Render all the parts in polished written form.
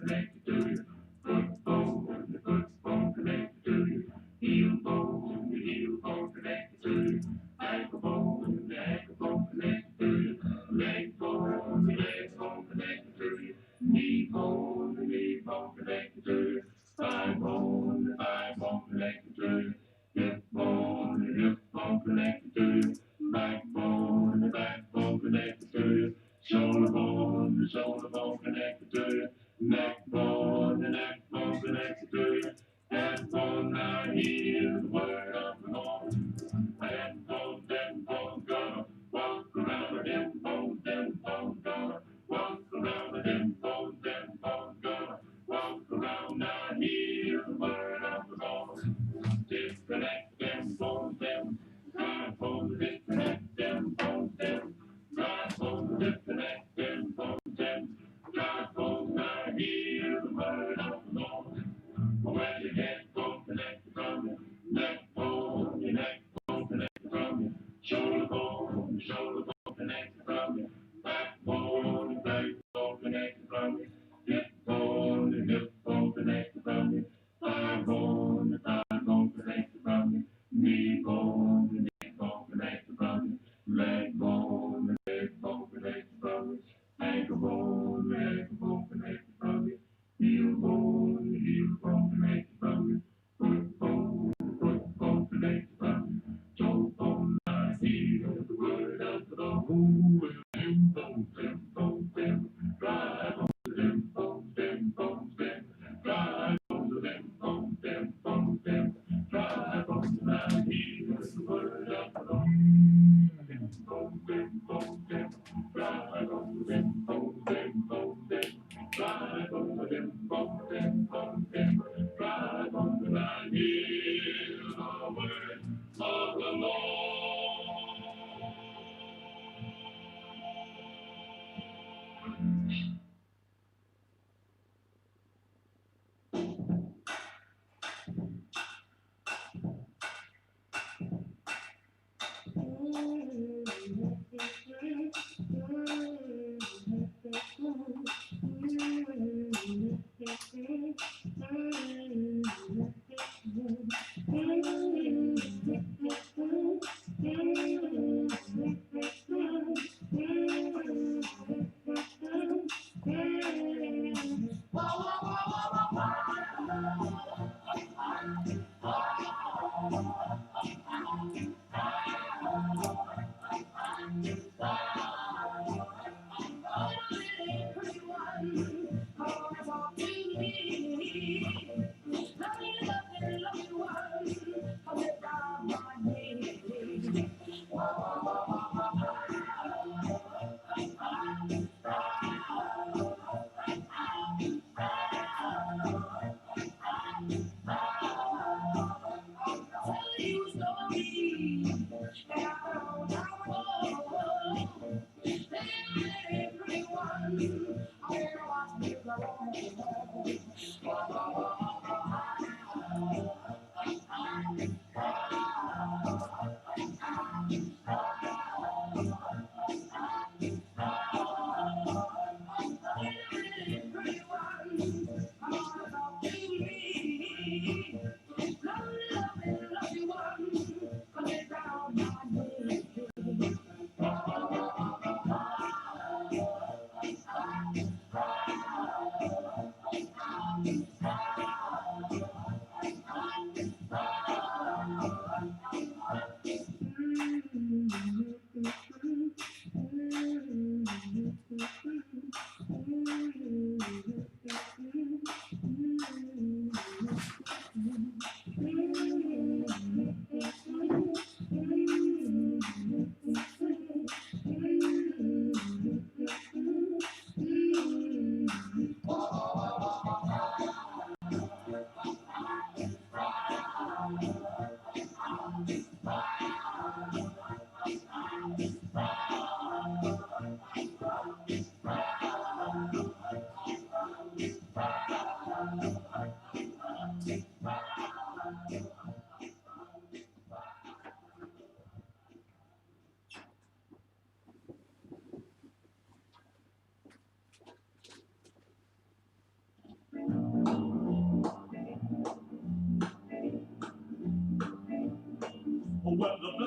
connected to you. Foot bone, the foot bone connected to you. Heel bone, the heel bone connected to you. Ankle bone, the ankle bone connected to you. Leg bone, the leg bone connected to you. Knee bone, the knee bone connected to you. Thigh bone, the thigh bone connected to you. Hip bone, the hip bone connected to you. Backbone, the backbone connected to you. Shoulder bone, the shoulder bone connected to you. Neck bone, the neck bone connected to you. Head bone, now here's the word of the Lord. Head bone, them bone, gonna walk around with them bone, gonna walk around with them bone, gonna walk around. Now here's the word of the Lord. Disconnect them bones, them. Drive home, disconnect them bones, them. Drive home, disconnect them bones, them. Drive home, now hear the word of the Lord. When your head bone connected from you, your neck bone connected from you, shoulder bone connected from you, backbone, your backbone connected from you, hip bone, your hip bone connected from you, thigh bone, your thigh bone connected from you, knee bone, your knee bone connected from you, leg bone, the leg bone connected from you, ankle bone, the ankle bone connected from you, heel bone, the heel bone connected from you, foot bone, the foot bone connected from you, toe bone, I hear the word of the Lord. Them bones, drive on to them bones, drive on to them bones, drive on to now hear the word of the Lord. Them bones, drive on to them bones, drive on to them bones, drive on to now hear the word of the Lord.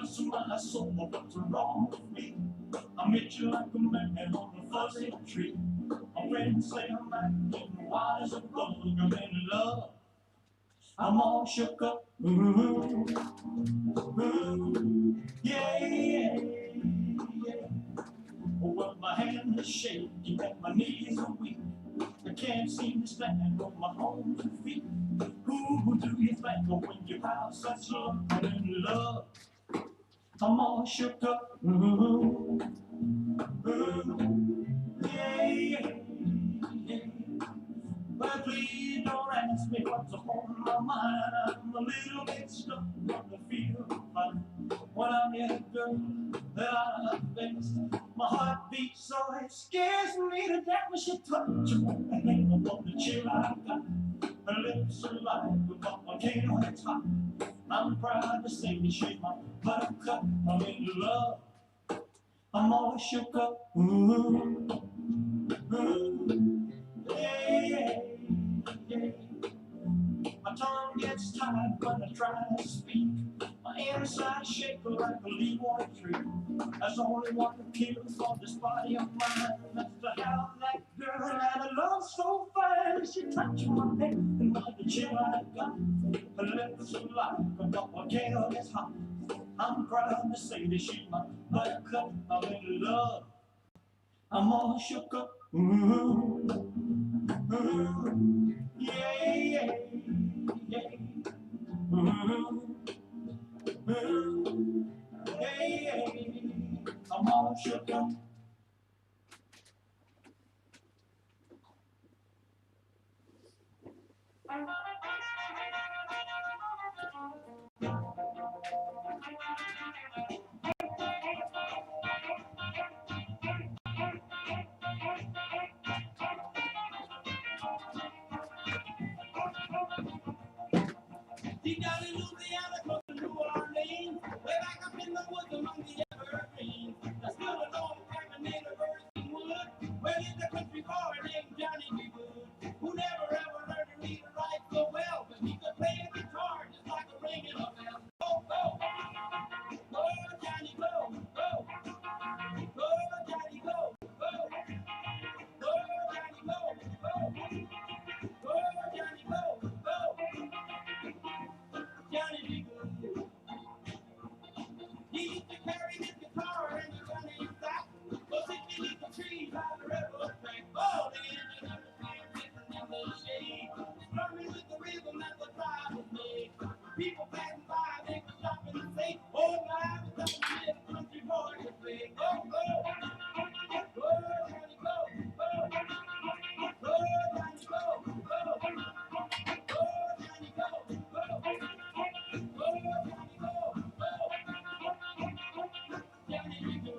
Bless my soul, what's wrong with me? I met you like a man on a fuzzy tree. My friends say I'm acting wise and wrong. I'm in love. I'm all shook up. Ooh, ooh, yeah, yeah, yeah. Well, my hand is shaking and my knees are weak. I can't seem to stand on my own 2 feet. Who do you think of when you have such love and in love? I'm all shook up. Ooh, ooh, yeah, yeah, yeah. But please don't ask me what's on my mind. I'm a little bit stuck on the field of life. When I'm near the girl that I face, my heart beats so it scares me to death when she touches me. And ain't no one the chill I got. Her lips are like a volcano at top. I'm proud to say that she's my buttercup. I'm in love. I'm all shook up. Ooh, ooh, yeah, yeah, yeah. My tongue gets tied when I try to speak. My inside shakes like a leaf on a tree. There's only one cure for this body of mine. That's to have that girl that I love so fine. She touched my head and like the chill I got. Her lips are like a volcano that's hot. I'm proud to say that she's my buttercup. I'm in love. I'm all shook up. Ooh, ooh, yeah, yeah, yeah. Ooh, ooh, yeah, yeah. I'm all shook up. Deep down in Louisiana, close to New Orleans, way back up in the woods among the evergreens, there's still a long cabinet of earth and wood, where lived a country boy named Johnny B. Wood, who never ever learned to read or write so well, but he could play a guitar just like a ringing a bell. Go, go, go, Johnny, go, go, go, Johnny, go, go, go, Johnny, go, go, go, Johnny, go, go, Johnny B. Good. He used to carry his guitar and the gun in his sack. Go sit beneath the trees by the railroad track. Oh, the engine understand sitting in the shade, strumming with the rhythm that the crowd was made. People passing by, they would stop and say, "Oh my, it's such a little country boy to play." Go, go, go, Johnny, go, go, go, Johnny, go, go, go, Johnny, go, go, go, Johnny, go, go, Johnny, go.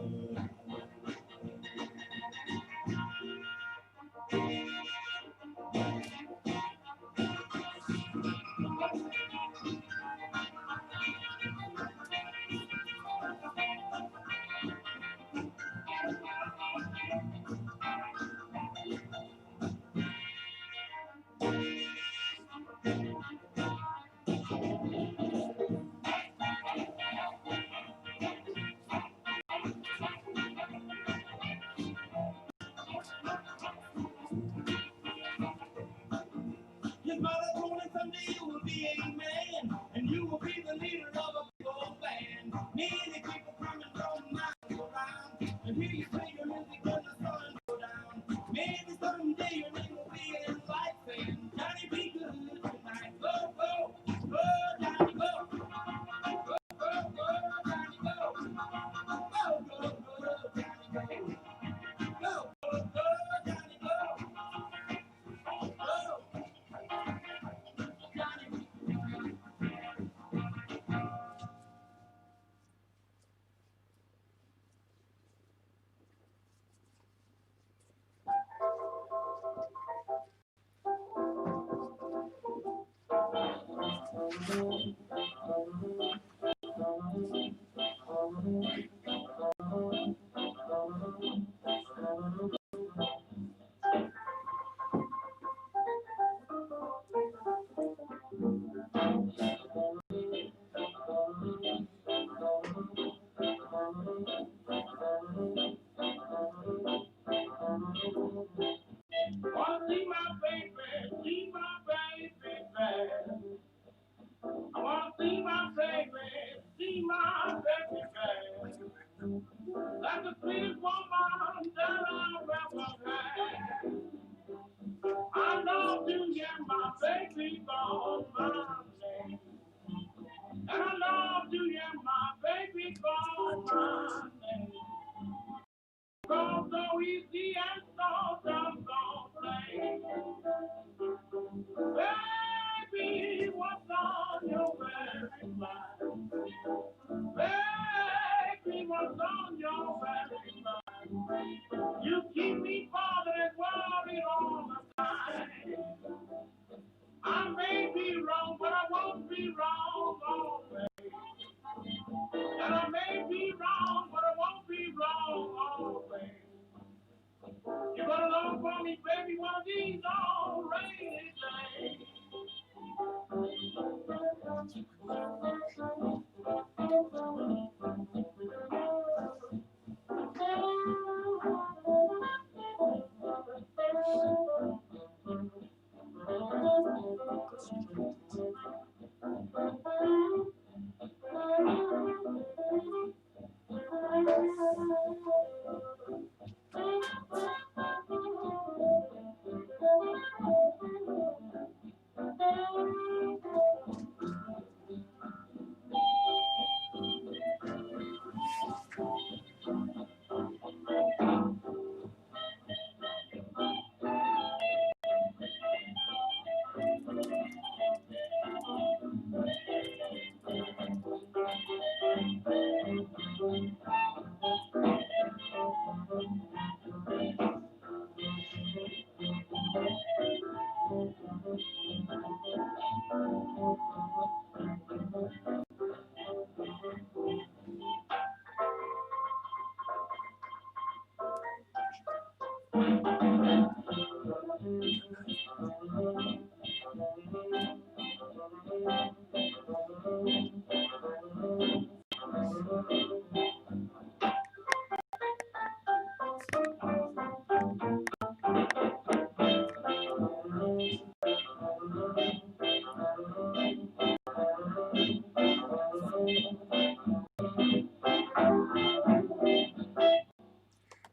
His mother told him someday you will be a man, and you will be the leader of a big old band. Many people coming from miles around, and hear you play your music when the sun go down. Maybe someday your name will be in lights saying, "Johnny, be good tonight." Go, go, go, Johnny, go. Go, go, go, Johnny, go. Go, go, go, Johnny, go. Go, go, go, Johnny, go. Go, Johnny. love you, yeah, my baby gone Monday. And I love you, yeah, my baby gone Monday. Go so easy and so plain. Baby, what's on your very mind? Baby, what's on your very mind? You keep me bothered and worried all the time. I may be wrong, but I won't be wrong always. And I may be wrong, but I won't be wrong always. You're gonna love for me, baby, one of these old rainy days.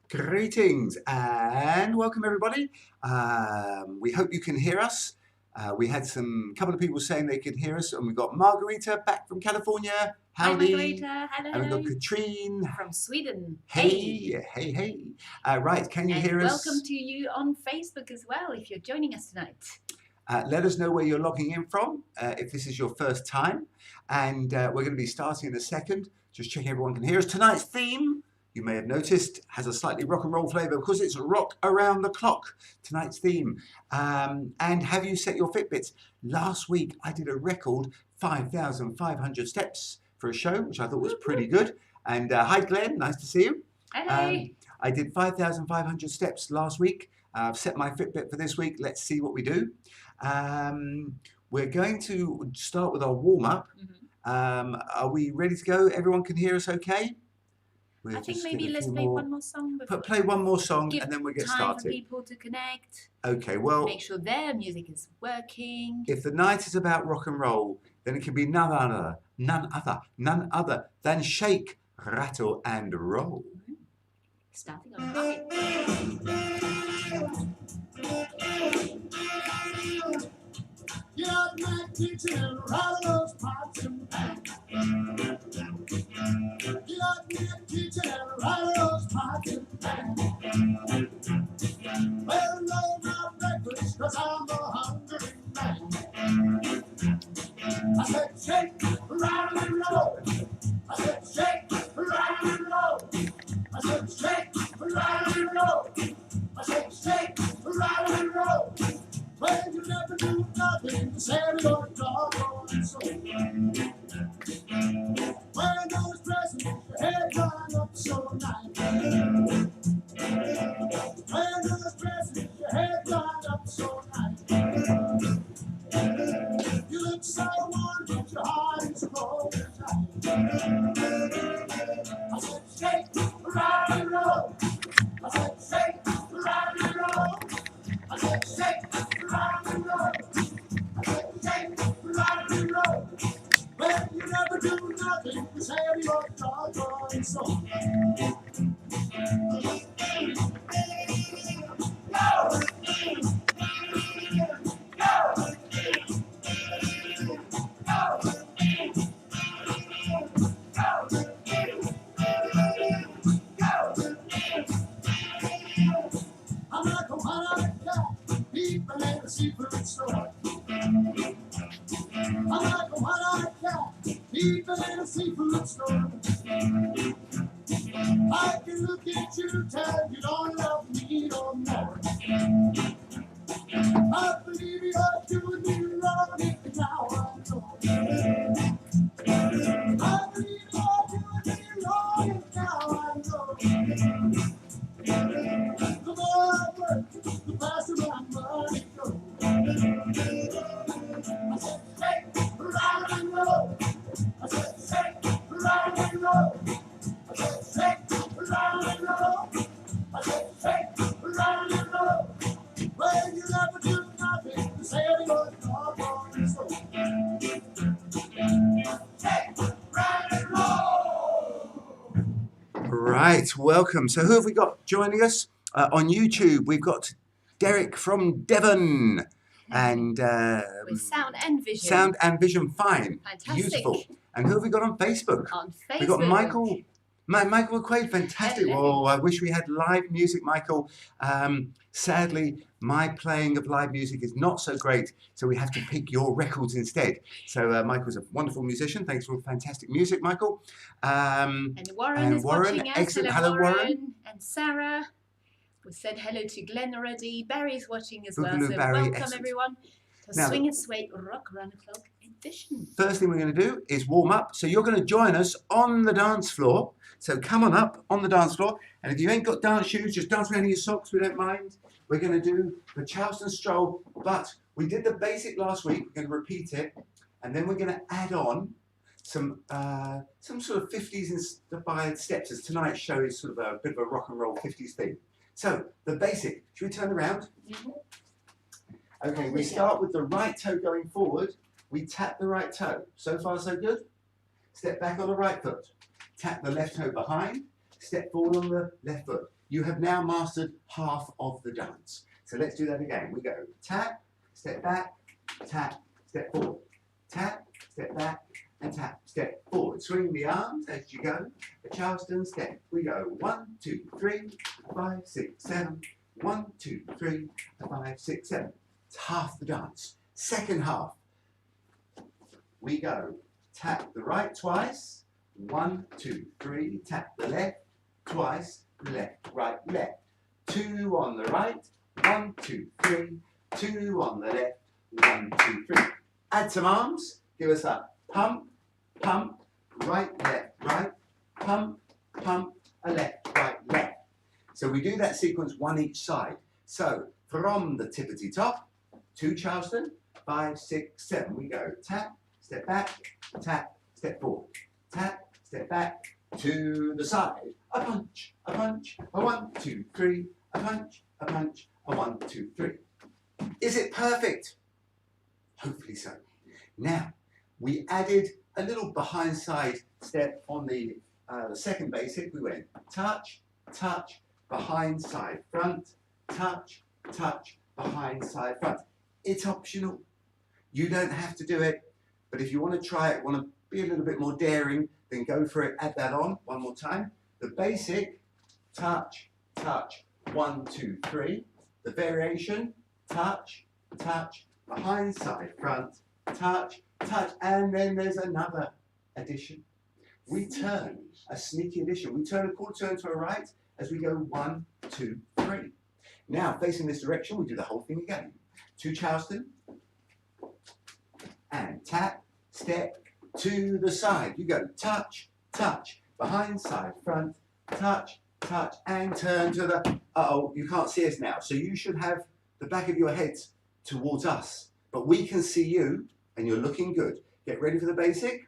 Greetings and welcome everybody. We hope you can hear us. We had some couple of people saying they could hear us, and we've got Margarita back from California. Howdy. Hi Margarita, hello. And we've got Katrine from Sweden. Hey. Right, can you hear us? Welcome to you on Facebook as well if you're joining us tonight. Let us know where you're logging in from if this is your first time, and we're going to be starting in a second. Just checking everyone can hear us. Tonight's theme, you may have noticed, has a slightly rock and roll flavour because it's rock around the clock, tonight's theme. And have you set your Fitbits? Last week I did a record 5,500 steps for a show, which I thought was pretty good. And hi Glenn, nice to see you. Hello. I did 5,500 steps last week. I've set my Fitbit for this week. Let's see what we do. We're going to start with our warm-up. Are we ready to go? Everyone can hear us okay? I think maybe let's play one more song. Play one more song and then we'll get started. Time for people to connect. Okay, well, make sure their music is working. If the night is about rock and roll, then it can be none other than shake, rattle and roll. Starting on right. Get out my kitchen and rattle those pots and pans. Get out my kitchen and rattle those pots and pans. Well, no, not breakfast, 'cause I'm a hungry man. I said, shake, rattle and roll. I said, shake, rattle and roll. I said, shake, rattle and roll. I said, shake, rattle and roll. Well, you never do nothing to save your doggone soul. When those dresses, your head done up so nice. When those dresses, your head done up so nice. You look so warm, but your heart is cold and tight. I said, shake, rattle and roll. I said, shake, rattle and roll. I said, shake, rattle and roll. I said, shake, rattle and roll. Well, you never do nothing to save your doggone soul. No! seafood store. I'm like a one-eyed cat, deep in a seafood store. I can look at you, tell you don't love me no more. I believe you're doing me wrong, and now I know. I believe you're doing me wrong, and now I know. The more I work, the faster my money goes. I said, shake, rock and roll. I said, shake, rock and roll. I said, shake, rock and roll. I said, shake, rock and roll. Well, you never do nothing to say you're not on your soul. Shake, rock and roll. Right, welcome. So who have we got joining us on YouTube? We've got Derek from Devon, and With sound and vision. sound and vision fine, Fantastic. beautiful. And who have we got on Facebook? On Facebook. We've got Michael McQuaid, fantastic. Hello. Oh, I wish we had live music, Michael. Sadly, my playing of live music is not so great, so we have to pick your records instead. So Michael's a wonderful musician. Thanks for fantastic music, Michael. And Warren is watching us. Excellent. Hello, Hello, Warren. And Sarah. We said hello to Glenn already. Barry's watching as Boogaloo well. So Barry, welcome excellent. everyone to Now- Swing and Sway Rock Around the Clock edition. First thing we're going to do is warm up. So you're going to join us on the dance floor. So come on up on the dance floor. And if you ain't got dance shoes, just dance around in your socks. We don't mind. We're going to do the Charleston Stroll. But we did the basic last week. We're going to repeat it. And then we're going to add on some sort of 50s inspired steps, as tonight's show is sort of a bit of a rock and roll 50s theme. So the basic. Should we turn around? Okay, we start with the right toe going forward. We tap the right toe. So far, so good. Step back on the right foot. Tap the left toe behind. Step forward on the left foot. You have now mastered half of the dance. So let's do that again. We go tap, step back, tap, step forward. Tap, step back, and tap, step forward. Swing the arms as you go. A Charleston step. We go 1, 2, 3, 5, 6, 7. 1, 2, 3, 5, 6, 7. It's half the dance. Second half. We go tap the right twice. 1, 2, 3. Tap the left twice. Left, right, left. 2 on the right. 1, 2, 3. 2 on the left. 1, 2, 3. Add some arms. Give us a pump, pump, right, left, right. Pump, pump, a left, right, left. So we do that sequence one each side. So from the tippity top to Charleston, 5, 6, 7. We go tap, step back, tap, step forward. Tap, step back, to the side. A punch, a 1, 2, 3. A punch, a 1, 2, 3. Is it perfect? Hopefully so. Now, we added a little behind side step on the second basic. We went touch, touch, behind side front, touch, touch, behind side front. It's optional. You don't have to do it, but if you want to try it, want to be a little bit more daring, then go for it. Add that on one more time. The basic, touch, touch, 1, 2, 3. The variation, touch, touch, behind side front, touch, touch, and then there's another addition. We turn a sneaky addition. We turn a quarter turn to a right as we go 1, 2, 3. Now, facing this direction, we do the whole thing again. To Charleston, and tap, step, to the side. You go touch, touch, behind side front, touch, touch, and turn to the, uh-oh, you can't see us now. So you should have the back of your head towards us. But we can see you, and you're looking good. Get ready for the basic.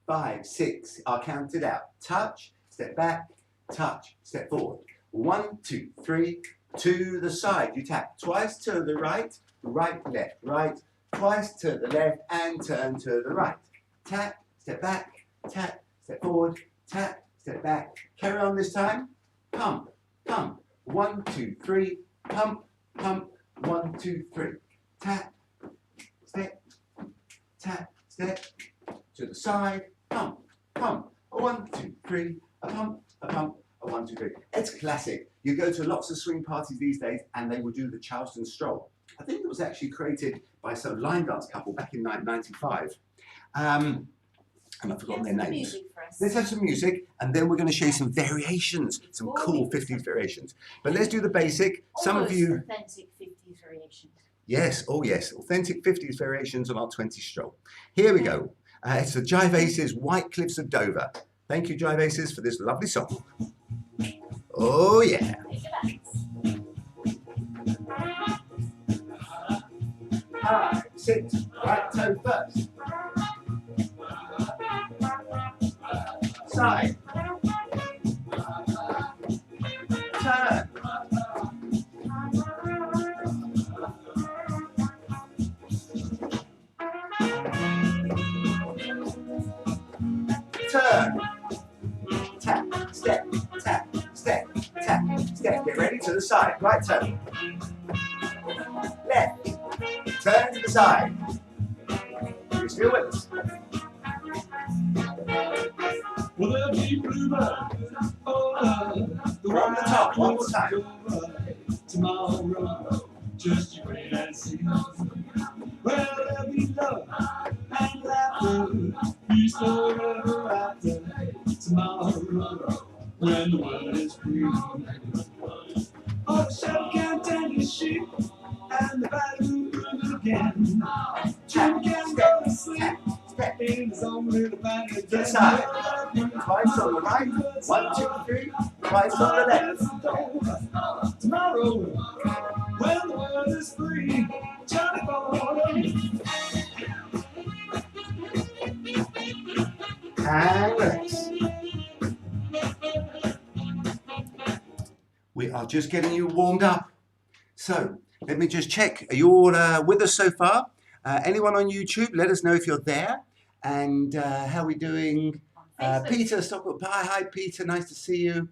5, 6, I'll count it out. Touch, step back, touch, step forward. 1, 2, 3, to the side. You tap twice to the right, right, left, right, twice to the left, and turn to the right. Tap, step back, tap, step forward, tap, step back. Carry on this time. Pump, pump. 1, 2, 3, pump, pump. 1, 2, 3. Tap, step, tap, step, to the side, pump, pump. 1, 2, 3, a pump, a pump, a 1, 2, 3. It's classic. You go to lots of swing parties these days and they will do the Charleston Stroll. I think there was actually created by some line dance couple back in 1995. And I've forgotten their names. Let's have some music, and then we're going to show you some variations, some cool 50s variations. But let's do the basic. Some of you... Authentic 50s variations. Yes, oh yes, authentic 50s variations on our 20 Stroll. Here we go. It's the Jive Aces, White Cliffs of Dover. Thank you, Jive Aces, for this lovely song. Oh yeah. Alright, sit, right toe first. Side. Turn. Turn. Tap, step, tap, step, tap, step. Get ready to the side. Right toe. Left. Turn to the side. You're still with us. Well, there'll be bluebird From the top, one more time. tomorrow, just you wait and see. Well, there'll be love and laughter, peace forever after tomorrow, when the world is free. Oh, the shepherd can't tend his sheep, and the battle will begin. Jim can go to sleep in his own little bag To the side. Twice on the right. 1, 2, 3. Twice on the left. Tomorrow, when the world is free, Johnny Boy. And relax. We are just getting you warmed up. So let me just check. Are you all with us so far? Anyone on YouTube? Let us know if you're there. And how are we doing? Peter, Stockport Pie. Hi, Peter. Nice to see you.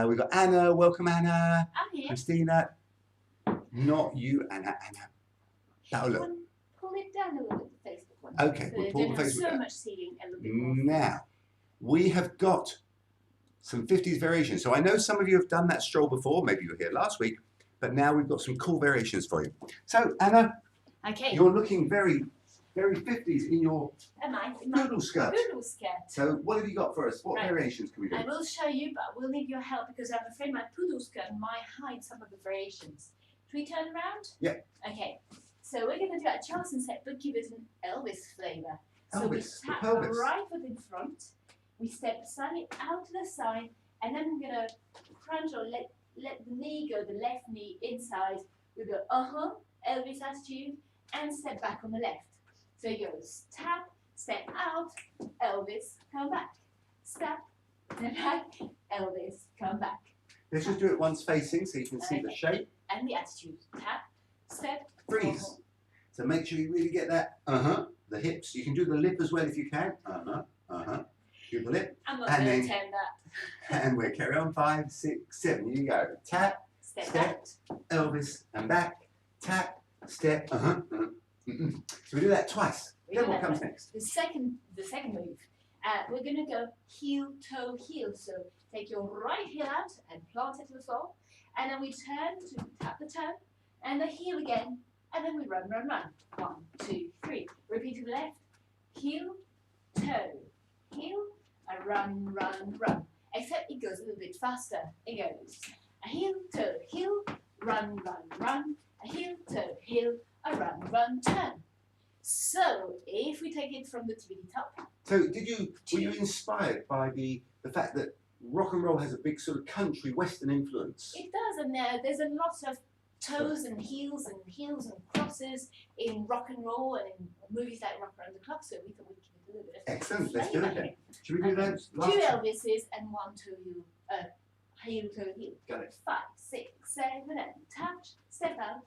We've got Anna. Welcome, Anna. I'm here. Christina. Not you, Anna. Anna. That'll look. Pull it down a little bit, the Facebook one. Okay, So we'll they pull don't the have Facebook so down. much seating, a little bit more. Now, we have got some 50s variations. So I know some of you have done that stroll before. Maybe you were here last week. But now we've got some cool variations for you. So, Anna, Okay. you're looking very, very 50s in your Am I? In my poodle skirt. poodle skirt. So what have you got for us? What Right. variations can we do? I will show you, but I will need your help because I'm afraid my poodle skirt might hide some of the variations. Should we turn around? Yeah. Okay. So we're going to do a Charleston set, but give it an Elvis flavour. So we Elvis, the tap pelvis. right foot in front. We step slightly out to the side, and then we're going to crunch or let the knee go, the left knee inside. We go, Elvis attitude, and step back on the left. So it goes tap, step out, Elvis, come back. Step back, Elvis, come back. Let's just do it once facing so you can see the Okay. shape. And the attitude. Tap, step, Freeze. So make sure you really get that, the hips. You can do the lip as well if you can. Do the lip. I'm not And going to then- turn that. And we'll carry on. 5, 6, 7. Here you go. Tap, Step step, out. Elvis, and back. Tap, step, So we do that twice. We Then do what that comes twice. next? The second move. We're going to go heel, toe, heel. So take your right heel out and plant it to the floor. And then we turn to tap the toe. And the heel again. And then we run, run, run. 1, 2, 3. Repeat to the left. Heel, toe, heel, and run, run, run. Except it goes a little bit faster. It goes a heel, toe, heel, run, run, run. A heel, toe, heel, a run, run, turn. So if we take it from the tippity top, So were you inspired by the fact that rock and roll has a big sort of country western influence? it does, and there's a lot of toes and heels and crosses in rock and roll and in movies like Rock Around the Clock. So we thought we'd give it a little bit of Excellent, let's do it flavour. then. Should we do Okay. those? 2 Elvises and 1 toe heel, heel, toe, heel. Got it. 5, 6, 7, and touch, step out,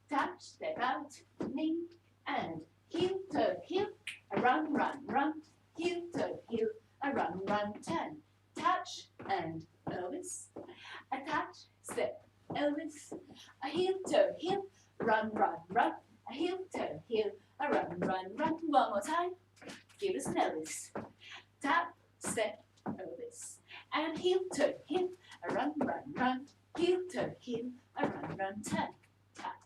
touch, step out, knee, and heel, toe, heel, a run, run, run, heel, toe, heel, a run, run, turn, touch, and Elvis, a touch, step, Elvis, a heel, toe, heel, run, run, run, a heel, toe, heel, a run, run, run. One more time, give us an Elvis, tap, step, Elvis, and heel, toe, heel, a run, run, run, heel, toe, heel, a run, run, turn, tap,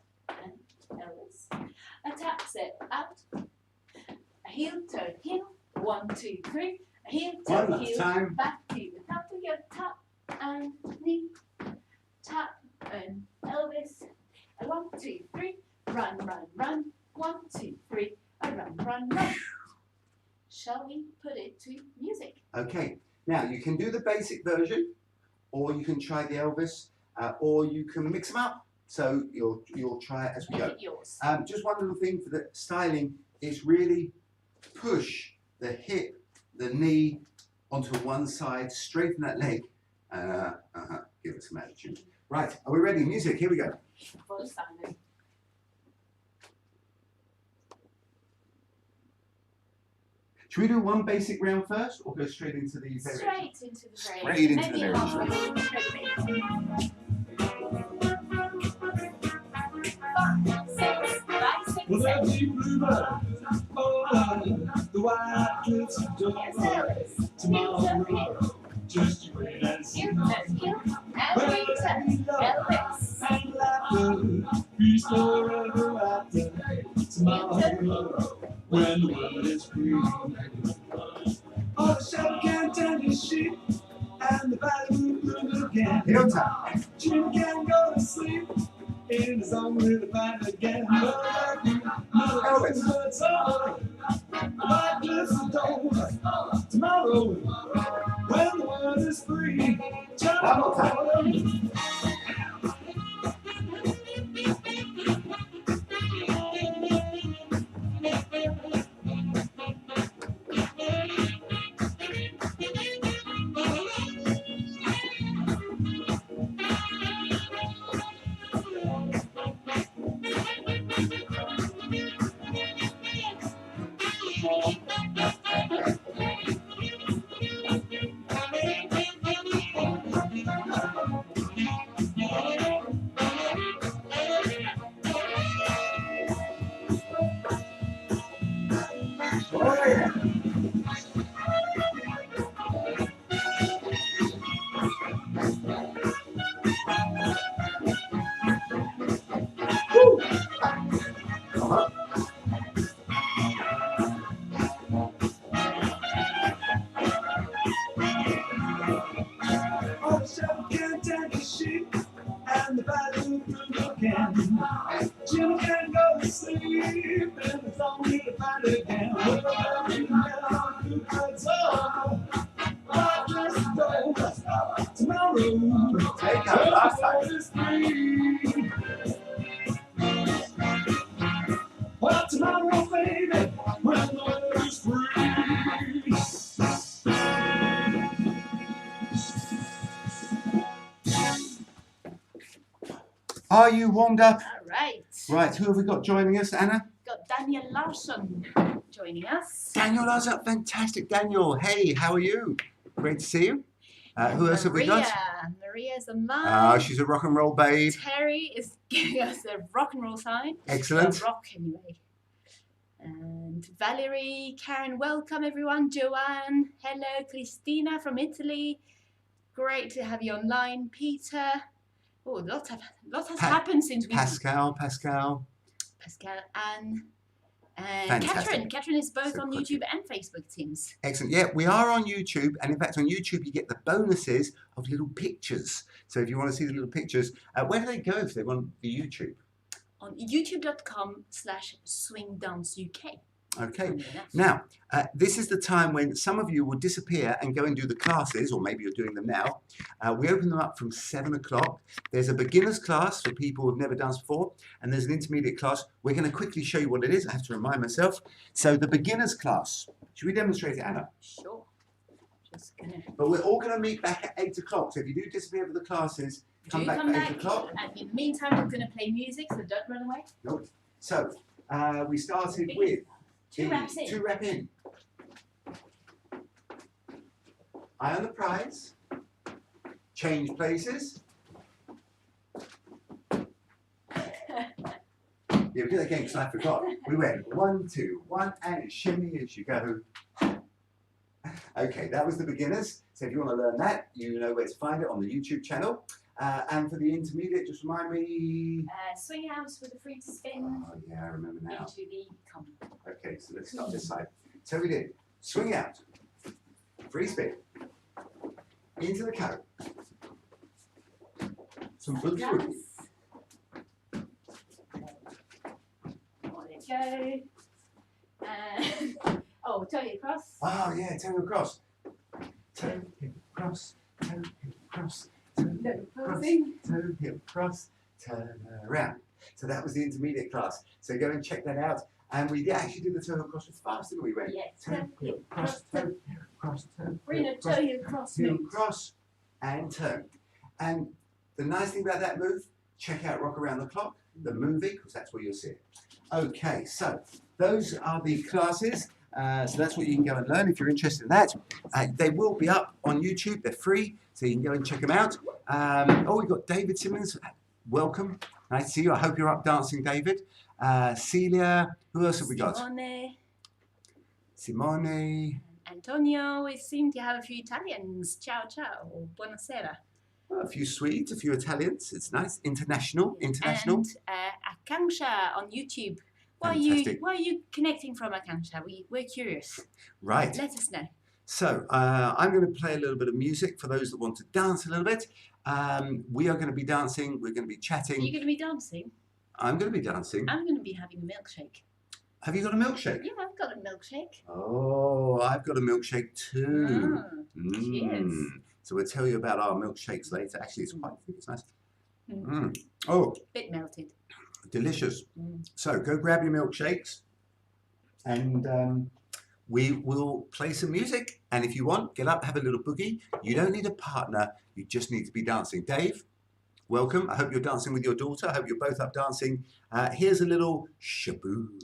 heel, toe, heel. 1, 2, 3. Heel, One toe, last heel. time. Back to the top of your top and knee. Tap and Elvis. 1, 2, 3. Run, run, run. 1, 2, 3. Run, run, run. Shall we put it to music? Okay, now you can do the basic version, or you can try the Elvis, or you can mix them up. So you'll try it as we Make go. it yours. Just one little thing for the styling is really push the hip, the knee onto one side, straighten that leg. Give it some attitude. Right, are we ready? Music, here we go. For the styling. Should we do one basic round first, or go straight into the variation? Straight into the variation. Straight into Maybe the variation. halfway through the 5, 6, 5, 6, Well, 7. the deep blue bird, the white cliffs of Yes, Dover. Elvis. Tomorrow, just you wait and see. Heel, toe, heel. And we turn. Elvis. And laughter, peace forever after. Tomorrow, when the world is free. Oh, the shepherd can't tend his sheep, and the valley will again. Heel tap. Jim can go to sleep in his own little fight again. Elvis. It's over. Like this is over. Tomorrow, when the world is free. One more time. Oh, yeah. Woo. Oh, the shepherd can't tend his sheep, and the valley will again. Jim can go to sleep in his own little fight again. It's over. Like this is over. Tomorrow, Take that last time. when the world is free. Well, tomorrow, baby, when the world is free. Are you warmed up? All right. Right, who have we got joining us, Anna? Got Daniel Larsson joining us. Daniel Larson, fantastic. Daniel, hey, how are you? Great to see you. Who else have we got? Maria's a mum. She's a rock and roll babe. Terry is giving us a rock and roll sign. Excellent. Rock anyway. And Valerie, Karen, welcome everyone. Joanne, hello. Christina from Italy. Great to have you online. Peter. Oh, lots has happened since we. Pascal. Pascal, Anne, and Fantastic. Catherine is both So on quick. YouTube and Facebook, Teams. Excellent. Yeah, we are on YouTube, and in fact, on YouTube, you get the bonuses of little pictures. So if you want to see the little pictures, where do they go if they want the YouTube? On youtube.com/SwingdanceUK. Okay. Now, this is the time when some of you will disappear and go and do the classes, or maybe you're doing them now. We open them up from 7 o'clock. There's a beginner's class for people who've never danced before, and there's an intermediate class. We're going to quickly show you what it is. I have to remind myself. So the beginner's class, should we demonstrate it, Anna? Sure. Just gonna. But we're all going to meet back at 8 o'clock. So if you do disappear for the classes, come back at 8 o'clock. And in the meantime, we're going to play music, so don't run away. Nope. So we started with 2 reps in. 2 rep in. Eye on the prize. Change places. Yeah, we did that again because I forgot. We went 1, 2, 1, and shimmy as you go. Okay, that was the beginners. So if you want to learn that, you know where to find it on the YouTube channel. And for the intermediate, just remind me. Swing out with a free spin. Oh yeah, I remember now. Into the come. Okay, so let's start this side. So we did swing out, free spin, into the carrot. Some boogie woogie. On it go. Oh, toe hip cross. Oh yeah, toe across. Toe hip cross, toe hip cross, toe hip cross, toe hip cross, turn around. So that was the intermediate class. So go and check that out. And we actually did the toe hip cross as fast, didn't we? Went Yes. toe hip cross, toe hip cross, toe We're in a hip toe hip cross heel move. cross and turn. And the nice thing about that move, check out Rock Around the Clock, the movie, because that's where you'll see it. Okay, so those are the classes. So that's what you can go and learn if you're interested in that. They will be up on YouTube. They're free, so you can go and check them out. Oh, we've got David Simmons. Welcome. Nice to see you. I hope you're up dancing, David. Celia. Who else have we got? Simone. Antonio. We seem to have a few Italians. Ciao, ciao. Or buonasera. A few Swedes, a few Italians. It's nice. International. And Akanksha on YouTube. Why are you connecting from Akanksha? We're curious. Right. Let us know. So I'm going to play a little bit of music for those that want to dance a little bit. We are going to be dancing. We're going to be chatting. Are you going to be dancing? I'm going to be dancing. I'm going to be having a milkshake. Have you got a milkshake? Yeah, I've got a milkshake. Oh, I've got a milkshake too. Cheers. So we'll tell you about our milkshakes later. Actually, it's quite thick. It's nice. Oh, Bit melted. Delicious. So go grab your milkshakes and we will play some music. And if you want, get up, have a little boogie. You don't need a partner. You just need to be dancing. Dave, welcome. I hope you're dancing with your daughter. I hope you're both up dancing. Here's a little shaboom.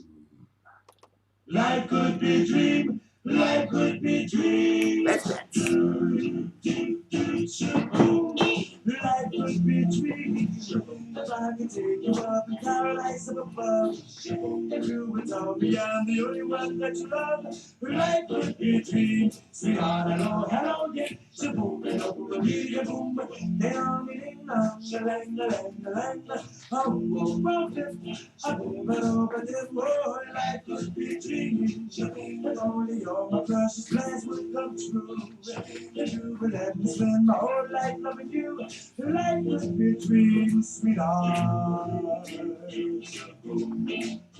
Life could be a dream. Life could be a dream. Let's dance. Life could be a dream. If I could take you up in paradise up above, if you would tell me I'm the only one that you love. Life could be a dream. Sweetheart, hello, hello, yeah. Shaboom, and oh, baby, boom. They are me, lang, lang, lang, lang. Oh, oh, oh, oh, life could be a dream. If only all my precious plans would come true. If you would let me spend my whole life loving you. Life could be a dream, sweetheart.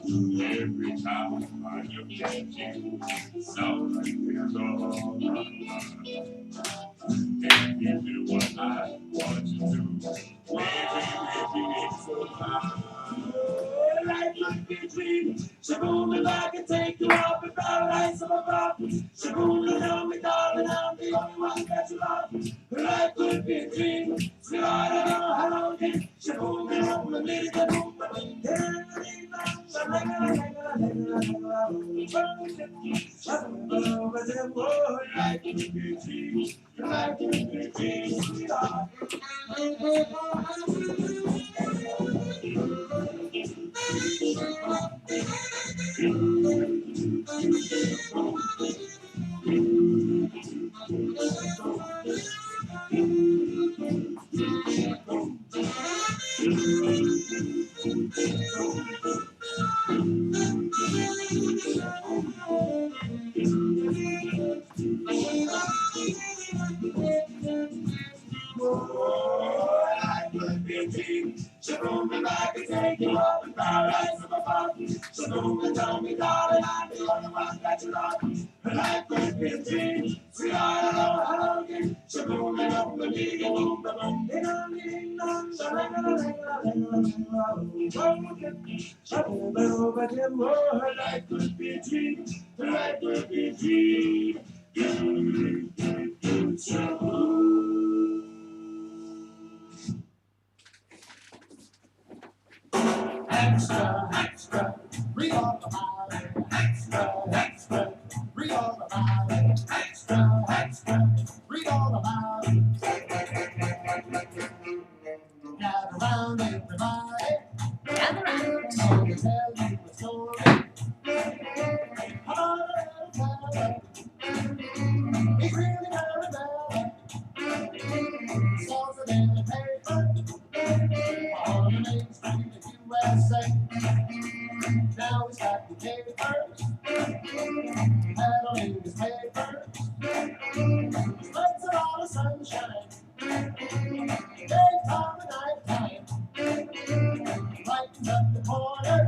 Every time I look at you, something is all and you do what I want you to. Baby, it's so high. Life could be a dream. Shaboom, if I could take you up in paradise up above. Shaboom, tell me, darling, I'm the only one that you love. Life could be a dream. Sweetheart, hello, yeah. Shaboom, boom, little boom, life could be a dream. Life could be a dream, sweetheart. Life could be a dream. Shaboom, if I could take you up in paradise up above. Shaboom, tell me, darling, I'm the only one that you love. Life could be a dream. Sweetheart, hello, hello, again. Shaboom, and up the big boom, the boom, ding dong, ding dong, shaboom, over them, oh, life could be a dream. Life could be a dream. Extra, extra, read all about it. Extra, extra, read all about it. Extra, extra, read all about it. Gather round, everybody. Gather round. I'm gonna tell you a story. About a little fella. He's really very bad. Stars are in the paper. Now he's got the papers, peddling his papers. Spreads a lot of sunshine, daytime and nighttime. Lighting up the corner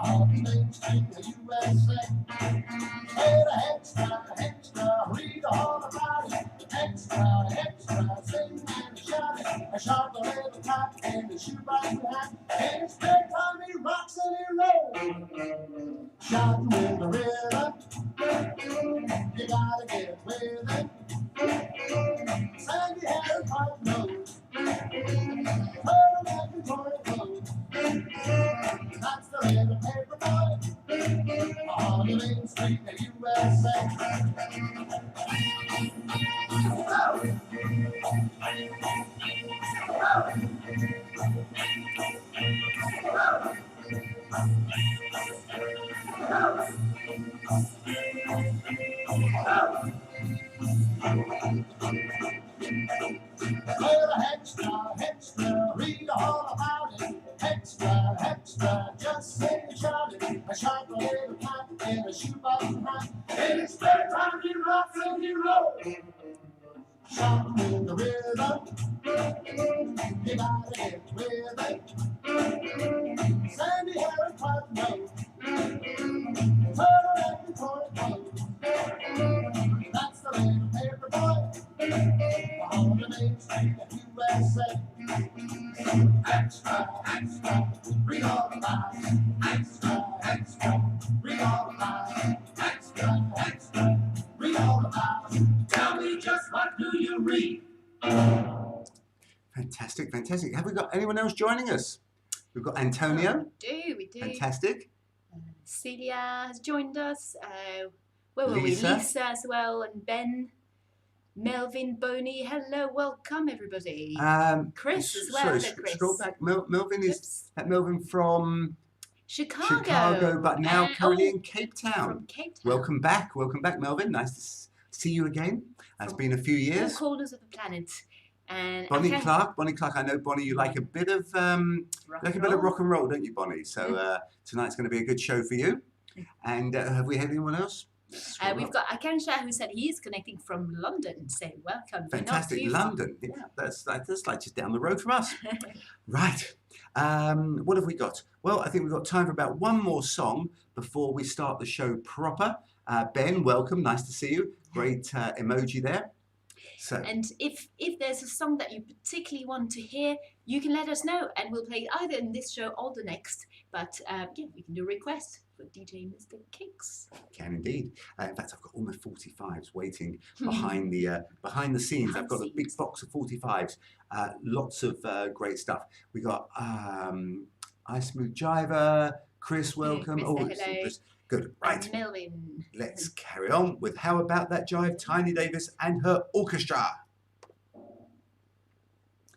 on Main Street, the USA. Hey, the extra, read all about it. Extra, sing and shout it. I shot the little top and the shoebox hat. And it's great time he rocks and he rolls. Shouting with the rhythm, you gotta get with it. Sandy hair, hot nose, turtleneck and torn clothes. That's the little paper boy on the Main Street, the USA. Well, extra, read all about it. Extra, just sing and shout it. I shot the little cat in a shoebox hat. And it's their time he rocks and he rolls. Shouting with the rhythm, you gotta get with it. Sandy hair and cotton nose, turtleneck and torn clothes. That's the little paper boy on the Main Street of USA. Extra, read all about it. Extra, read all about it. Extra, read all about it. Tell me just what do you read? Fantastic, fantastic. Have we got anyone else joining us? We've got Antonio. We do. Fantastic. Celia has joined us. Where were Lisa. we? Lisa as well, and Ben, Melvin, Boney. Hello, welcome everybody. Chris as well. Sorry, Hello, Chris. scroll back. Melvin is Oops. that Melvin from Chicago, but now and- currently in Cape Town. From Cape Town. Welcome back, Melvin. Nice to see you again. It's been a few All years. corners of the planet. And Bonnie okay, Clark. I know Bonnie. You like a bit of rock and roll, don't you, Bonnie? So tonight's going to be a good show for you. And have we had anyone else? We've got Akansha who said he is connecting from London. So welcome. We're not Fantastic, too far. London. Yeah, that's like just down the road from us. Right. What have we got? Well, I think we've got time for about one more song before we start the show proper. Ben, welcome. Nice to see you. Great emoji there. So, And if there's a song that you particularly want to hear, you can let us know, and we'll play it either in this show or the next. But yeah, we can do a request for DJ Mr. Kicks. can indeed. In fact, I've got all my 45s waiting behind the scenes. I've got a big box of 45s. Lots of great stuff. We got I Smooth Jiver, Chris, welcome. Chris, hello. Chris. Good. Right. And Melvin. Let's carry on with How About That Jive, Tiny Davis and her orchestra.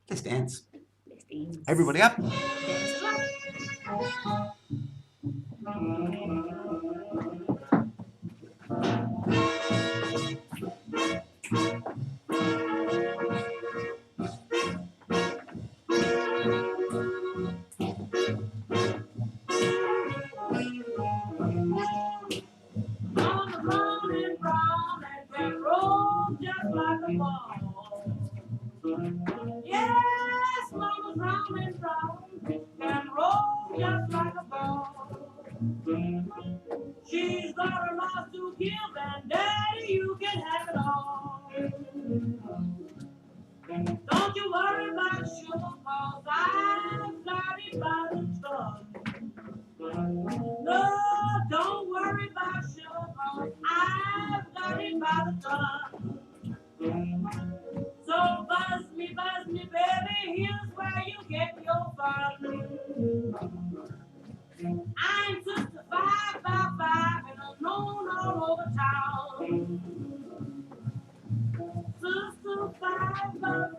Let's dance. Let's dance. Everybody up. Dance along. Yes, mama's round and round and roll just like a ball. She's got a lot to give, and daddy, you can have it all. Don't you worry about sugar, 'cause I've got it by the ton. No, don't worry about sugar, 'cause I've got it by the ton. So buzz me, baby, here's where you get your fun. I'm Sister 5 and I'm known all over town. Sister 5 and I'm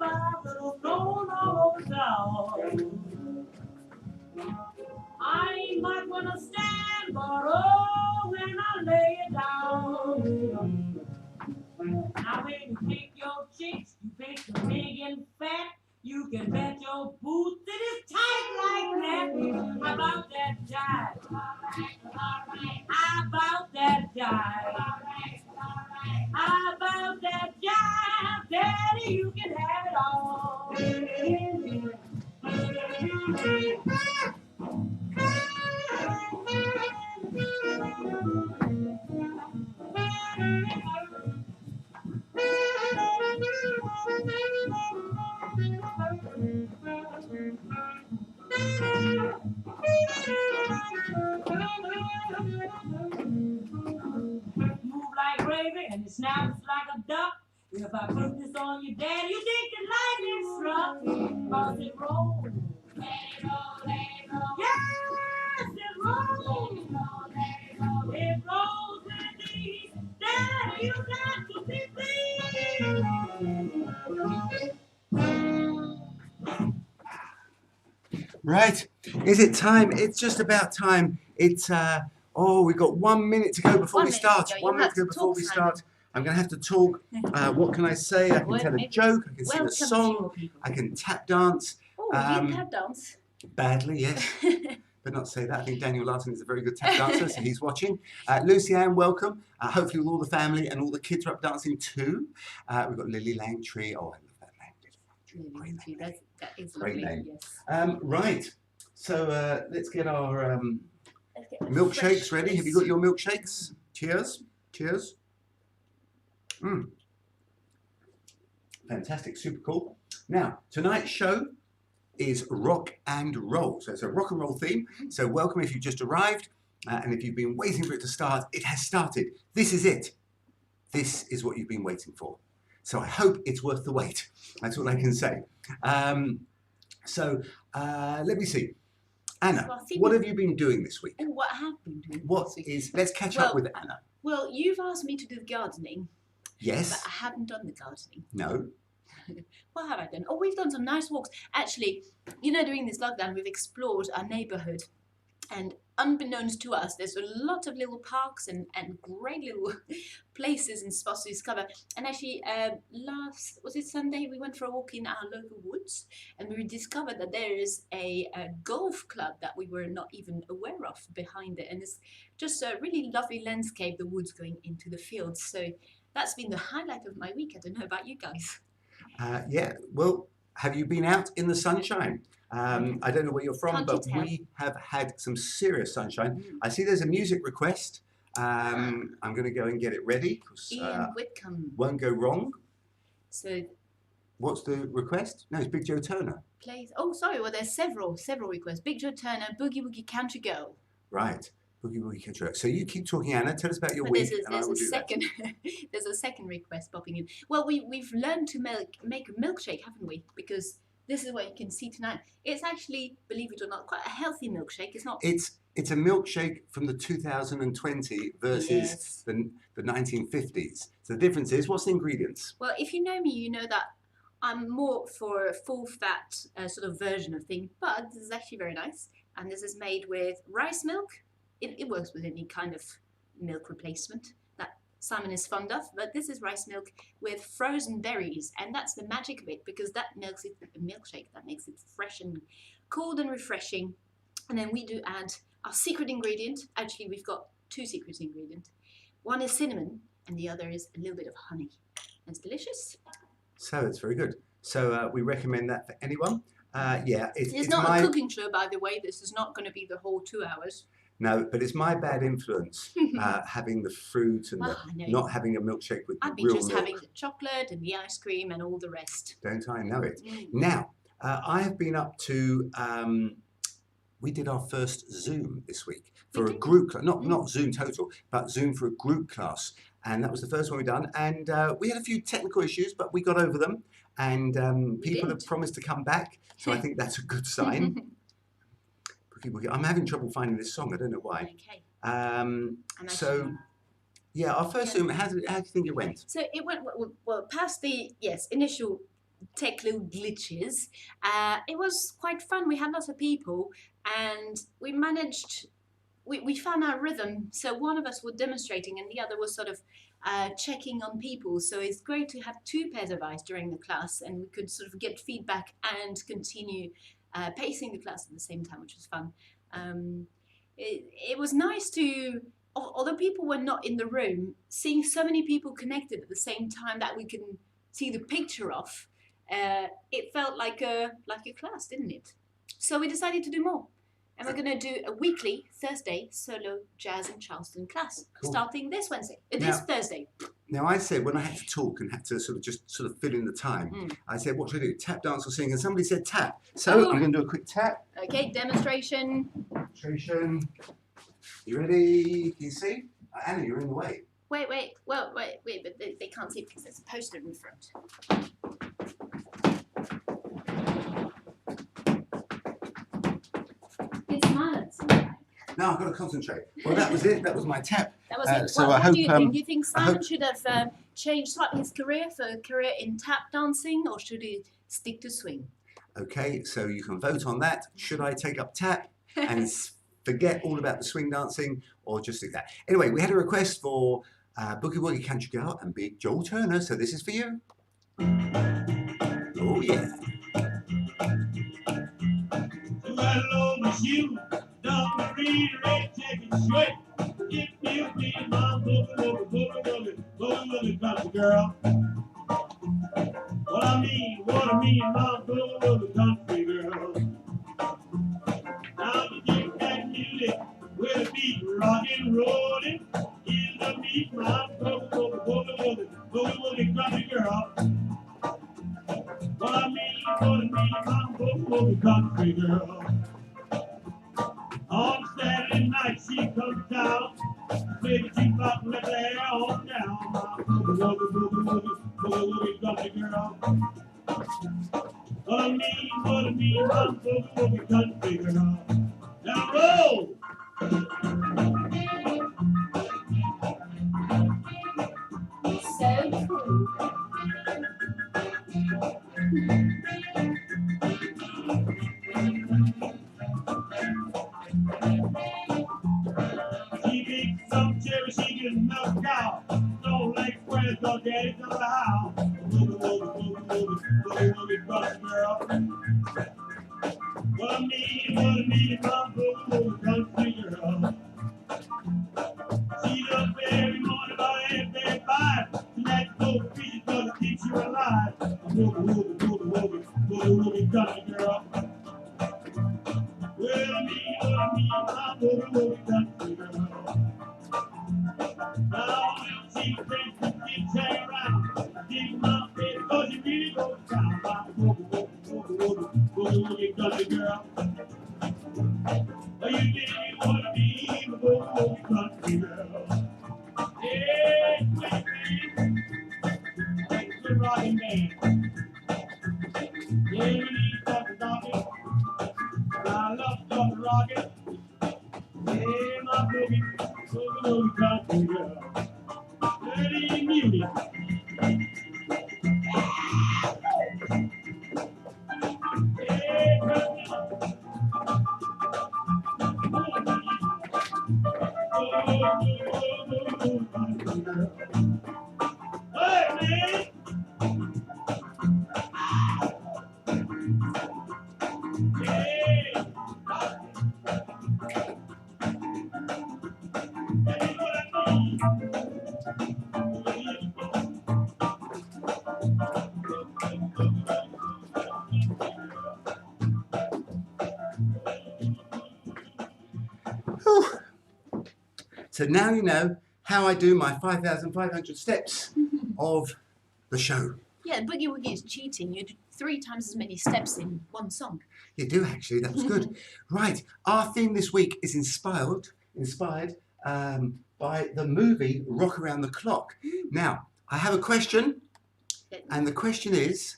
known all over town. I ain't much when I stand, but oh, when I lay it down. Now when you pick your chicks, you pick the big and fat. You can bet your boots it is tight like that. How about jive. How about that jive? How about that jive? Daddy, you can have it all. Move like gravy and it snaps like a duck. If I put this on you, Daddy, you think the lightning struck? Cause it rolls. Let it roll, let it roll. Yes, it rolls. Let it roll, let it roll. It rolls with ease. Daddy, you got to be Right. Is it time? It's just about time. It's we've got 1 minute to go before 1 we minute start. to go. 1 You'll minute have to go to before talk, we Simon. start. I'm going to have to talk. What can I say? I can Well, tell a maybe joke. I can sing a welcome to song. your people. I can tap dance. Oh, you can tap dance. Badly, yes. But not say that. I think Daniel Larson is a very good tap dancer, so he's watching. Lucy Ann, welcome. Hopefully all the family and all the kids are up dancing too. We've got Lily Langtree. Oh, I love that name. Great name. That is Great lovely. name. Yes. Right. So let's get our Let's get the milkshakes fresh ready. Have you taste. got your milkshakes? Cheers. Cheers. Fantastic. Super cool. Now, tonight's show is rock and roll. So it's a rock and roll theme. So welcome if you've just arrived. And if you've been waiting for it to start, it has started. This is it. This is what you've been waiting for. So I hope it's worth the wait. That's all I can say. Let me see. Anna, Well, I think what have you been doing this week? Oh, what I have been doing What this week. is, let's catch up with Anna. Well, you've asked me to do the gardening, but Yes? I haven't done the gardening. No? What have I done? Oh, we've done some nice walks. Actually, you know, during this lockdown, we've explored our neighbourhood. And unbeknownst to us, there's a lot of little parks and great little places and spots to discover. And actually, was it Sunday, we went for a walk in our local woods, and we discovered that there is a golf club that we were not even aware of behind it. And it's just a really lovely landscape, the woods going into the fields. So that's been the highlight of my week. I don't know about you guys. Yeah, well, have you been out in the sunshine? I don't know where you're from, Can't you but tell? we have had some serious sunshine. Mm. I see there's a music request. I'm going to go and get it ready, because Ian Whitcomb. won't go wrong. So What's the request? No, it's Big Joe Turner. plays. Oh, sorry. Well, there's several requests. Big Joe Turner, Boogie Woogie Country Girl. Right, Boogie Woogie Country. So you keep talking, Anna. Tell us about your But week, there's and I will a do that. second. There's a second request popping in. Well, we've learned to make a milkshake, haven't we? Because this is what you can see tonight. It's actually, believe it or not, quite a healthy milkshake. It's not. It's a milkshake from the 2020 versus Yes. the 1950s. So the difference is, what's the ingredients? Well, if you know me, you know that I'm more for a full fat sort of version of thing. But this is actually very nice, and this is made with rice milk. It works with any kind of milk replacement that Simon is fond of, but this is rice milk with frozen berries, and that's the magic of it, because that makes it a milkshake that makes it fresh and cold and refreshing. And then we do add our secret ingredient. Actually, we've got two secret ingredients. One is cinnamon, and the other is a little bit of honey. It's delicious. So it's very good. So we recommend that for anyone. Yeah, It's not a cooking show, by the way. This is not going to be the whole 2 hours. No, but it's my bad influence having the fruit and Well, I know. not having a milkshake with I've been real just milk. having the chocolate and the ice cream and all the rest. Don't I know it? Mm. Now, I have been up to. We did our first Zoom this week for a group class, not Zoom total, but Zoom for a group class, and that was the first one we've done. And we had a few technical issues, but we got over them. And people have promised to come back, so I think that's a good sign. I'm having trouble finding this song. I don't know why. Okay. Yeah, our first Zoom. How do you think it went? So it went well past the initial tech little glitches. It was quite fun. We had lots of people, and we managed. We found our rhythm. So one of us was demonstrating, and the other was sort of checking on people. So it's great to have two pairs of eyes during the class, and we could sort of get feedback and continue pacing the class at the same time, which was fun. it was nice to, although people were not in the room, seeing so many people connected at the same time that we can see the picture of. It felt like a class, didn't it? So we decided to do more. And we're going to do a weekly Thursday solo jazz in Charleston class, starting this Wednesday. This Thursday. Now I said when I had to talk and had to sort of fill in the time, I said, what should I do? Tap, dance, or sing? And somebody said tap. So I'm going to do a quick tap. Okay, demonstration. Demonstration. You ready? Can you see? Anna, you're in the way. Wait, but they can't see because there's a poster in front. No, I've got to concentrate. Well, that was it. That was my tap. That was it. So what do you think? Do you think Simon should have changed slightly his career for a career in tap dancing, or should he stick to swing? Okay, so you can vote on that. Should I take up tap and forget all about the swing dancing, or just do that? Anyway, we had a request for Boogie Woogie Country Girl and Big Joel Turner, so this is for you. Oh, yeah. Hello, Miss You. Don't read red jacket straight. If you be my boogie country girl. What I mean, my boogie country girl. Now you get that music with a beat rockin' rollin'. In the beat, my boogie country girl. What I mean, my boogie country girl. On Saturday night she comes down, baby she pop let the hair on down. My boogie country girl. What I mean, my boogie country girl. Now roll! So cool. She beats some cherry, she gets knocked out. Don't like squares, cause daddy knows how. Boogie country girl. What I mean, my boogie country girl. She's up every morning about 8:35. She likes to go fishing cause it keeps you alive. Boogie country girl. Well, I mean, my boogie country girl. Now, she thinks that she hang around. Dig my face cause she really goes down. My boogie country girl. You didn't want to be my boogie country girl. Hey, baby, it's a rockin' man. Yeah, we need to talk about it. I love talking rocket. Hey, my boogie country girl. Dirty music. Hey, hey, man. Hey. So now you know how I do my 5,500 steps of the show. Yeah, Boogie Woogie is cheating. You do 3 times as many steps in one song. You do actually, that was good. Right, our theme this week is inspired by the movie Rock Around the Clock. Now, I have a question, and the question is,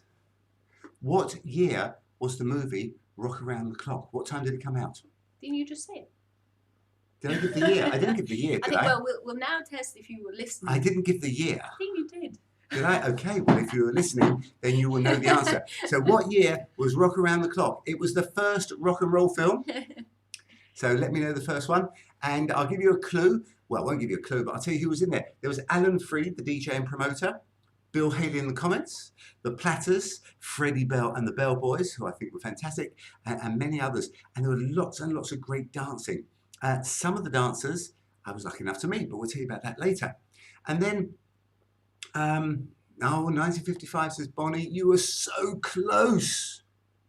what year was the movie Rock Around the Clock? What time did it come out? Didn't you just say it? Did I give the year? I didn't give the year, did I? Well, we'll now test if you were listening. I didn't give the year. I think you did. Did I? Okay, well, if you were listening, then you will know the answer. So what year was Rock Around the Clock? It was the first rock and roll film. So let me know the first one. And I'll give you a clue. Well, I won't give you a clue, but I'll tell you who was in there. There was Alan Freed, the DJ and promoter, Bill Haley in the comments, the Platters, Freddie Bell and the Bell Boys, who I think were fantastic, and many others. And there were lots and lots of great dancing. Some of the dancers I was lucky enough to meet, but we'll tell you about that later. And then, 1955 says Bonnie, you were so close.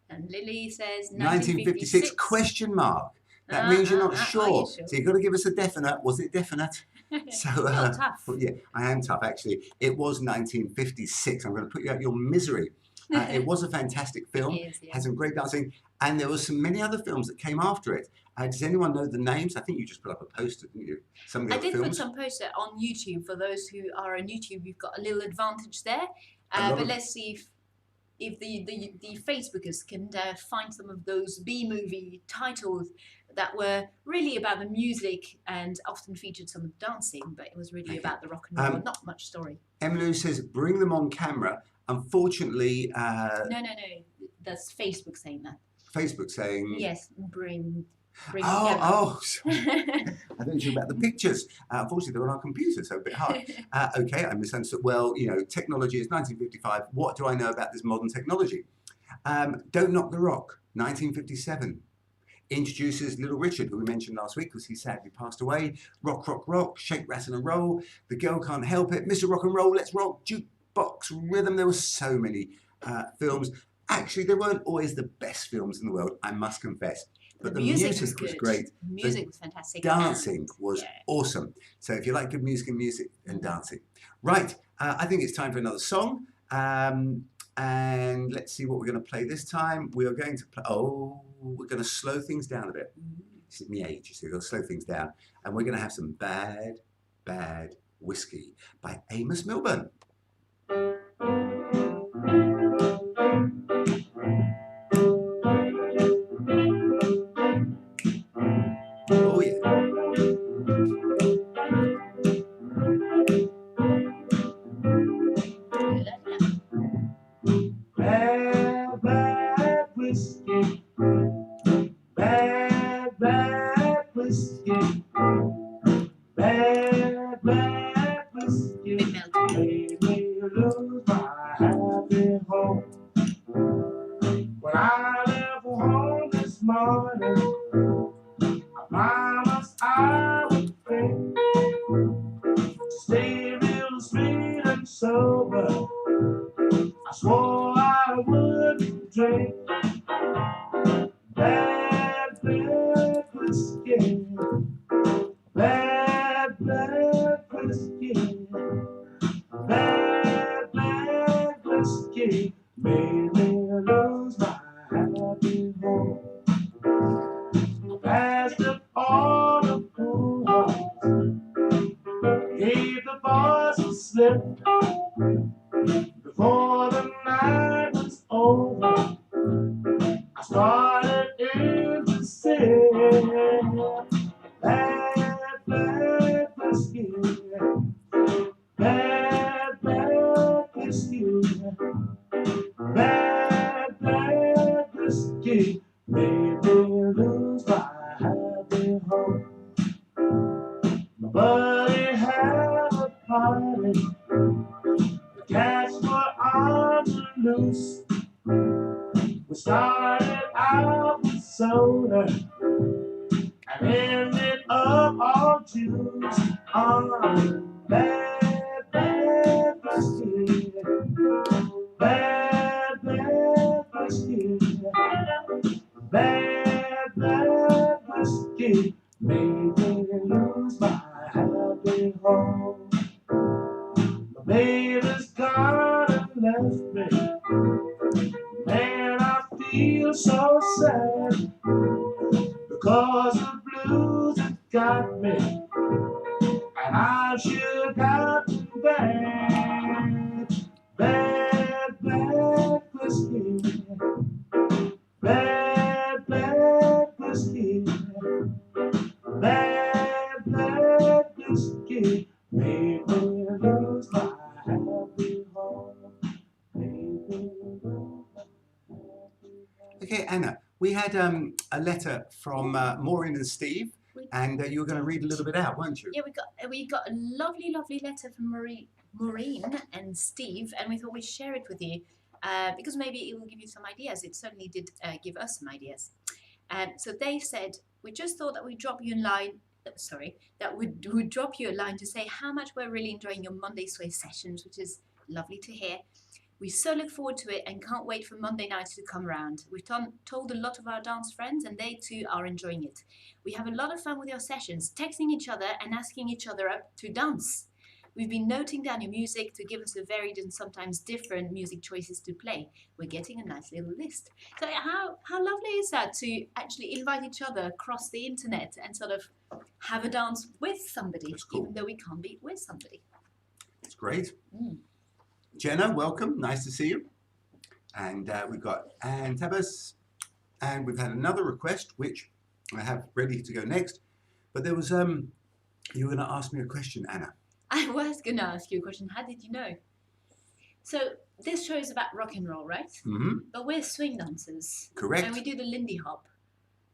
And Lily says 1956 question mark. That means you're not sure. Are you sure? So you've got to give us a definite. Was it definite? So You're tough. well, yeah, I am tough actually. It was 1956. I'm going to put you out your misery. It was a fantastic film. It is, yeah. Had some great dancing, and there was some many other films that came after it. Does anyone know the names? I think you just put up a poster, didn't you? Some of the I other did films. put some poster on YouTube. For those who are on YouTube, you've got a little advantage there. A lot But of- let's see if the Facebookers can find some of those B-movie titles that were really about the music and often featured some dancing, but it was really Okay. about the rock and roll, not much story. Emily says, bring them on camera. Unfortunately, No. That's Facebook saying that. Facebook saying... Yes, bring Oh, sorry. I thought you were about the pictures. Unfortunately, they're on our computer, so a bit hard. Okay, I misunderstood. Well, you know, technology is 1955. What do I know about this modern technology? Don't Knock the Rock, 1957. Introduces Little Richard, who we mentioned last week because he sadly passed away. Rock, rock, rock, shake, rattle and roll. The Girl Can't Help It. Mr. Rock and Roll, Let's Rock, Jukebox Rhythm. There were so many films. Actually, they weren't always the best films in the world, I must confess. But the music was good. great. The music was fantastic. Dancing was awesome. So if you like good music and dancing. Right, I think it's time for another song. And let's see what we're going to play this time. We are going to play, we're going to slow things down a bit. This is me age, so we're going to slow things down. And we're going to have some Bad, Bad Whiskey by Amos Milburn. Oh yeah. Bad, bad whiskey. Bad, bad whiskey. Bad, bad whiskey. Big melody. Made me lose my happy home. When I left home this morning, I promised I would drink to stay real sweet and sober. I swore I wouldn't drink. Bad, bad whiskey. Bad, bad whiskey. Bad, bad whiskey made me lose my happy home. I passed up all the pool halls, gave the boys a slip before the night was over. I started in to sip. Bad, bad whiskey. Bad, bad whiskey. Bad, bad whiskey made me lose my happy home. My buddy had a party. The cats were on the loose. We started out with soda and ended up all juice on bad, bad whiskey. Bad, bad whiskey. Bad, bad whiskey made me lose my happy home. My baby's gone and left me. Man, I feel so sad because the blues have got me, and I sure got bad, bad, bad whiskey. Bad, bad whiskey. Bad, bad whiskey made me lose my happy home. Made me lose my Okay, Anna, we had a letter from Maureen and Steve, and you were going to read a little bit out, weren't you? Yeah, we got a lovely letter from Maureen and Steve, and we thought we'd share it with you because maybe it will give you some ideas. It certainly did give us some ideas. So they said, we just thought that we'd drop you a line. That would drop you a line to say how much we're really enjoying your Monday Sway sessions, which is lovely to hear. We so look forward to it and can't wait for Monday nights to come around. We've told a lot of our dance friends and they too are enjoying it. We have a lot of fun with your sessions, texting each other and asking each other up to dance. We've been noting down your music to give us a varied and sometimes different music choices to play. We're getting a nice little list. So how lovely is that to actually invite each other across the internet and sort of have a dance with somebody, Cool. even though we can't be with somebody. It's great. Jenna, welcome. Nice to see you. And we've got Anne Tabas. And we've had another request, which I have ready to go next. But there was, you were going to ask me a question, Anna. I was going to ask you a question. How did you know? So this show is about rock and roll, right? Mm-hmm. But we're swing dancers. Correct. And we do the Lindy hop.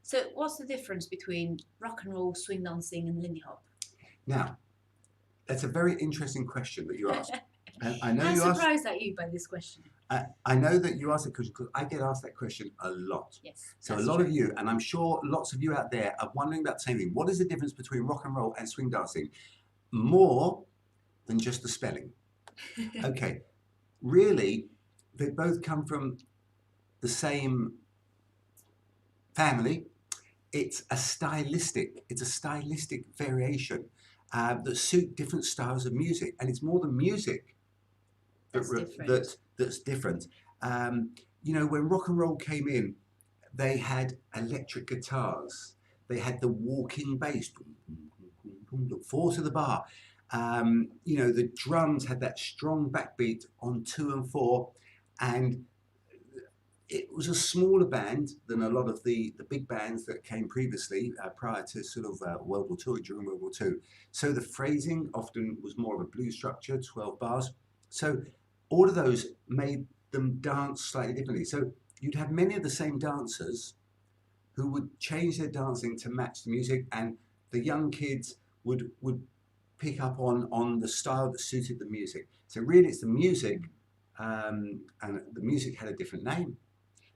So what's the difference between rock and roll, swing dancing and Lindy hop? Now, that's a very interesting question that you asked. And I know I'm you asked. surprised at you by this question. I know that you asked that question because I get asked that question a lot. Yes. So a that's lot true. of you, and I'm sure lots of you out there are wondering about the same thing. What is the difference between rock and roll and swing dancing? More than just the spelling. Okay. Really, they both come from the same family. It's a stylistic variation that suit different styles of music, and it's more the music that's different. You know, when rock and roll came in, they had electric guitars, they had the walking bass, the four to the bar. You know, the drums had that strong backbeat on 2 and 4, and it was a smaller band than a lot of the big bands that came previously, prior to sort of World War II, during World War II. So the phrasing often was more of a blues structure, 12 bars. So all of those made them dance slightly differently. So you'd have many of the same dancers who would change their dancing to match the music, and the young kids would pick up on the style that suited the music. So really it's the music, and the music had a different name.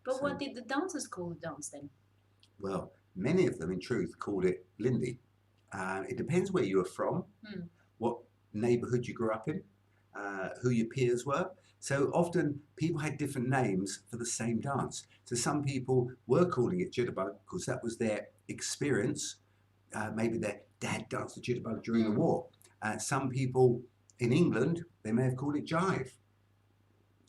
But what did the dancers call the dance then? Well, many of them, in truth, called it Lindy. It depends where you are from, what neighbourhood you grew up in, who your peers were. So often people had different names for the same dance. So some people were calling it Jitterbug because that was their experience. Maybe their dad danced the Jitterbug during the war. Some people in England, they may have called it Jive.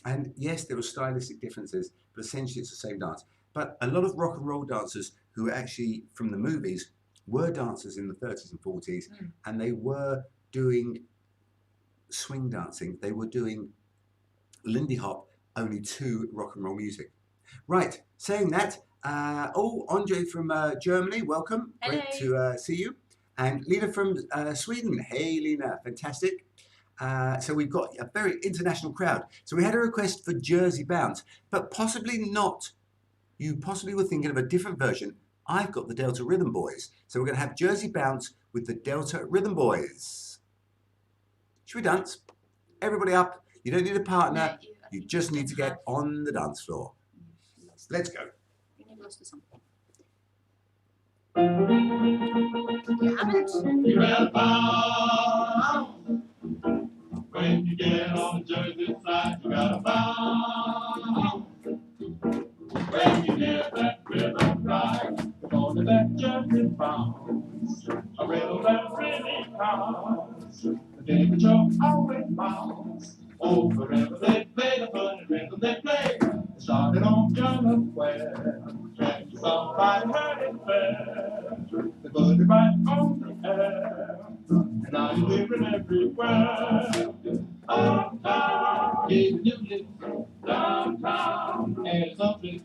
And yes, there were stylistic differences, but essentially it's the same dance. But a lot of rock and roll dancers who were actually from the movies were dancers in the 30s and 40s, and they were doing swing dancing. They were doing Lindy hop, only to rock and roll music. Right, saying that, Andre from Germany, welcome. Hello. Great to see you. And Lena from Sweden. Hey, Lena, fantastic. So we've got a very international crowd. So we had a request for Jersey Bounce, but possibly not. You possibly were thinking of a different version. I've got the Delta Rhythm Boys. So we're going to have Jersey Bounce with the Delta Rhythm Boys. Should we dance? Everybody up. You don't need a partner. No, You just need to get on the dance floor. Let's go. You lost the song. You haven't? You better bounce. When you get on the Jersey side, you gotta bounce. When you hear that rhythm cry, come on and let Jersey bounce. A rhythm that really counts. The day that you're always bounce. Oh, forever they play the funny rhythm they play. It started on German Square. And somebody heard it there. They put it right on the air. And now you're living everywhere. Uptown, even you live downtown. And something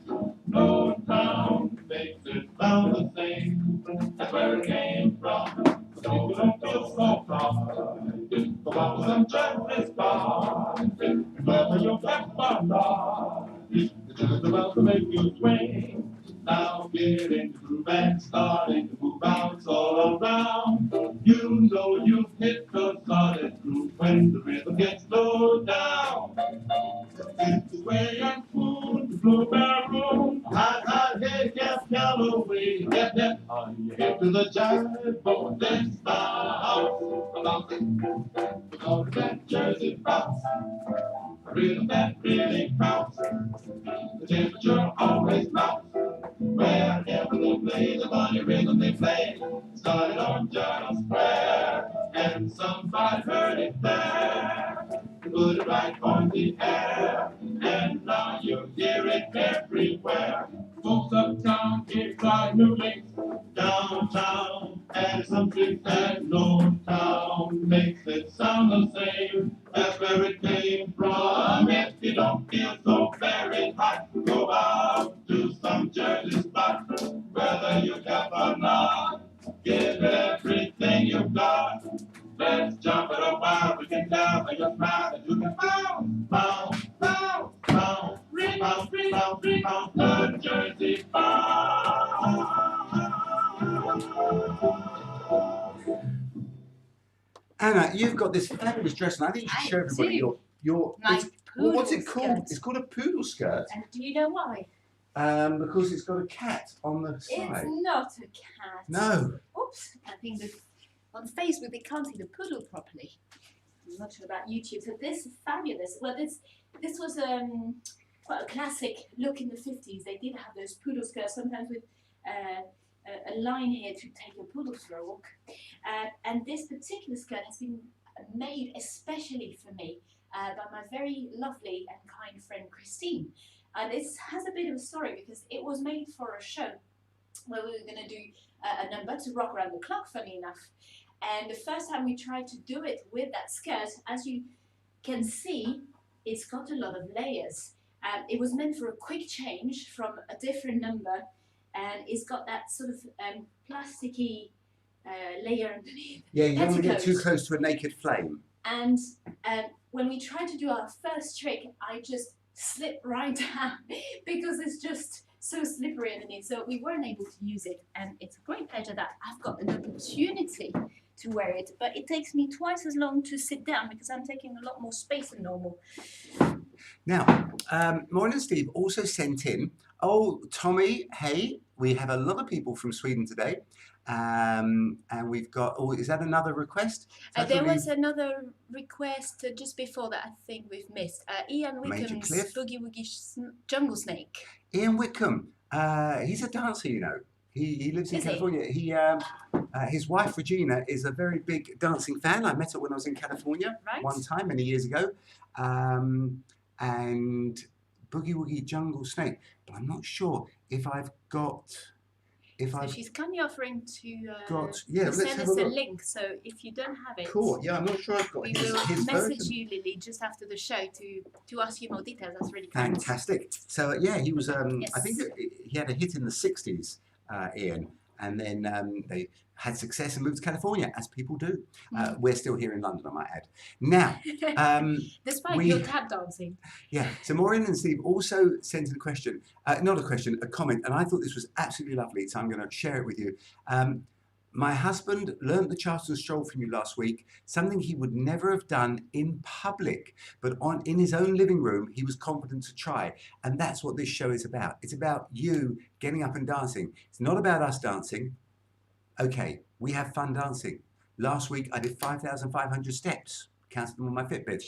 no town makes it sound the same. That's where it came from. So you don't feel so fine. Go out to some Jersey spot. And whether you're back or not, it's just about to make you swing. Now get in the groove and starting to move bounce all around. You know you hit the solid groove when the rhythm gets slowed down. It's the way and spoon, the blueberry room, high, high, hey, yes, Callaway, yes, yes. get to the jive for this bounce. We're gonna that Jersey bounce. A rhythm that really counts. The temperature always mounts. Wherever they play, the funny rhythm they play started on Journal Square, and somebody heard it there and put it right on the air, and now you hear it everywhere. Folks uptown hear fly new links downtown, and something that no town makes it sound the same. That's where it came from. If you don't feel so very hot, go out to some Jersey spot. Whether you have or not, give everything you got. Let's jump it a while, we can laugh and you smile, and you can bounce, bounce, bounce, bounce, bounce, bounce, bounce, the Jersey bounce. Anna, you've got this fabulous dress, and I think you should show everybody your My well, what's it poodle called? skirt. It's called a poodle skirt. And do you know why? Because it's got a cat on the It's side. not a cat. No. Oops. I think that on Facebook they can't see the poodle properly. I'm not sure about YouTube. So this is fabulous. Well, this was quite a classic look in the 50s. They did have those poodle skirts, sometimes with a line here to take your poodle for a walk. And this particular skirt has been made especially for me by my very lovely and kind friend Christine. This has a bit of a story because it was made for a show where we were going to do a number to rock around the clock, funny enough. And the first time we tried to do it with that skirt, as you can see, it's got a lot of layers. It was meant for a quick change from a different number, and it's got that sort of plasticky layer underneath. Yeah, you don't want to get too petticoat. close to a naked flame. And when we tried to do our first trick, I just slipped right down because it's just so slippery underneath. So we weren't able to use it, and it's a great pleasure that I've got an opportunity to wear it. But it takes me twice as long to sit down because I'm taking a lot more space than normal. Now, Maureen and Steve also sent in, oh, Tommy, hey, we have a lot of people from Sweden today. And we've got, oh, is that another request? There was another request just before that I think we've missed. Ian Wickham's Cliff. Boogie Woogie Jungle Snake. Ian Wickham, he's a dancer, you know. He lives in Is he? California. His wife, Regina, is a very big dancing fan. I met her when I was in California Right. one time, many years ago. And Boogie Woogie Jungle Snake. But I'm not sure if I've got... So she's kindly offering to let's send have us a a look. link. So if you don't have it, Cool. Yeah, I'm not sure I've got we his will message version. you, Lily, just after the show to ask you more details. That's really kind. Fantastic. So yeah, he was. Yes. I think he had a hit in the '60s, Ian, and then they had success and moved to California, as people do. We're still here in London, I might add. Now, Despite your tap dancing. yeah. So Maureen and Steve also sent in a question, not a question, a comment, and I thought this was absolutely lovely. So I'm going to share it with you. My husband learnt the Charleston Stroll from you last week, something he would never have done in public, but in his own living room, he was confident to try. And that's what this show is about. It's about you getting up and dancing. It's not about us dancing. Okay, we have fun dancing. Last week, I did 5,500 steps, counted them on my Fitbit.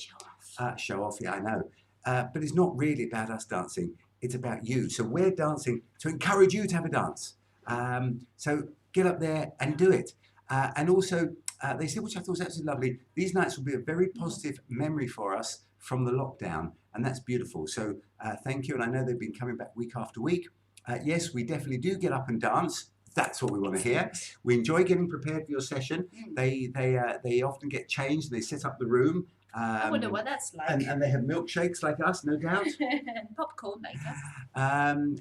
Show off, yeah, I know. But it's not really about us dancing. It's about you. So we're dancing to encourage you to have a dance. So get up there and do it. And also, they said, which I thought was absolutely lovely, these nights will be a very positive memory for us from the lockdown. And that's beautiful. So thank you. And I know they've been coming back week after week. Yes, we definitely do get up and dance. That's what we want to hear. We enjoy getting prepared for your session. They often get changed and they set up the room. I wonder what that's like. And they have milkshakes like us, no doubt. And popcorn like us.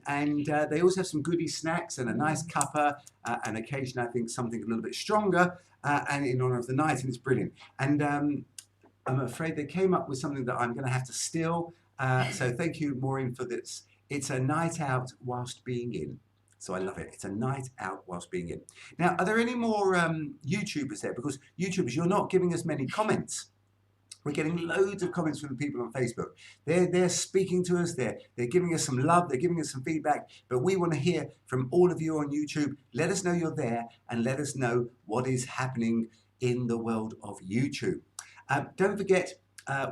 And they also have some goodie snacks and a nice cuppa, and occasionally I think something a little bit stronger, and in honour of the night, and it's brilliant. And I'm afraid they came up with something that I'm going to have to steal. So thank you, Maureen, for this. It's a night out whilst being in. So I love it. It's a night out whilst being in. Now, are there any more YouTubers there? Because YouTubers, you're not giving us many comments. We're getting loads of comments from the people on Facebook. They're speaking to us. They're giving us some love. They're giving us some feedback. But we want to hear from all of you on YouTube. Let us know you're there and let us know what is happening in the world of YouTube. Don't forget,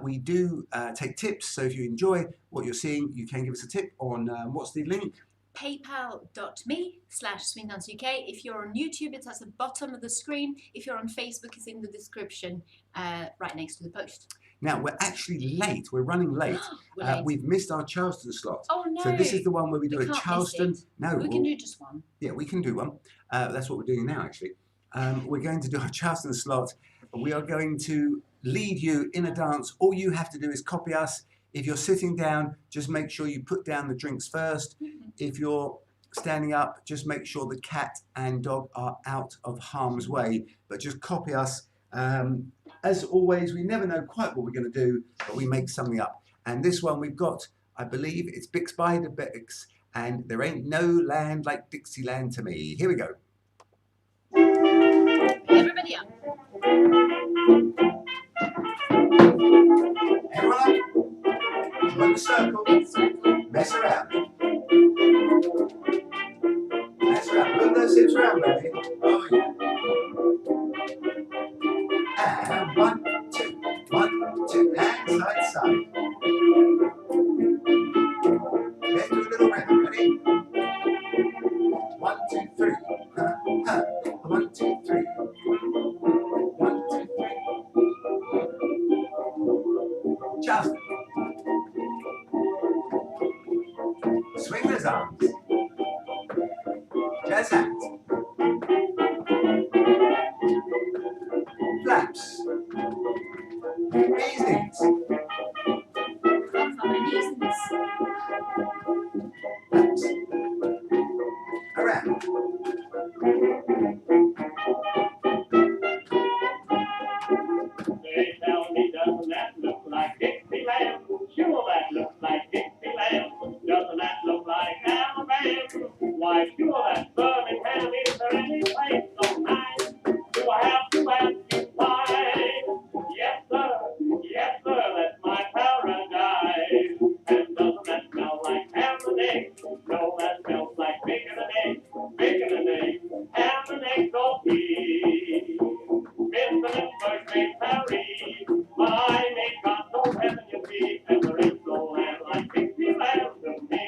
we do take tips. So if you enjoy what you're seeing, you can give us a tip on what's the link? paypal.me/SwingdanceUK. If you're on YouTube, it's at the bottom of the screen. If you're on Facebook, it's in the description right next to the post. Now, we're actually late. We're running late. We're late. We've missed our Charleston slot. Oh no! So this is the one where we do We a can't miss Charleston. it. No, we can do just one. Yeah, we can do one. That's what we're doing now, actually. We're going to do our Charleston slot. We are going to lead you in a dance. All you have to do is copy us. If you're sitting down, just make sure you put down the drinks first. If you're standing up, just make sure the cat and dog are out of harm's way, but just copy us. As always, we never know quite what we're going to do, but we make something up. And this one we've got, I believe it's Bix by the Bix, and there ain't no land like Dixieland to me. Here we go. Everybody up. Everyone up. Run the circle. Mess around. Mess around. Move those hips around, baby. Oh, yeah. And 1, 2, 1, 2, and side, side. Let's do a little rhythm. Ready? 1, 2, 3. 1, 2, 3. 1, 2, 3. Charleston. Swing those arms. Jazz hands. Flaps. Knees, knees. Come from my knees and this. Flaps. Around. They tell me, doesn't that look like Dixieland? Sure, that looks like Dixieland. Doesn't that look like Alabama? Why, sure, that's Birmingham. Is there any place so nice? Do I have to ask you why? Yes, sir. Yes, sir. That's my paradise. And doesn't that smell like ham and eggs? No, that smells like bacon and eggs. Bacon and eggs. Ham and eggs, oh, Mr. Lindbergh made Paris. My name got no heaven, you see, and there is no land like Dixieland to me.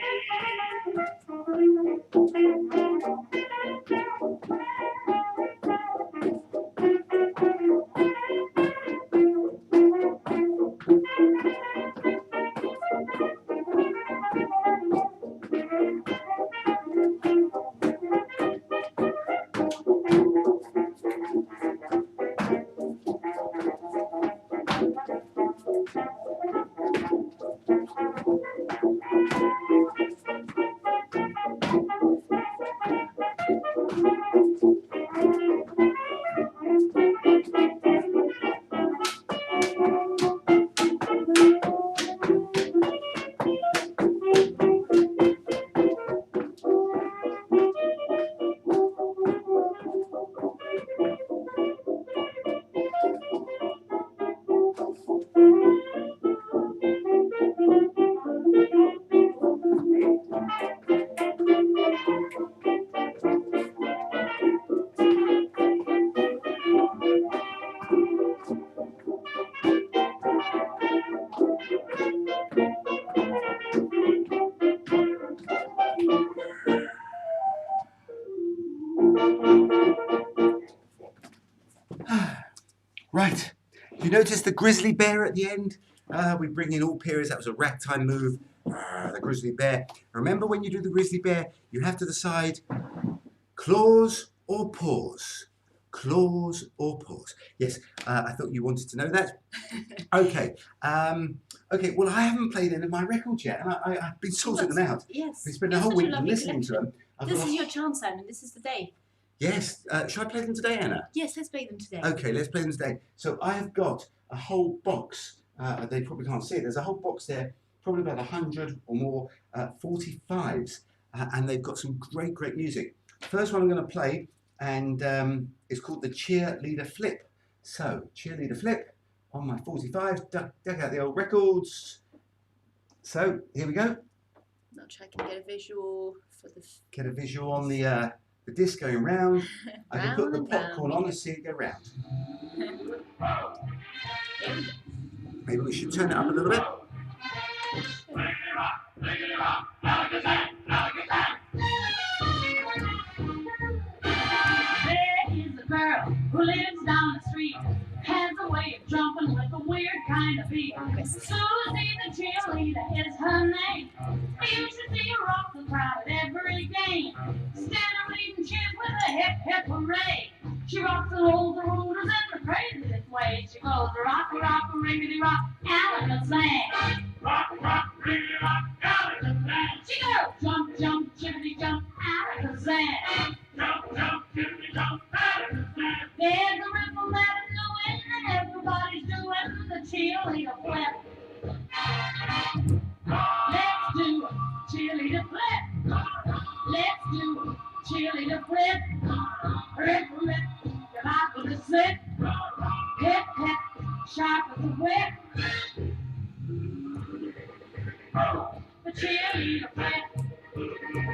Right. You notice the grizzly bear at the end? We bring in all periods. That was a ragtime move. The grizzly bear. Remember, when you do the grizzly bear, you have to decide claws or paws. Claws or paws. Yes, I thought you wanted to know that. Okay. Okay, well, I haven't played any of my records yet, and I've been sorting them out. Yes. We spent a whole week listening to them. This is your chance, Simon. This is the day. Yes. Shall I play them today, Anna? Yes, let's play them today. Okay, let's play them today. So I have got a whole box. They probably can't see it. There's a whole box there, probably about 100 or more 45s, and they've got some great, great music. First one I'm going to play, and it's called the Cheerleader Flip. So, Cheerleader Flip, on my 45, dug out the old records. So here we go. Not sure I can get a visual for the. Get a visual on the disc going round. I can put the Round and popcorn round. on and see it go round. There we go. Maybe we should turn it up a little bit. There is a girl who lives down the street, has a way of jumping with a weird kind of beat. Susie the cheerleader is her name. You should see her rock the crowd at every game. Standing leading cheers with a hip hip hooray. She rocks and rolls the rooters in the craziest way. She goes rock, rock, riggedy rock, Alakazam. Rock, rock, really rock, Alakazam. She goes jump, jump, chippity jump, Alakazam. Jump, jump, jibbity jump, Alakazam. There's a rhythm that is doing, and everybody's doing the cheerleader flip. Let's do a cheerleader flip. Let's do a cheerleader flip. Rip, rip, your life with a slip. Hip, hip, sharp as a whip. The cheerleader flip.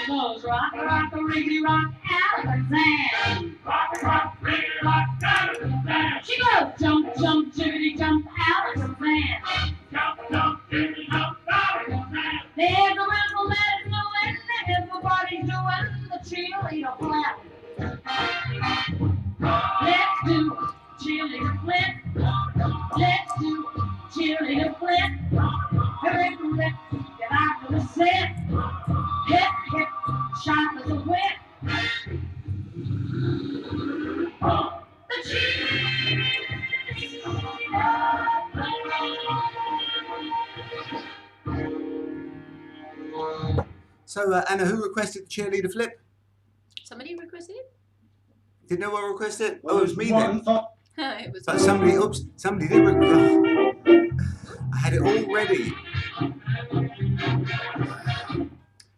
Goes rock, rock, riggedy rock, Alakazam. Rock, rock, really rock, Alakazam. She goes jump, jump, jibbity jump, Alakazam. Jump, jump, jibbity jump, Alakazam. There's a rhythm that is doing, and everybody's doing the cheerleader flip. Let's do a cheerleader flip. Let's do a cheerleader flip. Rip, rip, get out of the set. Hip, hip, sharp as a whip. The cheerleader flip. So Anna, who requested the cheerleader flip? Somebody requested it? Didn't know what requested it? Oh, it was me then. It was. But somebody, oops, somebody did request. I had it all ready.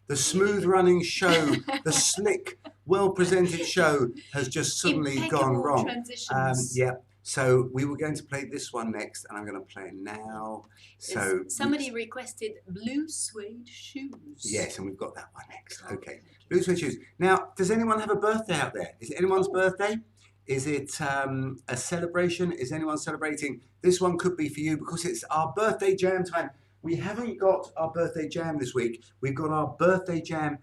The smooth running show, the slick, well presented show has just suddenly gone Impeccable wrong. Transitions. Yeah. So we were going to play this one next, and I'm going to play it now. So Somebody requested blue suede shoes. yes, and we've got that one next. Okay, blue suede shoes. Now, does anyone have a birthday out there? Is it anyone's birthday? Is it a celebration? Is anyone celebrating? This one could be for you because it's our birthday jam time. We haven't got our birthday jam this week. We've got our birthday jam.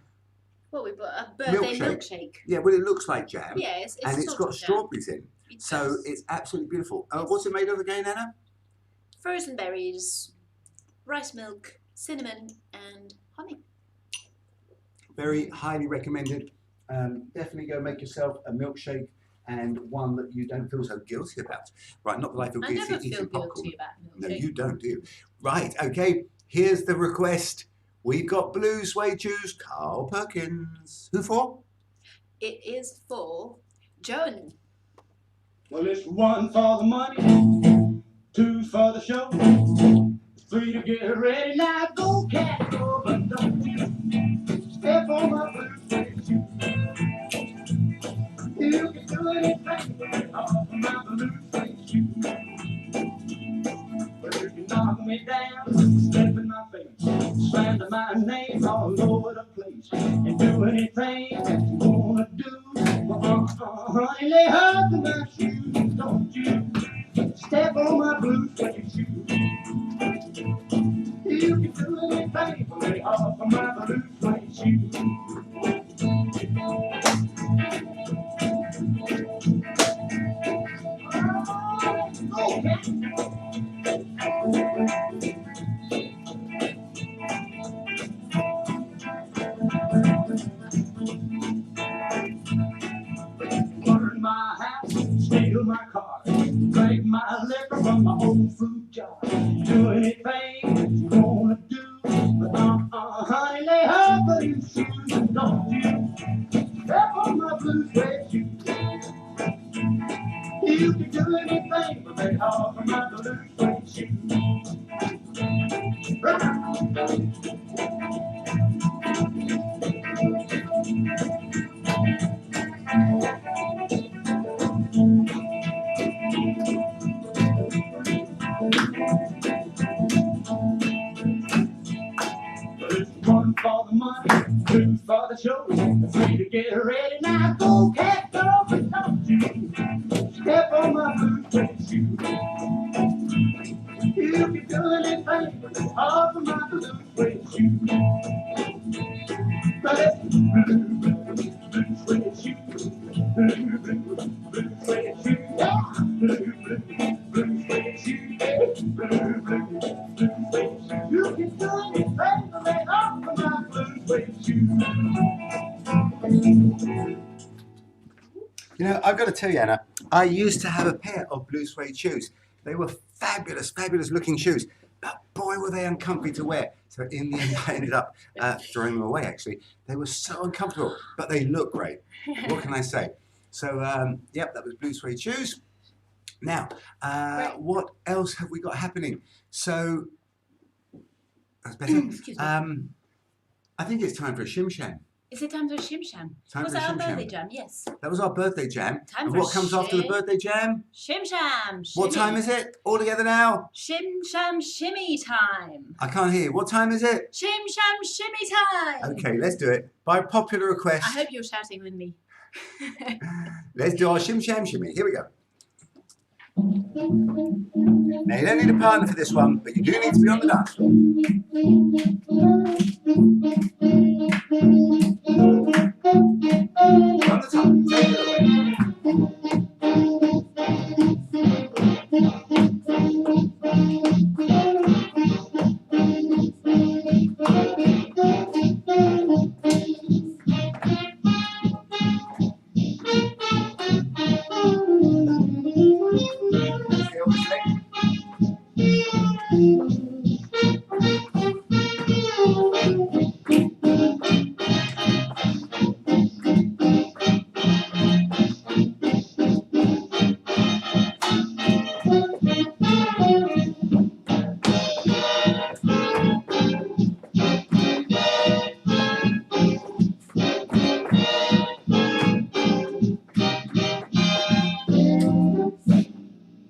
Well, we've got a birthday milkshake. Yeah, well, it looks like jam. Yeah, it's and it's got strawberries in. It So does. it's absolutely beautiful. Yes. What's it made of again, Anna? Frozen berries, rice milk, cinnamon, and honey. Very highly recommended. Definitely go make yourself a milkshake and one that you don't feel so guilty about. Right, not that I feel I guilty never eating feel popcorn. guilty about No, milkshake. you don't, do you? Right, okay, here's the request. We've got blue suede shoes, Carl Perkins. Who for? It is for Joan. Well, it's 1 for the money, 2 for the show, 3 to get ready. Now go, cat, go, but don't you step on my blue suede shoe. You can do anything off my blue suede shoe. But you can knock me down, step in my face, slander my name all over the place, and do anything that you wanna do. Honey, lay hard to my shoes, don't you step on my blue suede shoe. You can do anything for me off of my blue suede shoe. Burn my house, steal my car, drink my liquor from my old fruit jar. Do anything that you wanna do, but honey, lay hard for these shoes, and don't you step on my blue suede shoes. One for the money, two for the show. Three to get ready now. Go cat, go and talk to you. Step on my blue suede shoe. You can do anything off of my blue suede shoe. But it's blue suede shoe. Blue suede shoe. Yeah. Blue suede shoe. Blue suede shoe. You can do anything but lay off of my blue suede shoe. You know, I've got to tell you, Anna, I used to have a pair of blue suede shoes. They were fabulous, fabulous looking shoes, but boy, were they uncomfy to wear. So in the end, I ended up throwing them away, actually. They were so uncomfortable, but they look great. What can I say? So, yep, that was blue suede shoes. Now, what else have we got happening? So, that's better. Excuse me. I think it's time for a Shim Sham. Is it time for a Shim Sham? Time Was for a that our Shim Sham. birthday jam? Yes. That was our birthday jam. Time And for what comes after the Shim- birthday jam? Shim Sham. What time is it? All together now? Shim Sham Shimmy time. I can't hear. What time is it? Shim Sham Shimmy time. Okay, let's do it. By popular request, I hope you're shouting with me. let's do our Shim Sham Shimmy. Here we go. Now, you don't need a partner for this one, but you do need to be on the dance floor. From the top, take it away. Stay on this leg.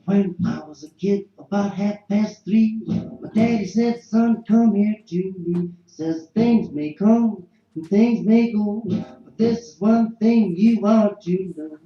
When I was a kid, about 3:30, my daddy said, son, come here to me. Says things may come and things may go, but this is one thing you ought to know.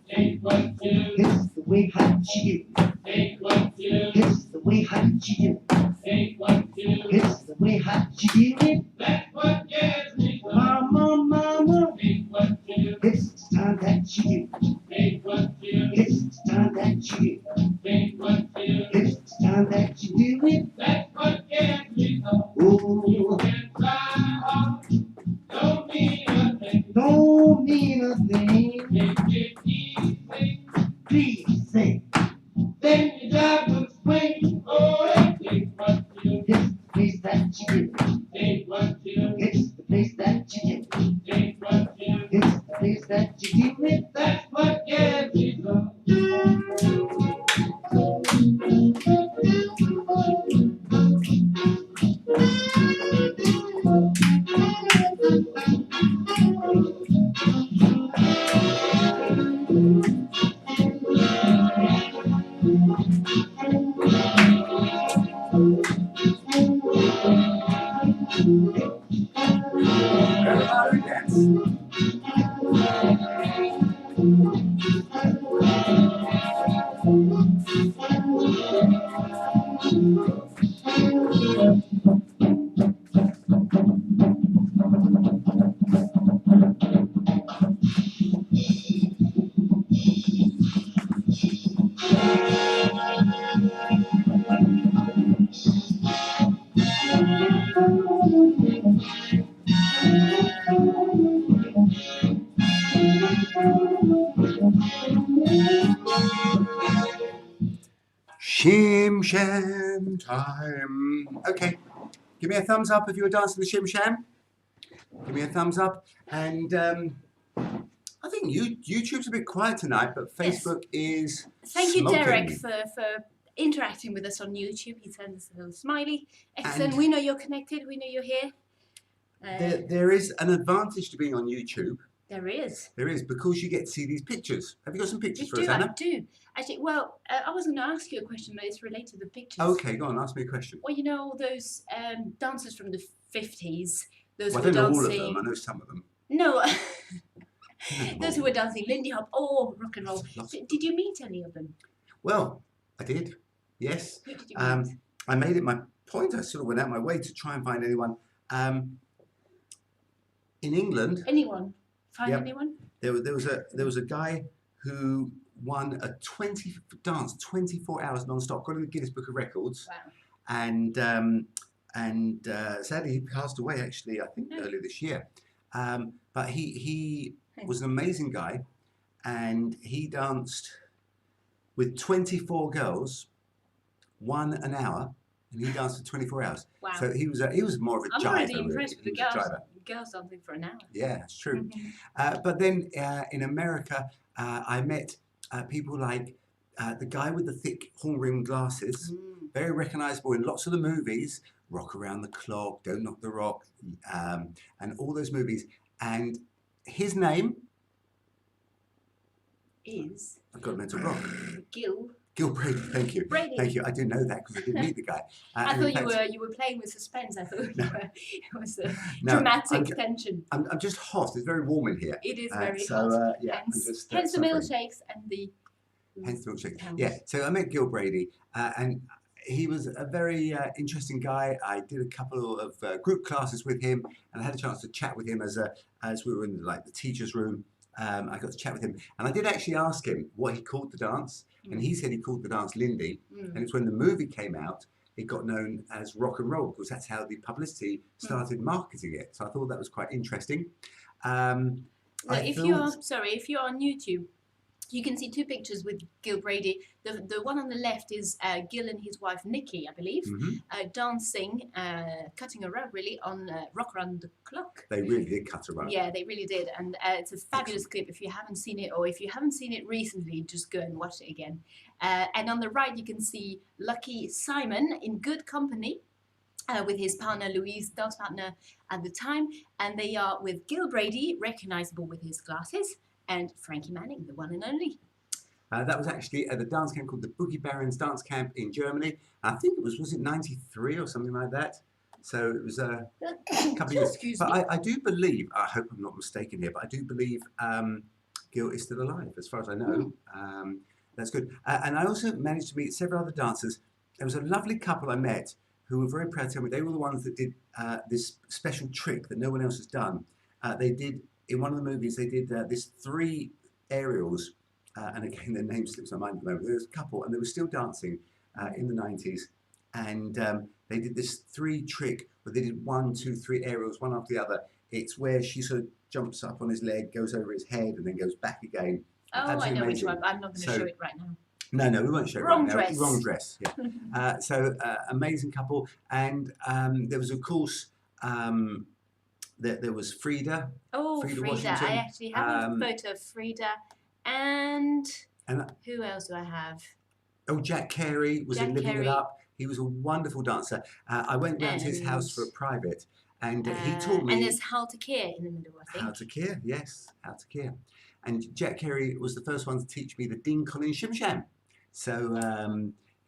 Take what you, It's the way how you do. take what you, It's the way how you do. take what you. It's the way how you do it. That's what gets me going. Mama, mama, Take what you, it's the time that you do. take what you, It's the time that you do. take what you. It's the time that you do it. That's what gets me going. You Oh, can try hard, don't mean a thing. don't mean a thing. Take it easy, Please say, then your job will swing. Oh, and take what you, it's the place that you do. take what you, It's the place that you do. take what you. It's the place that you do it. That's what gets me going. Everybody dance. Shim Sham time. Okay, give me a thumbs up if you were dancing the Shim Sham. Give me a thumbs up. And I think YouTube's a bit quiet tonight, but Yes. Facebook is Thank you, smoking. Derek, for interacting with us on YouTube. He sends us a little smiley. Excellent. And- We know you're connected. We know you're here. There is an advantage to being on YouTube. There is. There is, because you get to see these pictures. Have you got some pictures for us, I Anna? do. Actually, well, I was going to ask you a question, but it's related to the pictures. Okay, go on, ask me a question. Well, you know, those dancers from the 50s, those Well, who I don't were know all of dancing... them, I know some of them. No, I those who were dancing Lindy Hop or rock and roll. Lots. Did you meet any of them? Well, I did, yes. Who did you meet? I made it my point, I sort of went out my way to try and find anyone. In England... Anyone? Find Yep. anyone? There was a guy who won a 24 hours non-stop, got in the Guinness Book of Records, Wow. and sadly he passed away actually, I think earlier this year. But he was an amazing guy, and he danced with 24 girls, 1 an hour, and he danced for 24 hours. Wow. So he was more of a I'm jiver. already really. impressed with He the was a girls. jiver. Girls dancing for an hour. Yeah, it's true. Mhm. But then in America, I met people like the guy with the thick horn-rimmed glasses, very recognisable in lots of the movies, Rock Around the Clock, Don't Knock the Rock, and all those movies. And his name... Is I've got a mental block. Gil Brady, thank you. Brady. Thank you. I didn't know that because I didn't meet the guy. I and in thought fact- you were playing with suspense. I thought No. it was a No, dramatic tension. I'm just hot. It's very warm in here. It is Uh, very so, hot. yeah, I'm hence just, hence the suffering. milkshakes and the... Hence the milkshake. pounds. Yeah, so I met Gil Brady, and he was a very interesting guy. I did a couple of group classes with him, and I had a chance to chat with him as we were in like the teacher's room. I got to chat with him, and I did actually ask him what he called the dance, and he said he called the dance Lindy, and it's when the movie came out, it got known as rock and roll, because that's how the publicity started marketing it. So I thought that was quite interesting. If you're on YouTube, you can see 2 pictures with Gil Brady. The one on the left is Gil and his wife Nikki, I believe, dancing, cutting a rug really on Rock Around the Clock. They really did cut a rug. Yeah, they really did, and it's a fabulous clip. If you haven't seen it, or if you haven't seen it recently, just go and watch it again. And on the right, you can see Lucky Simon in good company. With his partner Louise, dance partner at the time, and they are with Gil Brady, recognisable with his glasses, and Frankie Manning, the one and only. That was actually at a dance camp called the Boogie Barons Dance Camp in Germany. I think was it 93 or something like that? So it was a couple of years. Excuse but me. I do believe, I hope I'm not mistaken here, but I do believe Gil is still alive, as far as I know. That's good. And I also managed to meet several other dancers. There was a lovely couple I met who were very proud to tell me they were the ones that did this special trick that no one else has done. They did, in one of the movies, they did this 3 aerials, and again, their name slips my mind at the moment. There was a couple, and they were still dancing in the 90s, and they did this 3 trick where they did 1, 2, 3 aerials, one after the other. It's where she sort of jumps up on his leg, goes over his head, and then goes back again. Oh, I Absolutely know which amazing. one. I'm not going to show it right now. No, we won't show it Wrong right dress. now. Wrong dress, yeah. So, amazing couple. And there was, of course, there was Frida. Oh, Frida Frida. Washington. I actually have a photo of Frida. And who else do I have? Oh, Jack Carey was in Jack Living Carey. It Up. He was a wonderful dancer. I went round to his house for a And- private, and he taught me And there's How to Care in the middle, I think. how to care. Yes, how to care. And Jack Carey was the first one to teach me the Dean Collins Shim Sham. So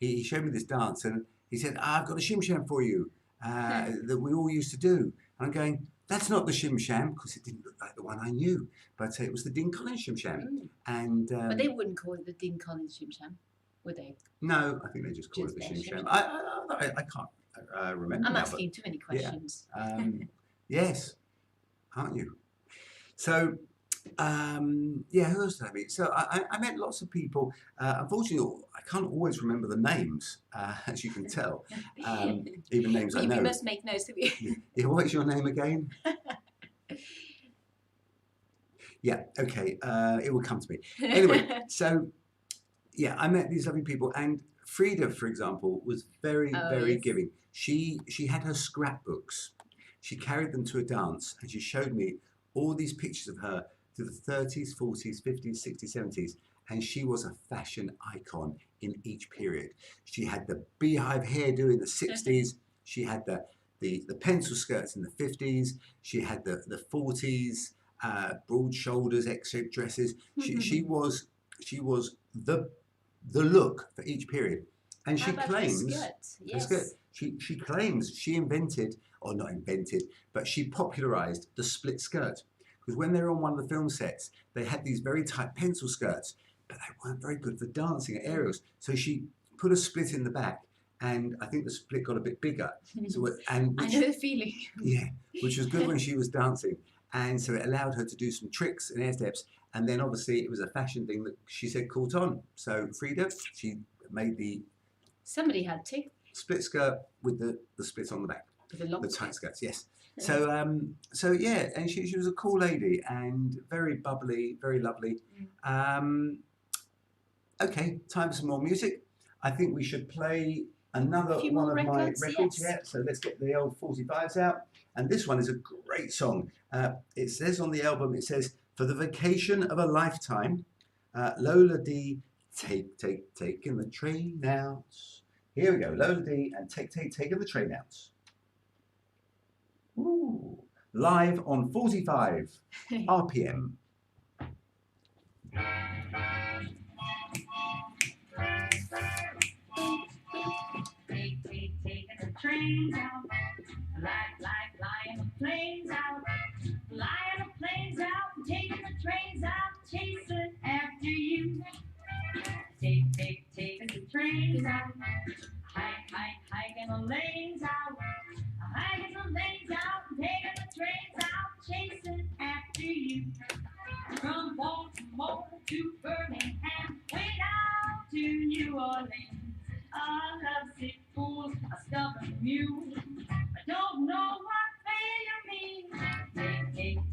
he showed me this dance, and he said, I've got a Shim Sham for you that we all used to do. And I'm going, that's not the Shim Sham, because it didn't look like the one I knew, but it was the Dean Collins Shim Sham. And But they wouldn't call it the Dean Collins Shim Sham, would they? no, I think they just call it the Just Shim their Sham. Shim I can't remember I'm now, asking too many questions. but, yes, aren't you? So, yeah, who else did I meet? So I met lots of people. Unfortunately, I can't always remember the names, as you can tell. Even names I We know. must make notes of you. Yeah, what is your name again? Yeah, okay, it will come to me. Anyway, so yeah, I met these lovely people, and Frida, for example, was very, very yes. giving. She had her scrapbooks. She carried them to a dance, and she showed me all these pictures of her to the 30s, 40s, 50s, 60s, 70s, and she was a fashion icon in each period. She had the beehive hairdo in the 60s. She had the the pencil skirts in the 50s. She had the 40s, broad shoulders, X-shaped dresses. She was the look for each period. And she How about claims the skirt? the skirt. Yes. She claims she invented, or not invented, but she popularized the split skirt. Because when they were on one of the film sets, they had these very tight pencil skirts, but they weren't very good for dancing at aerials. So she put a split in the back, and I think the split got a bit bigger. So I know the feeling. yeah, which was good when she was dancing, and so it allowed her to do some tricks and air steps. And then obviously it was a fashion thing that she said caught on. So Frida, she made the Somebody had to. split skirt with the split on the back, With a long the tight skirt. skirts. Yes. So yeah, and she was a cool lady and very bubbly, very lovely. Okay, time for some more music. I think we should play another few one more of my records, records. yes. Yeah, so let's get the old 45s out. And this one is a great song. It says on the album, it says, "For the vacation of a lifetime, Lola D, taking the train out." Here we go, Lola D and taking the train out. Ooh, live on 45 RPM. Taking the trains out, flying the planes out, flying the planes out, taking the trains out, chasing after you. Taking the trains out, hiking the lanes out, hiking the lanes out, taking the trains out, chasing after you. From Baltimore to Birmingham, way down to New Orleans. A lovesick fool, a stubborn mule. I don't know what failure means.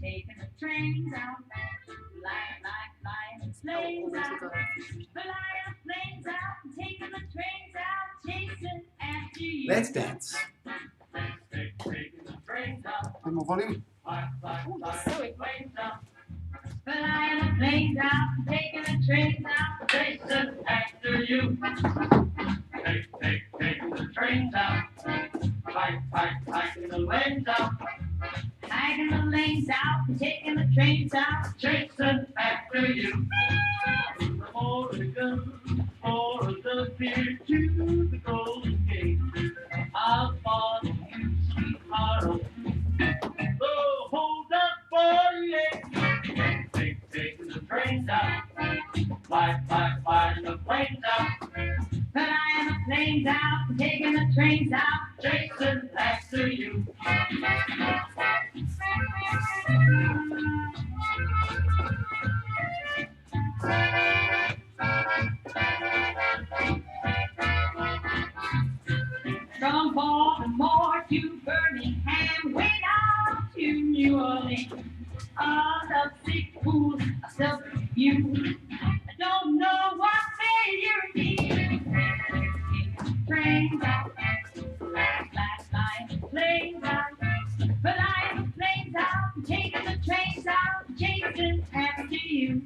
Taking the trains out, flying the planes out, flying the planes out, taking the trains out, chasing after you. Let's dance. Taking the trains out, Bit more volume. flying planes out, flying the planes out, taking the trains out, chasing after you. Taking the trains out, hiking the lanes out, hiking the lanes out, taking the trains out, chasing after you. From Oregon, Florida, here to the Golden Gate, I'll follow you, sweetheart. Oh, hold up, 48. Taking the trains out, flying the planes out. Flying the planes out, taking the trains out, chasing after you. From Baltimore to Birmingham, way down to New Orleans. A lovesick fool, a selfish you. I don't know what failure means. Trains out, flying planes out, flying the planes out, taking the trains out, chasing after you.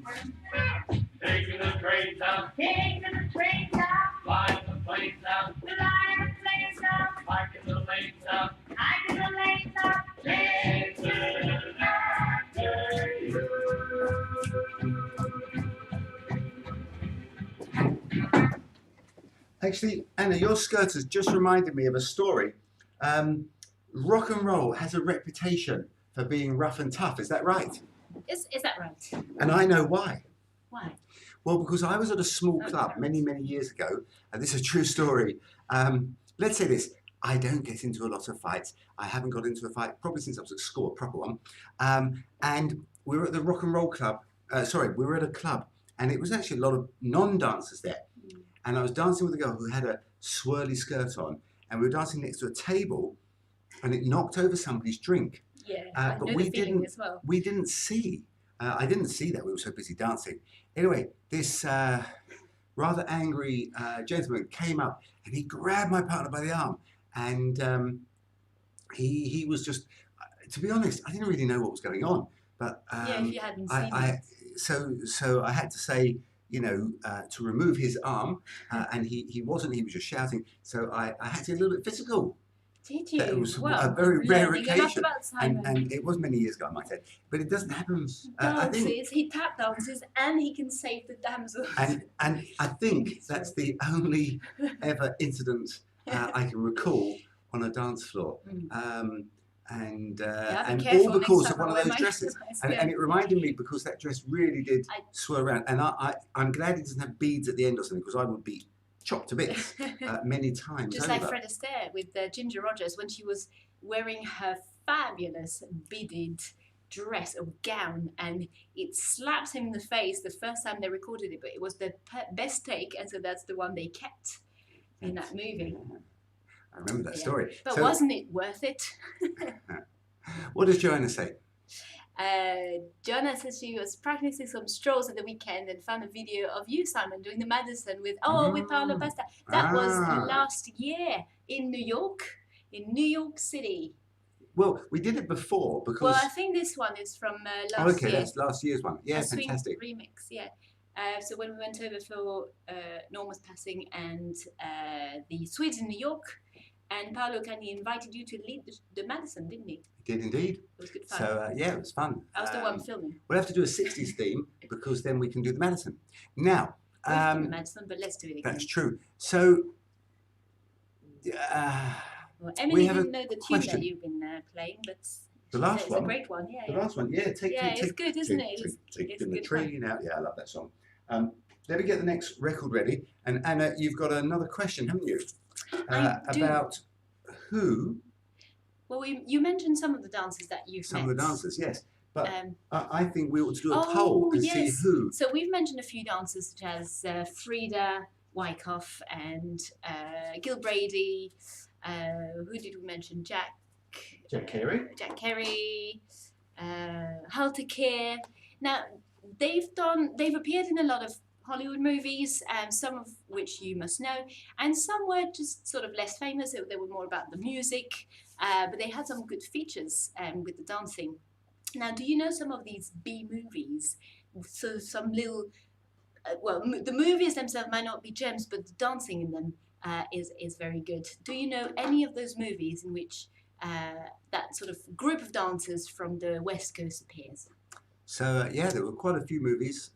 Taking the trains out, taking the trains out, flying the planes out, flying the planes out, hiking the lanes out, hiking the lanes out, chasing after you. Actually, Anna, your skirt has just reminded me of a story. Rock and roll has a reputation for being rough and tough. Is that right? Is that right? And I know why. Why? Well, because I was at a small club many, many years ago, and this is a true story. Let's say this, I don't get into a lot of fights. I haven't got into a fight probably since I was at school, a proper one. And we were at the rock and roll club, we were at a club, and it was actually a lot of non-dancers there. And I was dancing with a girl who had a swirly skirt on, and we were dancing next to a table, and it knocked over somebody's drink. Yeah, I But know we the feeling didn't. as well. We didn't see. I didn't see that. We were so busy dancing. Anyway, this rather angry gentleman came up and he grabbed my partner by the arm, and he was just. To be honest, I didn't really know what was going on, but Yeah, if you hadn't seen it. so I had to say, to remove his arm, and he wasn't. He was just shouting. So I had to get a little bit physical. Did you? That it was Well, a very rare learning a lot occasion, about Simon. and it was many years ago, I might say. But it doesn't happen. I think, Dances, he tap dances, and he can save the damsels. and I think that's the only ever incident I can recall on a dance floor. And all because of one of those dresses. And it reminded me, because that dress really did swirl around. And I'm glad it doesn't have beads at the end or something, because I would be chopped to bits many times Just over. like Fred Astaire with Ginger Rogers when she was wearing her fabulous beaded dress or gown, and it slaps him in the face the first time they recorded it, but it was the best take, and so that's the one they kept in that movie. I remember that story. But So, wasn't it worth it? what does Joanna say? Joanna says she was practicing some strolls at the weekend and found a video of you, Simon, doing the Madison with Paolo Pasta. That was last year in New York City. Well, we did it before because. Well, I think this one is from last year. That's last year's one. Yeah, a swing fantastic. remix. Yeah. So when we went over for Norma's passing and the Swedes in New York, and Paolo kindly invited you to lead the Madison, didn't he? He did indeed. It was good fun. So yeah, it was fun. I was the one filming. We'll have to do a 60s theme because then we can do the Madison. Now, We've done the Madison, but let's do it again. that's true. So, Well, Emily we have didn't a know the tune question. that you've been playing, but The last it's one? a great one. Yeah, the yeah. last one, yeah, take it's good, isn't it? Take It's in the good tree now. Yeah, I love that song. Let me get the next record ready. And Anna, you've got another question, haven't you? I do. About who? Well, you mentioned some of the dancers that you've Some met. of the dancers, yes. But Um, I think we ought to do a oh, poll and yes. see who. So we've mentioned a few dancers such as Frida Wyckoff and Gil Brady. Who did we mention? Jack Carey. Jack Kerry, Halter Keir. Now they've appeared in a lot of Hollywood movies, some of which you must know, and some were just sort of less famous. They were more about the music, but they had some good features with the dancing. Now, do you know some of these B movies? So some little, the movies themselves might not be gems, but the dancing in them is very good. Do you know any of those movies in which that sort of group of dancers from the West Coast appears? So yeah, there were quite a few movies.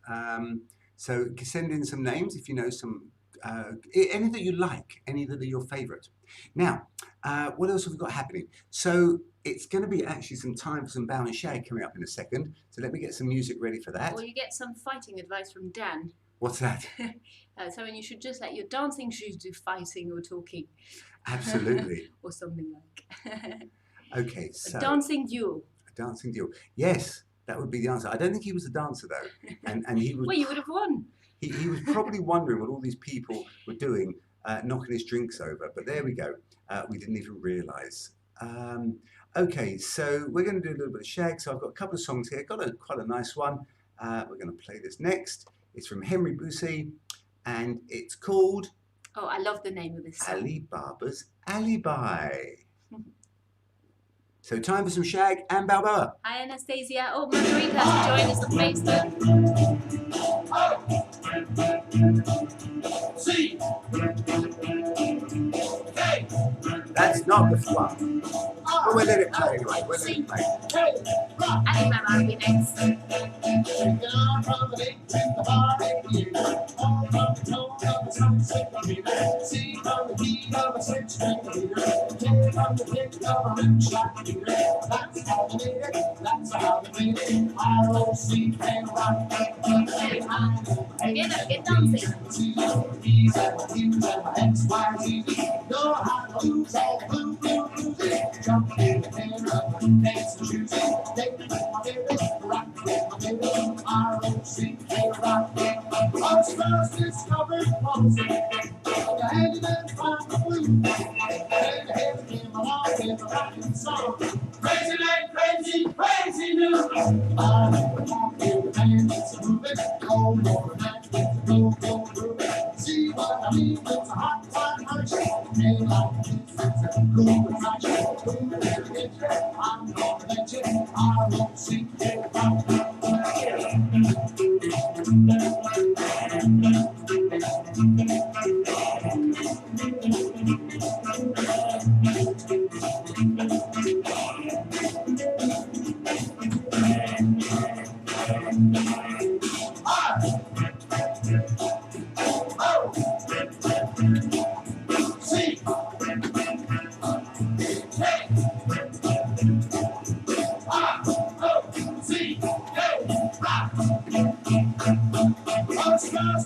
So send in some names if you know some, any that you like, any that are your favourite. Now, what else have we got happening? So it's going to be actually some time for some Bow and Shag coming up in a second. So let me get some music ready for that. Or you get some fighting advice from Dan. What's that? So when you should just let your dancing shoes do fighting or talking. Absolutely. Or something like. Okay, so A dancing duel. a dancing duel. Yes, that would be the answer. I don't think he was a dancer though, and he was. Well, you would have won. He was probably wondering what all these people were doing, knocking his drinks over. But there we go. We didn't even realise. Okay, so we're going to do a little bit of Shag. So I've got a couple of songs here. Got quite a nice one. We're going to play this next. It's from Henry Boussey, and it's called Oh, I love the name of this song. Ali Baba's Alibi. So time for some Shag and Balboa. Hi, Anastasia. Oh, Margarita has joined us on Facebook. See, hey, That's not the one. But we'll let it play anyway. We'll let it play. hey, rock. I think that might be next. Taking on from the lake to the bar, all from the tone of the sunset meter, see from the heat of a six-string leader, take from the kick of a rimshot leader. That's how they made it. That's how they made it. ROC and rock. Get dancing. See your D's and my Q's and my X, Y, Z. Know how to lose all the blue, blue, blues. Jump in the mirror, dance and shoes. Take with my baby, rock with my baby. ROC, rock. Us first discovered policy. The handyman found the blue. Take a head in my heart in the rockin' song. Crazy night, crazy, crazy news. I never talk to the man that's moving. Cold over night, go, go, groove. See what I mean? It's a hot, hot hunch. Ain't like this, it's a cool touch. Who will get you? I'm gonna let you. I won't see you.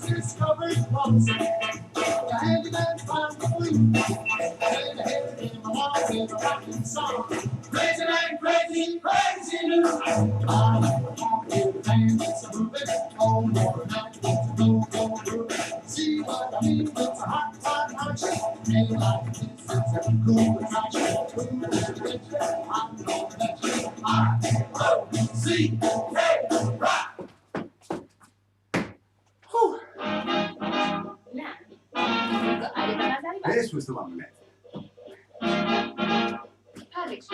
Discovery Plus. The handyman found the flea. And the head in the wall with a rocking song. Crazy man, crazy, crazy news. I want to dance a movie. Oh, more night, it's a go groove. See what I mean? It's a hot, hot, hot shit. Ain't like this, it's a cool attraction. Who is the picture? I'm gonna let you. I-O-C-K, rock. Now, we've got Alibaba, Alibaba. This was the one we met. Perfect.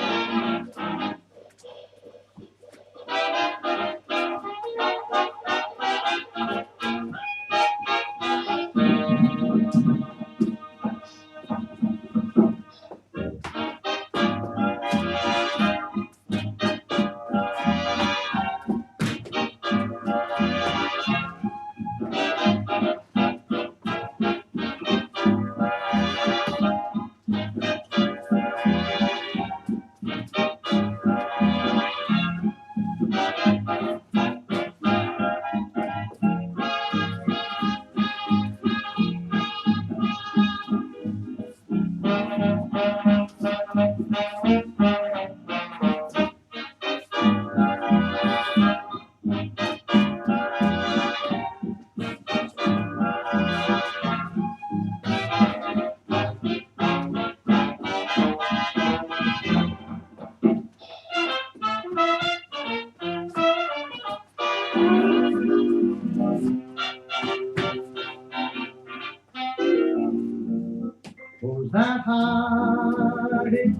Who's that hiding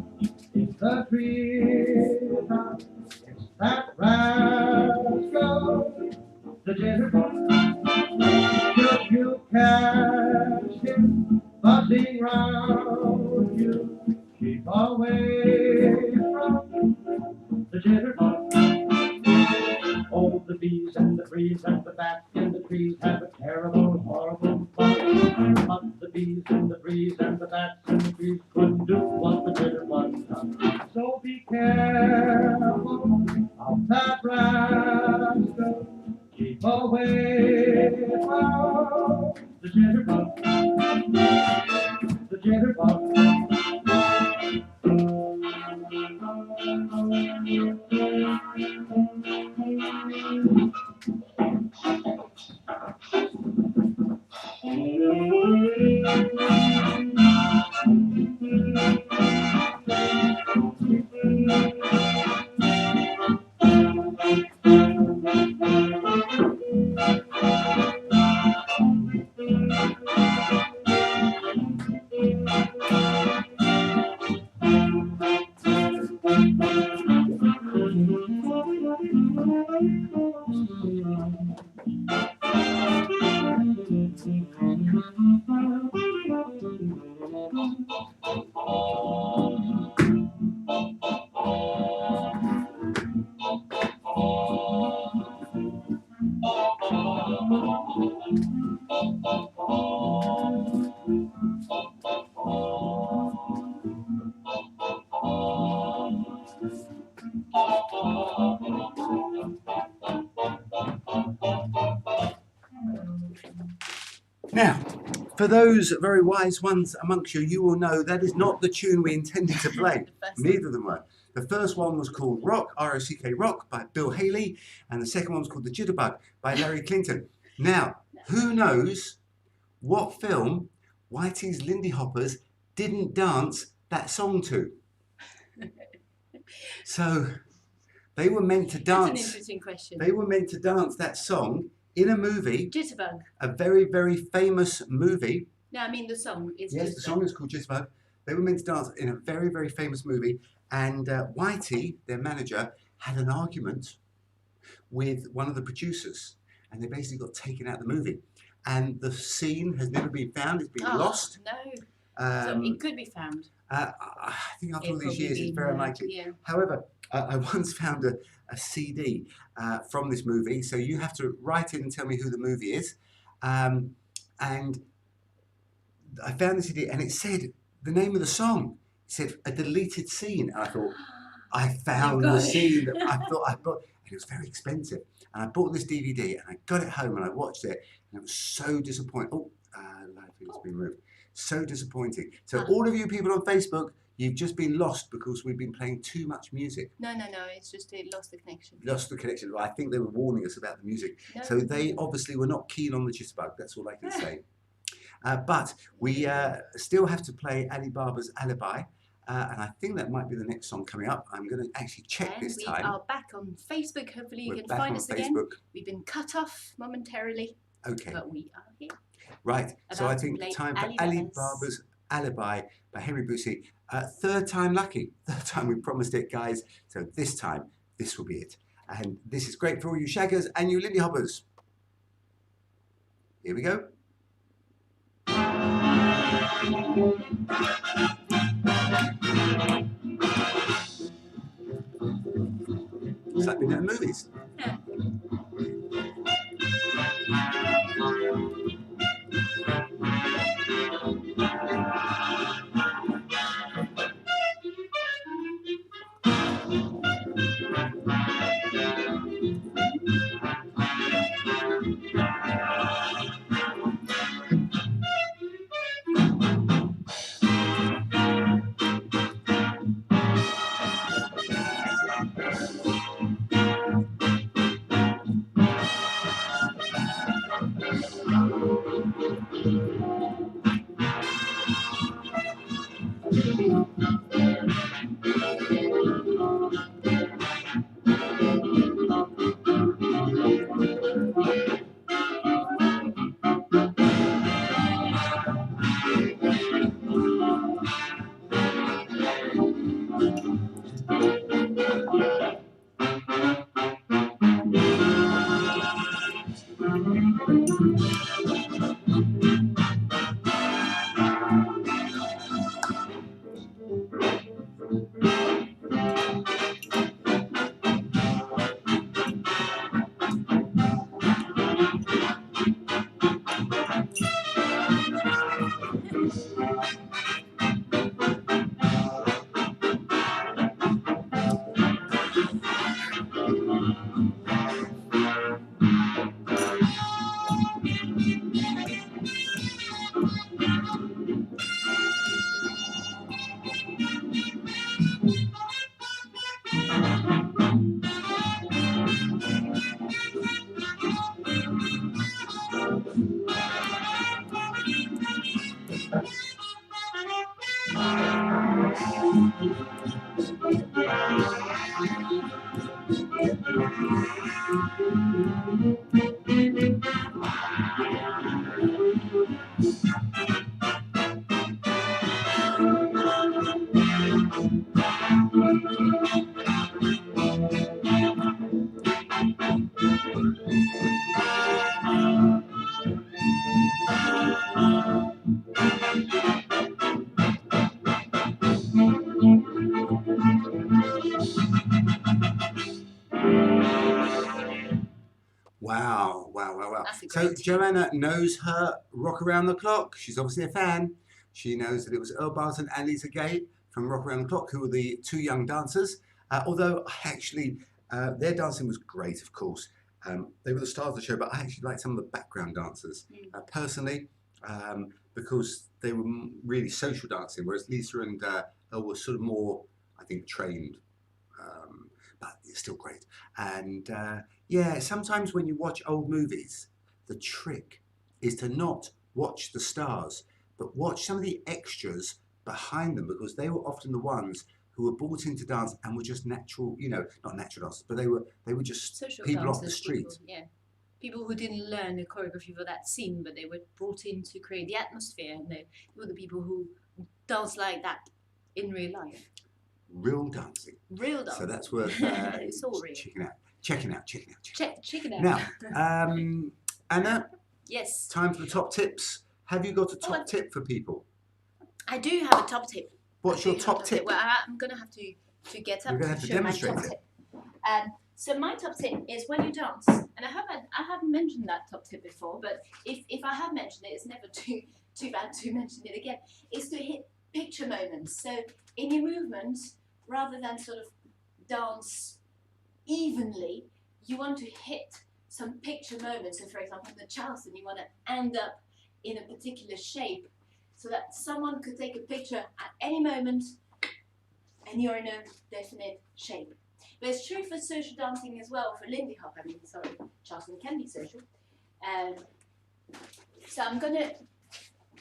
in the treetop? It's that rascal, the jitterbug. Should you catch him buzzing round you, keep away from the jitterbug. Oh, the bees and the breeze and the bats in the trees have a terrible, horrible fun. But the bees and the breeze and the bats in the trees couldn't do what the jitterbug does. So be careful of that rascal. Keep away from the jitterbug. The jitterbug. Now, for those very wise ones amongst you, you will know that is not the tune we intended to play. Neither of them were. The first one was called Rock, R-O-C-K, Rock, by Bill Haley, and the second one was called The Jitterbug by Larry Clinton. Now, who knows what film Whitey's Lindy Hoppers didn't dance that song to? So, they were meant to dance. That's an interesting question. They were meant to dance that song in a movie, Jitterbug. a very, very famous movie. No, I mean the song. It's Yes, the song is called Jitterbug. They were meant to dance in a very, very famous movie. And Whitey, their manager, had an argument with one of the producers. And they basically got taken out of the movie. And the scene has never been found. It's been lost. No. So it could be found. I think after all It these probably years, it's been, very unlikely. yeah. However, I once found a CD from this movie, so you have to write in and tell me who the movie is. And I found the CD, and it said the name of the song. It said a deleted scene, and I thought I found the got it. scene that I thought I bought, and it was very expensive. And I bought this DVD, and I got it home, and I watched it, and it was so disappointing. Oh, live feed has been removed. So disappointing. So all of you people on Facebook, you've just been lost because we've been playing too much music. No, it's just it lost the connection. Lost the connection. I think they were warning us about the music. No, So they obviously were not keen on the Jitterbug. That's all I can say. But we still have to play Alibaba's Alibi. And I think that might be the next song coming up. I'm going to actually check and this we time. are back on Facebook. Hopefully you We're can back find on us Facebook. again. We've been cut off momentarily, Okay. but we are here. Right. So I About to think play time for Alibaba's. Alibaba's Alibi by Henry Boosie. Third time lucky. Third time we promised it, guys. So this time, this will be it. And this is great for all you shaggers and you Lindy hoppers. Here we go. It's like being in the movies. Yeah. Wow, wow, wow, wow. That's a So great Joanna knows her Rock Around the Clock. She's obviously a fan. She knows that it was Earl Barton and Lisa Gay from Rock Around the Clock who were the two young dancers. Although actually their dancing was great, of course. They were the stars of the show, but I actually liked some of the background dancers personally because they were really social dancing, whereas Lisa and Earl were sort of more, I think, trained. But it's still great. And yeah, sometimes when you watch old movies, the trick is to not watch the stars, but watch some of the extras behind them, because they were often the ones who were brought in to dance and were just natural, you know, not natural dancers, but they were just Social people off the dancers, street. people, yeah. People who didn't learn the choreography for that scene, but they were brought in to create the atmosphere, and they were the people who dance like that in real life. Real dancing. Real dance. So that's worth It's all real. checking out. Check it out. Now, Anna, Yes. time for the top tips. Have you got a top tip for people? I do have a top tip. What's your top tip? Well, I'm going to have to get up You're gonna to have to show my demonstrate top it. tip. So my top tip is when you dance, and I haven't mentioned that top tip before, but if I have mentioned it, it's never too bad to mention it again. Is to hit picture moments. So in your movements, rather than sort of dance evenly, you want to hit some picture moments. So for example, in the Charleston, you want to end up in a particular shape so that someone could take a picture at any moment and you're in a definite shape. But it's true for social dancing as well, for Lindy hop. I mean, sorry, Charleston can be social. So I'm going to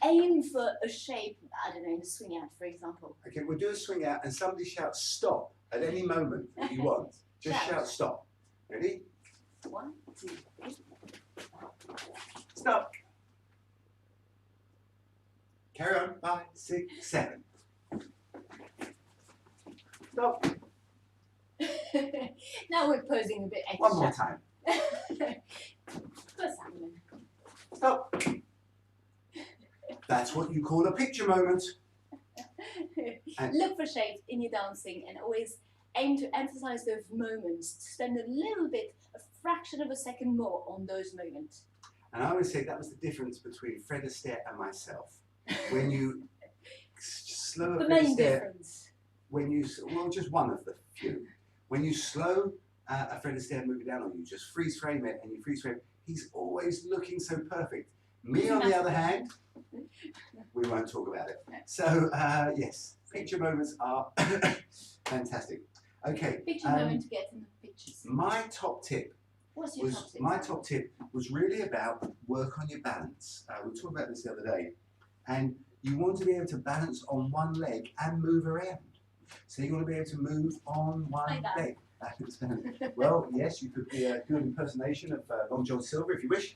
aim for a shape, I don't know, in a swing out, for example. Okay, we'll do a swing out and somebody shouts stop at any moment that you want. Just shout stop. Ready? 1, 2, 3. Stop. Carry on. 5, 6, 7. Stop. Now we're posing a bit extra. One more time. For Selmon. Stop. That's what you call a picture moment. Look for shapes in your dancing and always aim to emphasize those moments, to spend a little bit, a fraction of a second more on those moments. And I always say that was the difference between Fred Astaire and myself. When you slow a The Fred main Astaire, difference. when you, well, just one of the few. When you slow a Fred Astaire movie down on you, just freeze frame it and you freeze frame, he's always looking so perfect. Me, on the other hand, we won't talk about it. So, yes, picture moments are fantastic. Okay. Picture moment to get in the pictures. My top tip What's your top tip? my top tip was really about work on your balance. We talked about this the other day, and you want to be able to balance on one leg and move around. So you want to be able to move on one leg. Well, yes, you could be a good impersonation of Long John Silver if you wish.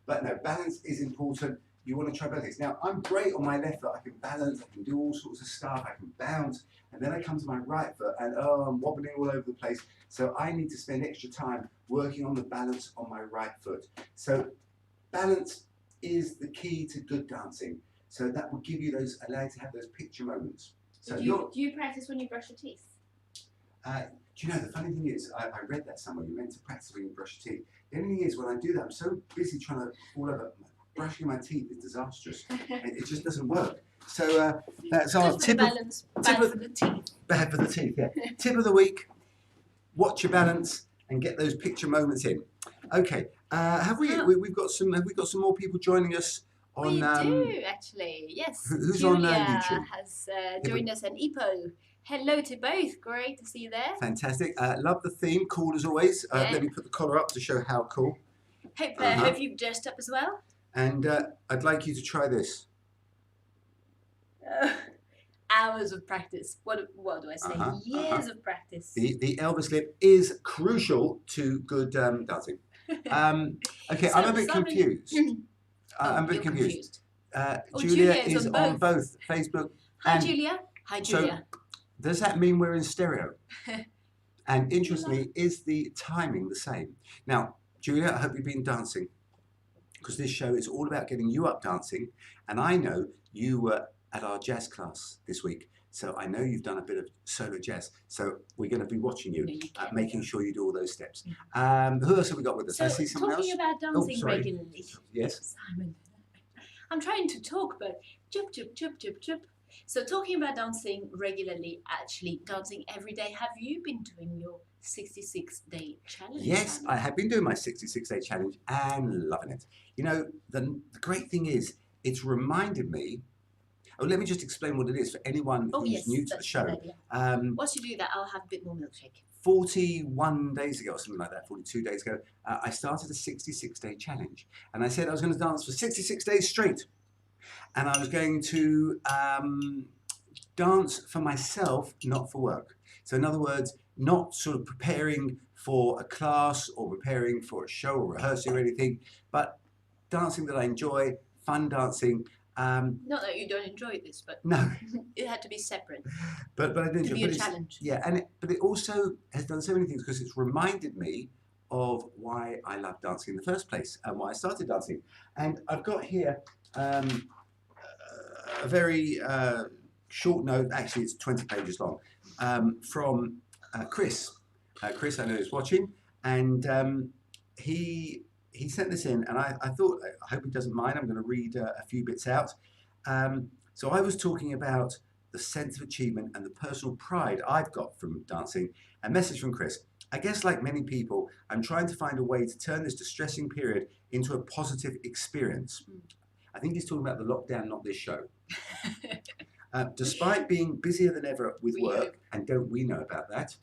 But no, balance is important. You want to try both things. Now, I'm great on my left foot. I can balance, I can do all sorts of stuff, I can bounce, and then I come to my right foot and I'm wobbling all over the place. So I need to spend extra time working on the balance on my right foot. So balance is the key to good dancing. So that will give you those, allow you to have those picture moments. So do you practice when you brush your teeth? Do you know, the funny thing is, I read that somewhere, you're meant to practice when you brush your teeth. The only thing is, when I do that, I'm so busy trying to fall over. Brushing my teeth is disastrous. It just doesn't work. So that's our tip of the teeth. Bad for the teeth, yeah. Tip of the week, watch your balance and get those picture moments in. Okay, have we got some more people joining us on We do actually, yes. Who's Julia on YouTube? has joined us, and Ipo. Hello to both. Great to see you there. Fantastic. Love the theme. Cool as always. Let me put the collar up to show how cool. Hope you've dressed up as well. And I'd like you to try this. Hours of practice. What do I say? Years of practice. The Elvis lip is crucial to good dancing. Okay, So I'm a bit confused. I'm a bit confused. Julia is on both Facebook. Hi, and Julia. Hi, Julia. So, does that mean we're in stereo? And interestingly, is the timing the same? Now, Julia, I hope you've been dancing, because this show is all about getting you up dancing. And I know you were at our jazz class this week, so I know you've done a bit of solo jazz. So we're going to be watching you, making sure you do all those steps. Who else have we got with us? So I see someone else. talking about dancing regularly. Yes. Simon, I'm trying to talk, but chup, chup, chup, chup, chup. So talking about dancing regularly, actually dancing every day, have you been doing your 66-day challenge? Yes, I have been doing my 66-day challenge and loving it. You know, the great thing is, it's reminded me. Oh, let me just explain what it is for anyone who's new to the show. Once you do that, I'll have a bit more milkshake. 41 days ago, or something like that, 42 days ago, I started a 66-day challenge. And I said I was going to dance for 66 days straight. And I was going to dance for myself, not for work. So in other words, not sort of preparing for a class or preparing for a show or rehearsing or anything, but dancing that I enjoy, fun dancing. Not that you don't enjoy this, but no, it had to be separate. But I did to be a challenge. Yeah, but it also has done so many things because it's reminded me of why I love dancing in the first place and why I started dancing. And I've got here a very short note. Actually, it's 20 pages long from Chris. Chris, I know is watching, and he sent this in, and I thought, I hope he doesn't mind. I'm going to read a few bits out. So I was talking about the sense of achievement and the personal pride I've got from dancing. A message from Chris. I guess like many people, I'm trying to find a way to turn this distressing period into a positive experience. I think he's talking about the lockdown, not this show. Despite being busier than ever with work, and don't we know about that,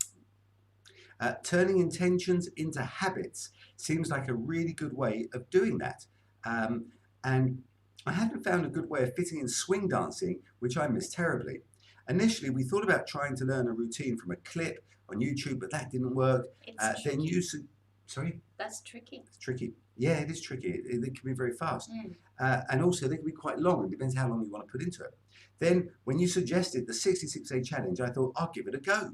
turning intentions into habits seems like a really good way of doing that. And I haven't found a good way of fitting in swing dancing, which I miss terribly. Initially, we thought about trying to learn a routine from a clip on YouTube, but that didn't work. Then you sorry? That's tricky. It's tricky. Yeah, it is tricky. It can be very fast. And also, they can be quite long. It depends how long you want to put into it. Then, when you suggested the 66-day challenge, I thought, I'll give it a go.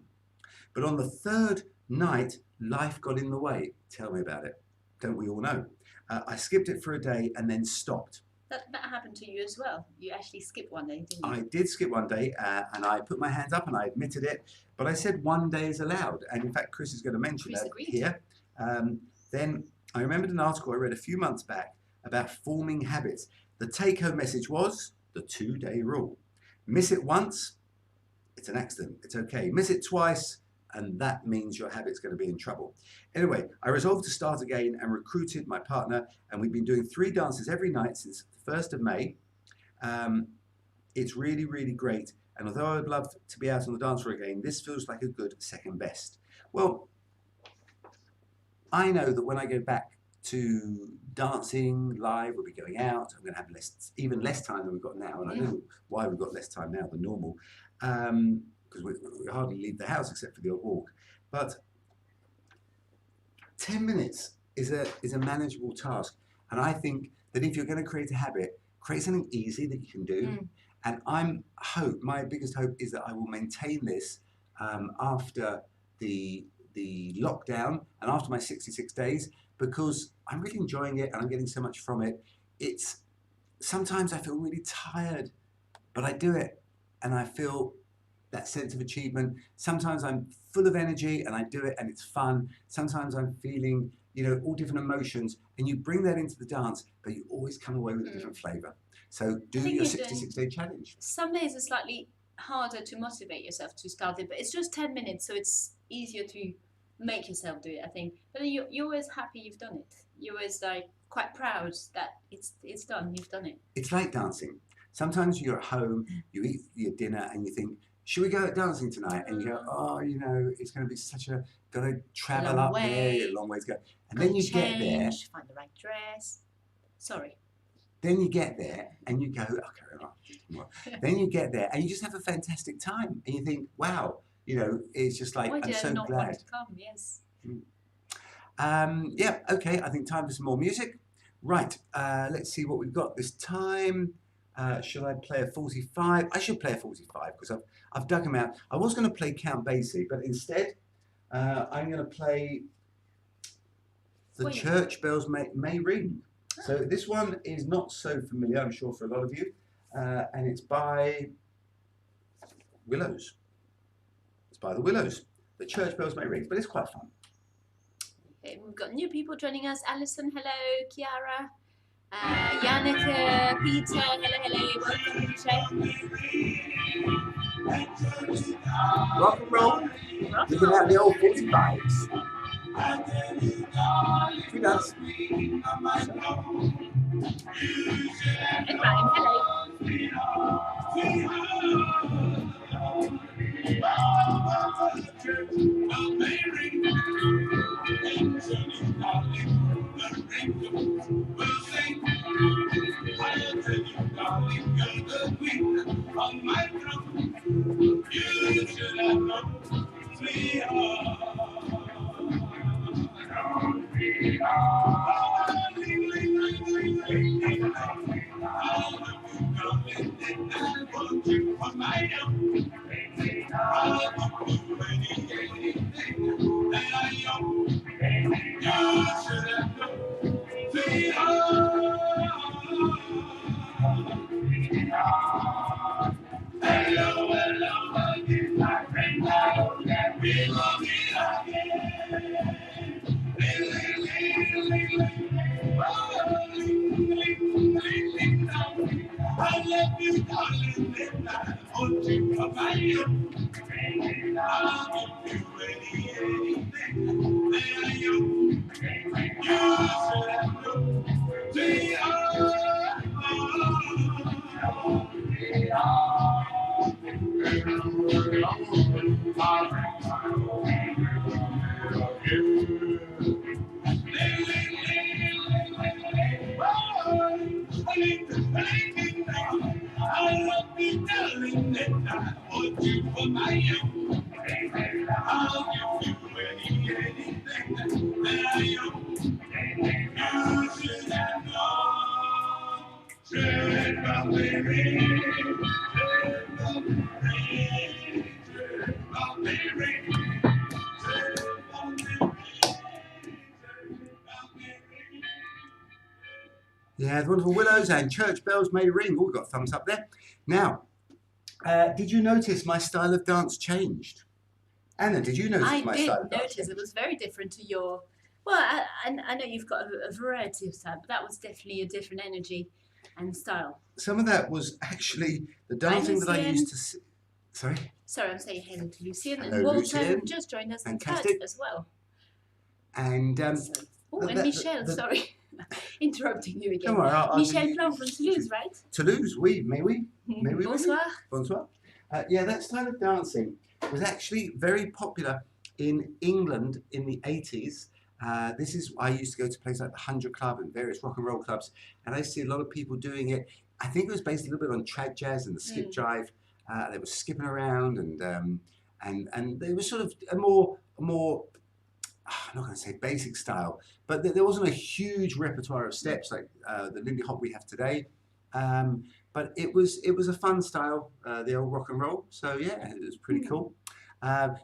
But on the third night, life got in the way. Tell me about it. Don't we all know? I skipped it for a day and then stopped. That happened to you as well. You actually skipped one day, didn't you? I did skip one day, and I put my hands up and I admitted it. But I said one day is allowed. And in fact, Chris is going to mention that here. Then I remembered an article I read a few months back about forming habits. The take-home message was the 2-day rule. Miss it once, it's an accident. It's okay. Miss it twice, and that means your habit's going to be in trouble. Anyway, I resolved to start again and recruited my partner, and we've been doing 3 dances every night since the 1st of May. It's really, really great. And although I would love to be out on the dance floor again, this feels like a good second best. Well, I know that when I go back to dancing live, we'll be going out, I'm going to have even less time than we've got now. And I know why we've got less time now than normal, because we hardly leave the house except for the odd walk. But 10 minutes is a manageable task. And I think that if you're going to create a habit, create something easy that you can do. And my biggest hope is that I will maintain this after the lockdown and after my 66 days, because I'm really enjoying it and I'm getting so much from it. Sometimes I feel really tired, but I do it and I feel that sense of achievement. Sometimes I'm full of energy and I do it and it's fun. Sometimes I'm feeling, all different emotions, and you bring that into the dance, but you always come away with a different flavor. So do your 66-day challenge. Some days it's slightly harder to motivate yourself to start it, but it's just 10 minutes, so it's easier to make yourself do it, I think. But then you're always happy you've done it. You're always quite proud that it's done, you've done it. It's like dancing. Sometimes you're at home, you eat your dinner and you think, should we go out dancing tonight? And you go, oh, it's going to be got to travel up there, a long way to go. And then you get there. Find the right dress. Sorry. Then you get there and you go, then you get there and you just have a fantastic time. And you think, wow, it's just like, I'm so glad. Want to come? Yes. Yeah, okay, I think time for some more music. Right, let's see what we've got this time. Should I play a 45? I should play a 45 because I've dug them out. I was going to play Count Basie, but instead I'm going to play The Church Bells May Ring. So this one is not so familiar, I'm sure, for a lot of you, and it's by Willows. It's by the Willows. The Church Bells May Ring, but it's quite fun. Okay, we've got new people joining us. Alison, hello. Chiara, Janneke, Peter, hello. Welcome to the show. Rock and roll. Looking at the old 45s. Who does? And Ryan, hello. I love you, darling, and I want you for my own. I'll give you anything that I own. You should have known. Should probably ring, should probably ring, should probably ring, should probably ring, should probably ring. Yeah, the wonderful Willows and Church Bells May Ring. Oh, we've got a thumbs up there. Now, did you notice my style of dance changed? Anna, did you notice my style of dance? I did notice it was very different to your. Well, I know you've got a variety of style, but that was definitely a different energy and style. Some of that was actually the dancing that I used to see. Sorry? Sorry, I'm saying hello to Lucian. Hello, And Walter, Lucian. who just joined us in Kurt Fantastic. as well. And And Michelle, sorry. Interrupting you again. Don't worry, I'll Michelle do- Plan from Toulouse, right? Toulouse, oui, may we? May we? Bonsoir. Bonsoir. Yeah, that style of dancing was actually very popular in England in the 80s. I used to go to places like the 100 Club and various rock and roll clubs, and I see a lot of people doing it. I think it was based a little bit on trad jazz and the skip jive. They were skipping around and they were sort of a more I'm not going to say basic style, but there wasn't a huge repertoire of steps like the Lindy Hop we have today. But it was a fun style, the old rock and roll. So yeah, it was pretty cool.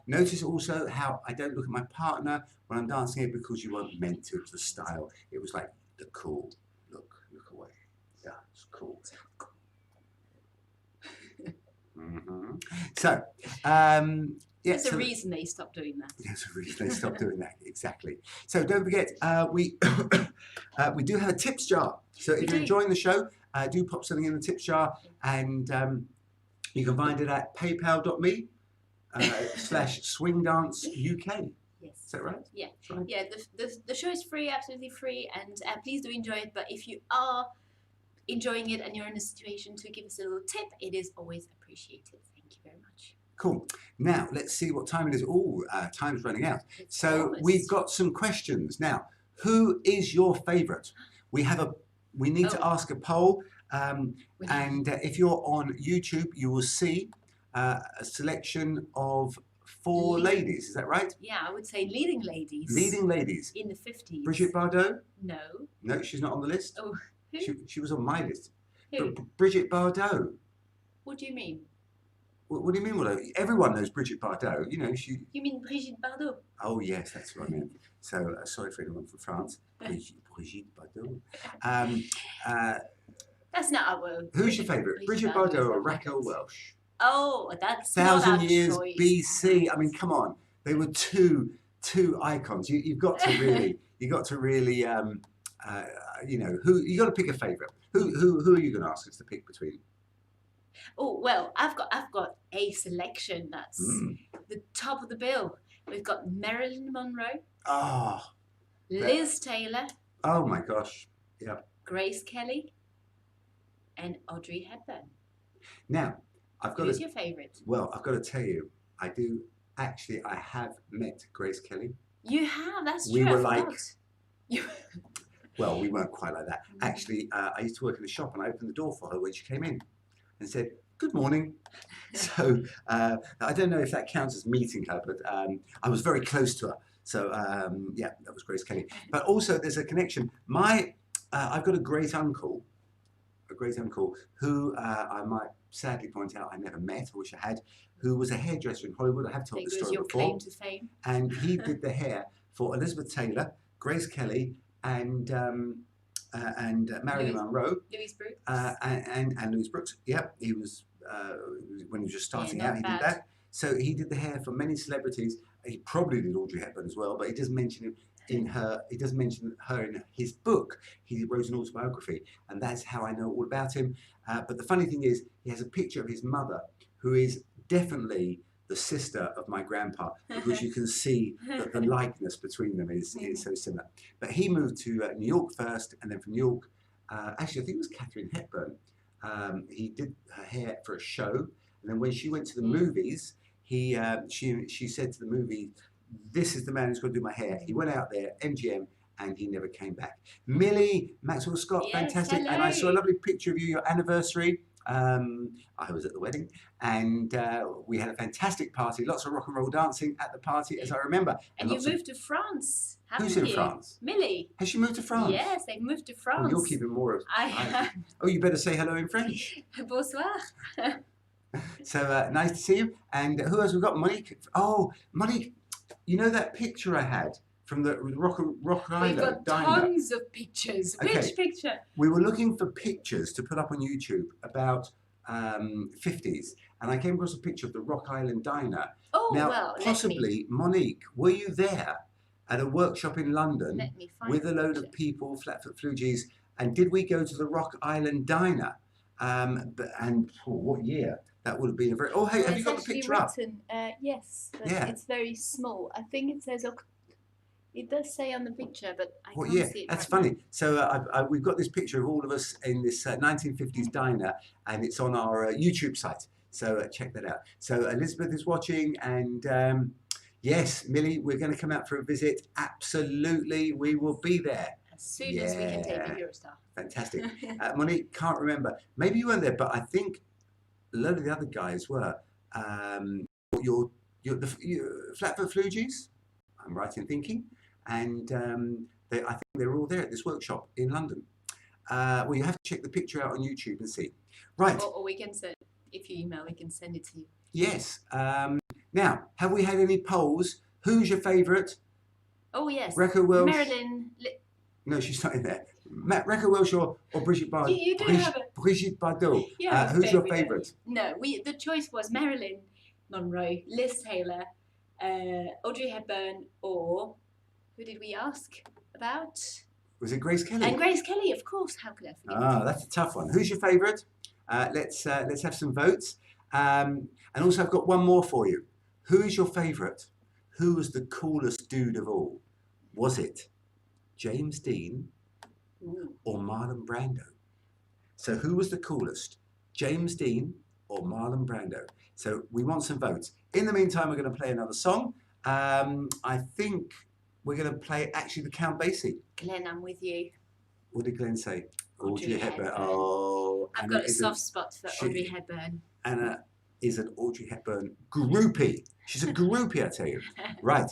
Notice also how I don't look at my partner when I'm dancing it because you weren't meant to. It was the style. It was like the cool look away. Yeah, it's cool. So, yeah, There's a reason they stopped doing that. there's a reason they stopped doing that, exactly. So don't forget, we we do have a tips jar. So if you're enjoying the show, do pop something in the tips jar, and you can find it at paypal.me /SwingdanceUK. Yes. Is that right? Yeah. That's right. Yeah, the show is free, absolutely free, and please do enjoy it. But if you are enjoying it and you're in a situation to give us a little tip, it is always appreciated. Thank you very much. Cool. Now, let's see what time it is. Oh, time's running out. It's So almost- we've got some questions. Now, who is your favourite? We need to ask a poll. And if you're on YouTube, you will see a selection of 4 ladies. Is that right? Yeah, I would say leading ladies. Leading ladies. In the 50s. Brigitte Bardot? No. No, she's not on the list. Oh, who? She was on my list. Who? But Brigitte Bardot. What do you mean? What do you mean? Well, everyone knows Brigitte Bardot. You know, she. You mean Brigitte Bardot? Oh yes, that's what I meant. So sorry for anyone from France. Brigitte Bardot. That's not our. Who's your favourite? Brigitte Bardot or Raquel Welch? Oh, that's not 1,000 our years choice. BC. I mean, come on. They were two icons. You've got to really, you know, who you got to pick a favourite. Who are you going to ask us to pick between? Oh well, I've got a selection that's the top of the bill. We've got Marilyn Monroe, Oh, Liz Taylor, oh my gosh. Yeah. Grace Kelly, and Audrey Hepburn. Now, I've got Who's to. your favourite? Well, I've got to tell you, I have met Grace Kelly. You have. That's We true. were I like- forgot. You. Well, we weren't quite like that. Actually, I used to work in a shop and I opened the door for her when she came in and said, "Good morning." So I don't know if that counts as meeting her, but I was very close to her. So yeah, that was Grace Kelly. But also there's a connection. I've got a great uncle who I might sadly point out I never met, I wish I had, who was a hairdresser in Hollywood. I have told It the was story your before. claim to fame. And he did the hair for Elizabeth Taylor, Grace Kelly, and Marilyn Monroe, Louis Brooks. and Louis Brooks. Yep, he was when he was just starting Yeah, out. not He did bad. that. So he did the hair for many celebrities. He probably did Audrey Hepburn as well, but he doesn't mention it in her. He doesn't mention her in his book. He wrote an autobiography, and that's how I know all about him. But the funny thing is, he has a picture of his mother, who is definitely the sister of my grandpa, because you can see that the likeness between them is so similar. But he moved to New York first, and then from New York, actually I think it was Katharine Hepburn. He did her hair for a show, and then when she went to the movies, she said to the movie, "This is the man who's going to do my hair." He went out there, MGM, and he never came back. Millie Maxwell Scott, Yes, fantastic. hello. And I saw a lovely picture of you, your anniversary. I was at the wedding, and we had a fantastic party, lots of rock and roll dancing at the party, as I remember. And you lots of- moved to France, haven't Who's you? in France? Millie. Has she moved to France? Yes, they've moved to Oh, France. you're keeping more of. Oh, you better say hello in French. Bonsoir. So nice to see you. And who else we got? Monique. Oh, Monique. You know that picture I had from the Rock We've Island got diner? tons of pictures. Okay. Which picture? We were looking for pictures to put up on YouTube about 50s, and I came across a picture of the Rock Island diner. Oh, Now, well, possibly, Monique, were you there at a workshop in London let me find with a the load picture. of people, Flatfoot Flugies, and did we go to the Rock Island diner? What year? That would have been a very... Oh, hey, have you got the picture up? Yes, but Yeah. it's very small. I think it says... It does say on the picture, but I What can't year? see it. That's right funny. So we've got this picture of all of us in this 1950s diner, and it's on our YouTube site. So check that out. So Elizabeth is watching, and yes, Millie, we're going to come out for a visit. Absolutely, we will be there. As soon as we can take Yeah. you Eurostar. Fantastic. Monique, can't remember. Maybe you weren't there, but I think a load of the other guys were. Your Flatfoot Flugies, I'm right in thinking, and I think they were all there at this workshop in London. Well, you have to check the picture out on YouTube and see. Right. Or we can send, if you email, we can send it to you. Yes. Now, have we had any polls? Who's your favourite? Oh, yes. Recca Welsh. Marilyn. No, she's not in there. Recca Welsh or Brigitte Bardot? You do have a... Brigitte Bardot. Yeah, Who's your favourite? No, the choice was Marilyn Monroe, Liz Taylor, Audrey Hepburn, or who did we ask about? Was it Grace Kelly? And Grace Kelly, of course. How could I forget? Ah, that's a tough one. Who's your favourite? Let's have some votes. And also, I've got one more for you. Who is your favourite? Who was the coolest dude of all? Was it James Dean or Marlon Brando? So who was the coolest? James Dean or Marlon Brando? So we want some votes. In the meantime, we're going to play another song. I think we're going to play actually the Count Basie. Glenn, I'm with you. What did Glenn say? Audrey Hepburn. Oh, I've Anna got a is soft spot for Audrey Hepburn. Anna is an Audrey Hepburn groupie. She's a groupie, I tell you. Right.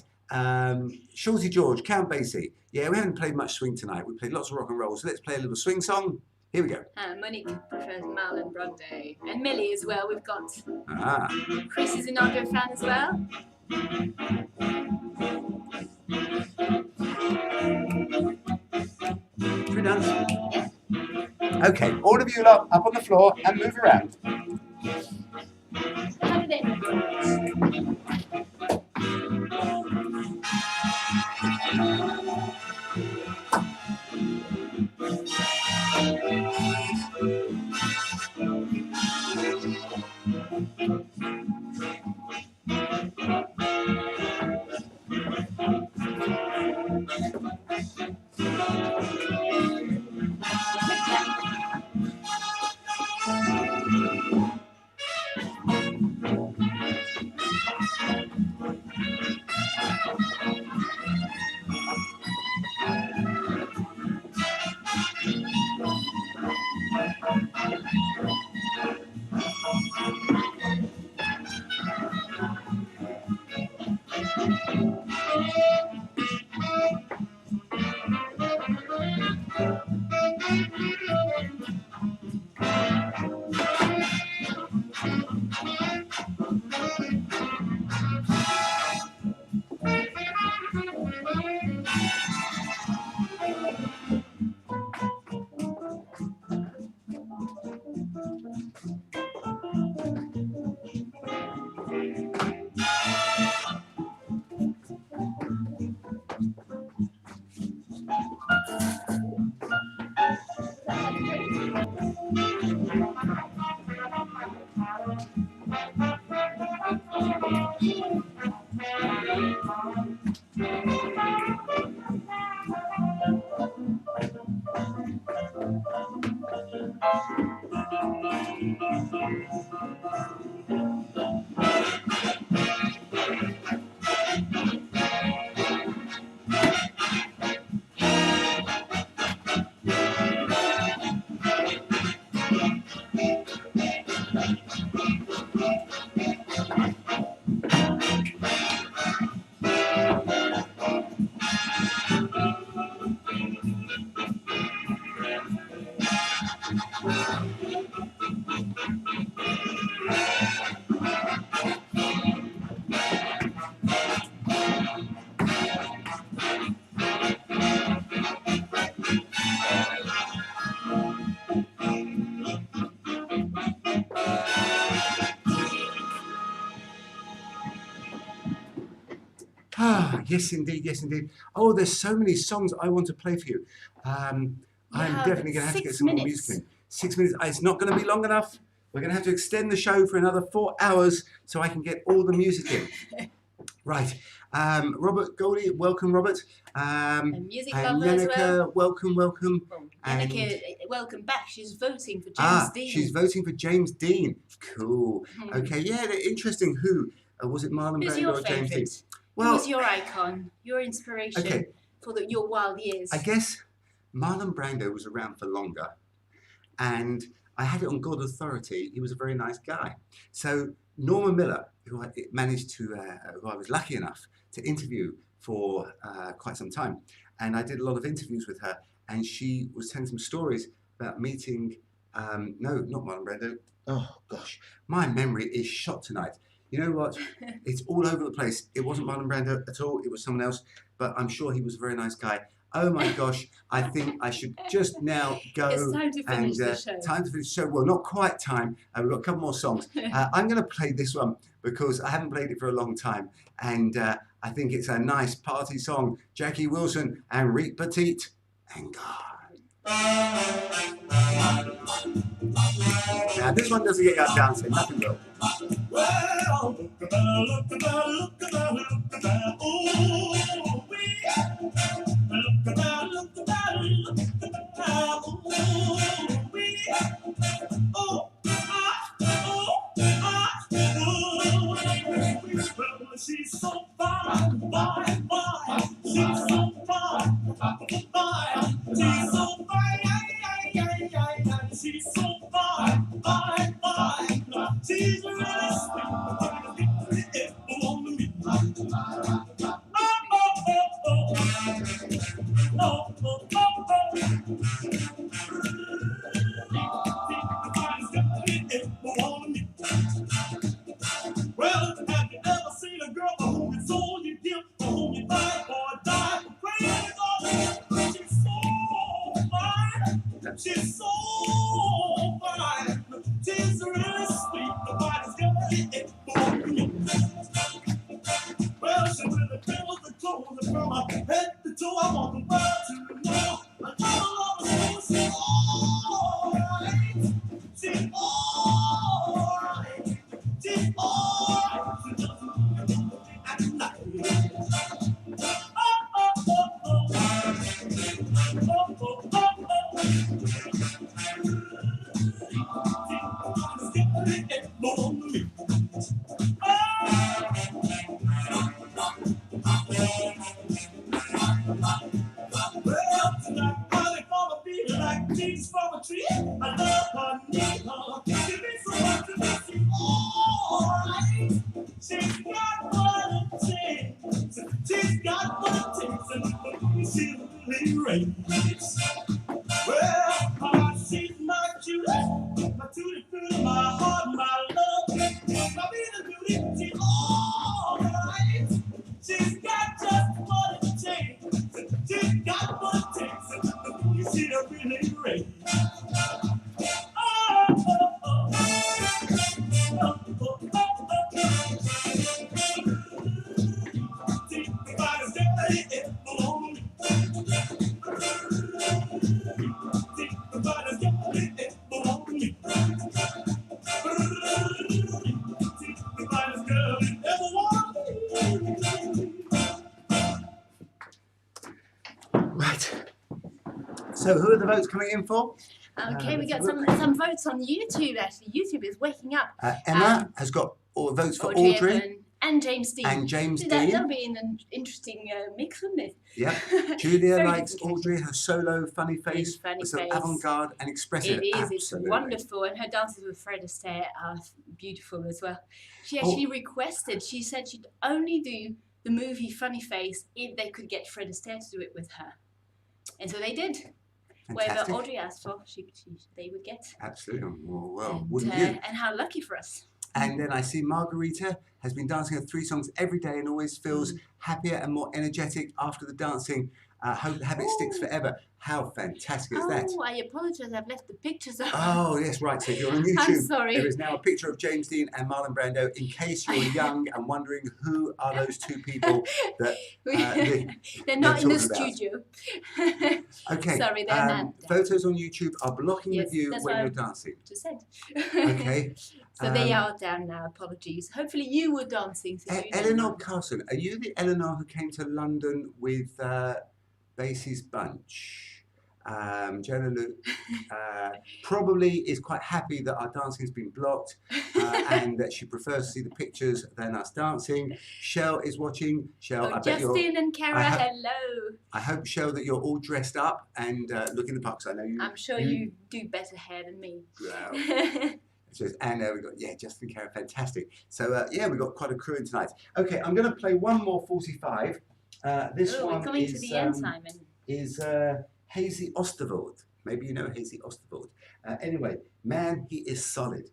Shorty George, Count Basie. Yeah, we haven't played much swing tonight. We played lots of rock and roll. So let's play a little swing song. Here we go. Monique prefers Marlon Brando. And Millie as well. We've got Ah. Chris is an Audrey fan as well. Should we dance? Okay, all of you lot up on the floor and move around. How did it? Ah, yes, indeed, yes, indeed. Oh, there's so many songs I want to play for you. I'm have definitely going to have to get 6 some more music minutes. in. 6 minutes. It's not going to be long enough. We're going to have to extend the show for another 4 hours so I can get all the music in. Right. Robert Goldie, welcome, Robert. A music And lover as Yenneker, well. welcome. Well, And- Yenneker, welcome back. She's voting for James Dean. she's voting for James Dean. Cool. Hmm. Okay, yeah, they're interesting. Who? Was it Marlon Who's Brando your or James Dean? favourite? Who was your icon? Your inspiration Okay. for your wild years? I guess Marlon Brando was around for longer, and I had it on good authority. He was a very nice guy. So Norma Miller, who I managed to, who I was lucky enough to interview for quite some time, and I did a lot of interviews with her, and she was telling some stories about meeting. No, not Marlon Brando. Oh gosh, my memory is shot tonight. You know what? It's all over the place. It wasn't Marlon Brando at all. It was someone else, but I'm sure he was a very nice guy. Oh my gosh, I think I should just now go. It's time to finish the show. Time to finish the show. Well, not quite time. We've got a couple more songs. I'm going to play this one because I haven't played it for a long time. And I think it's a nice party song. Jackie Wilson and Reet Petite and God. Now, this one doesn't get you out dancing. Nothing will. Well, look at that, look at that, look at that, look at that. Ooh, wee. Look at that, look at that, look at that. Ooh, wee. Oh, ah, oh, ah, ooh. Well, she's so fine, fine, fine. She's so fine, fine. She's so fine, she's so fine, fine, fine. She's really sweet. On me. Well, have you ever seen a girl for whom you sold your gift, for whom you fight or die? Crazy girl, she's so fine. She's so fine. She's really sweet. The body's got it for me. Well, she really fills the clothes from her head to toe. I want the world to know. I love her so she's alright. She's alright. She's alright. She doesn't act like well, tonight, honey, gonna be like cheese from a tree. I love her, need her. Give me so much to make you alright. She's got what it takes. She's got what it takes. And she's really raised. Well, she's my Judy. My Judy fruit, my heart, my love. My baby beauty, she's alright. She's got just what it takes. She's got what it takes. And she's really raised. Right. So So who are the votes coming in for? Okay, we got let's have some votes on YouTube. Actually, YouTube is waking up. Emma has got all votes for Audrey Audrey Hepburn and James Dean. and James That'll Dean. be an interesting mix, wouldn't it? Yeah. Julia Very likes different Audrey, her solo funny face, funny with some face. avant-garde and expressive. It is. Absolutely. It's wonderful, and her dances with Fred Astaire are beautiful as well. She actually requested. She said she'd only do the movie Funny Face if they could get Fred Astaire to do it with her, and so they did. Fantastic. Whatever Audrey asked for, they would get. Absolutely. Well, And, wouldn't you? and how lucky for us. And then I see Margarita has been dancing her 3 songs every day and always feels happier and more energetic after the dancing. Hope the habit sticks forever. How fantastic is that? Oh, I apologise. I've left the pictures up. Oh, yes, right. So if you're on YouTube, I'm sorry. there is now a picture of James Dean and Marlon Brando. In case you're young and wondering who are those 2 people that they're not in the talking studio. Okay. Sorry, they're not. Photos on YouTube are blocking Yes, the view that's when why you're dancing. Just said. Okay. So they are down now. Apologies. Hopefully you were dancing. So you know. Eleanor Carson, are you the Eleanor who came to London with Basie's bunch? Jonah Luke probably is quite happy that our dancing has been blocked and that she prefers to see the pictures than us dancing. Shell is watching. Shell, I bet you're... Justin and Kara, hello. I hope, Shell, that you're all dressed up and looking the pucks. I know you... I'm sure you do better hair than me. Wow. And we've got, Justin and Kara, fantastic. So, we've got quite a crew in tonight. Okay, I'm going to play one more 45. This one we're coming to the end, Simon. Is Hazy Osterwald. Maybe you know Hazy Osterwald. Anyway, man, he is solid.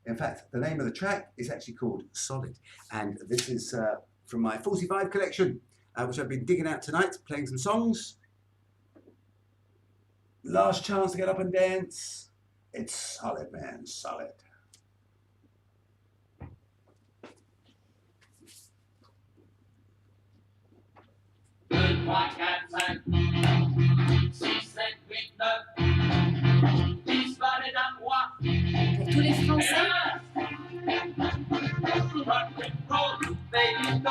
In fact, the name of the track is actually called Solid. And this is from my 45 collection, which I've been digging out tonight, playing some songs. Last chance to get up and dance. It's solid, man, solid. Pour tous les Français. Rock and roll, baby, go.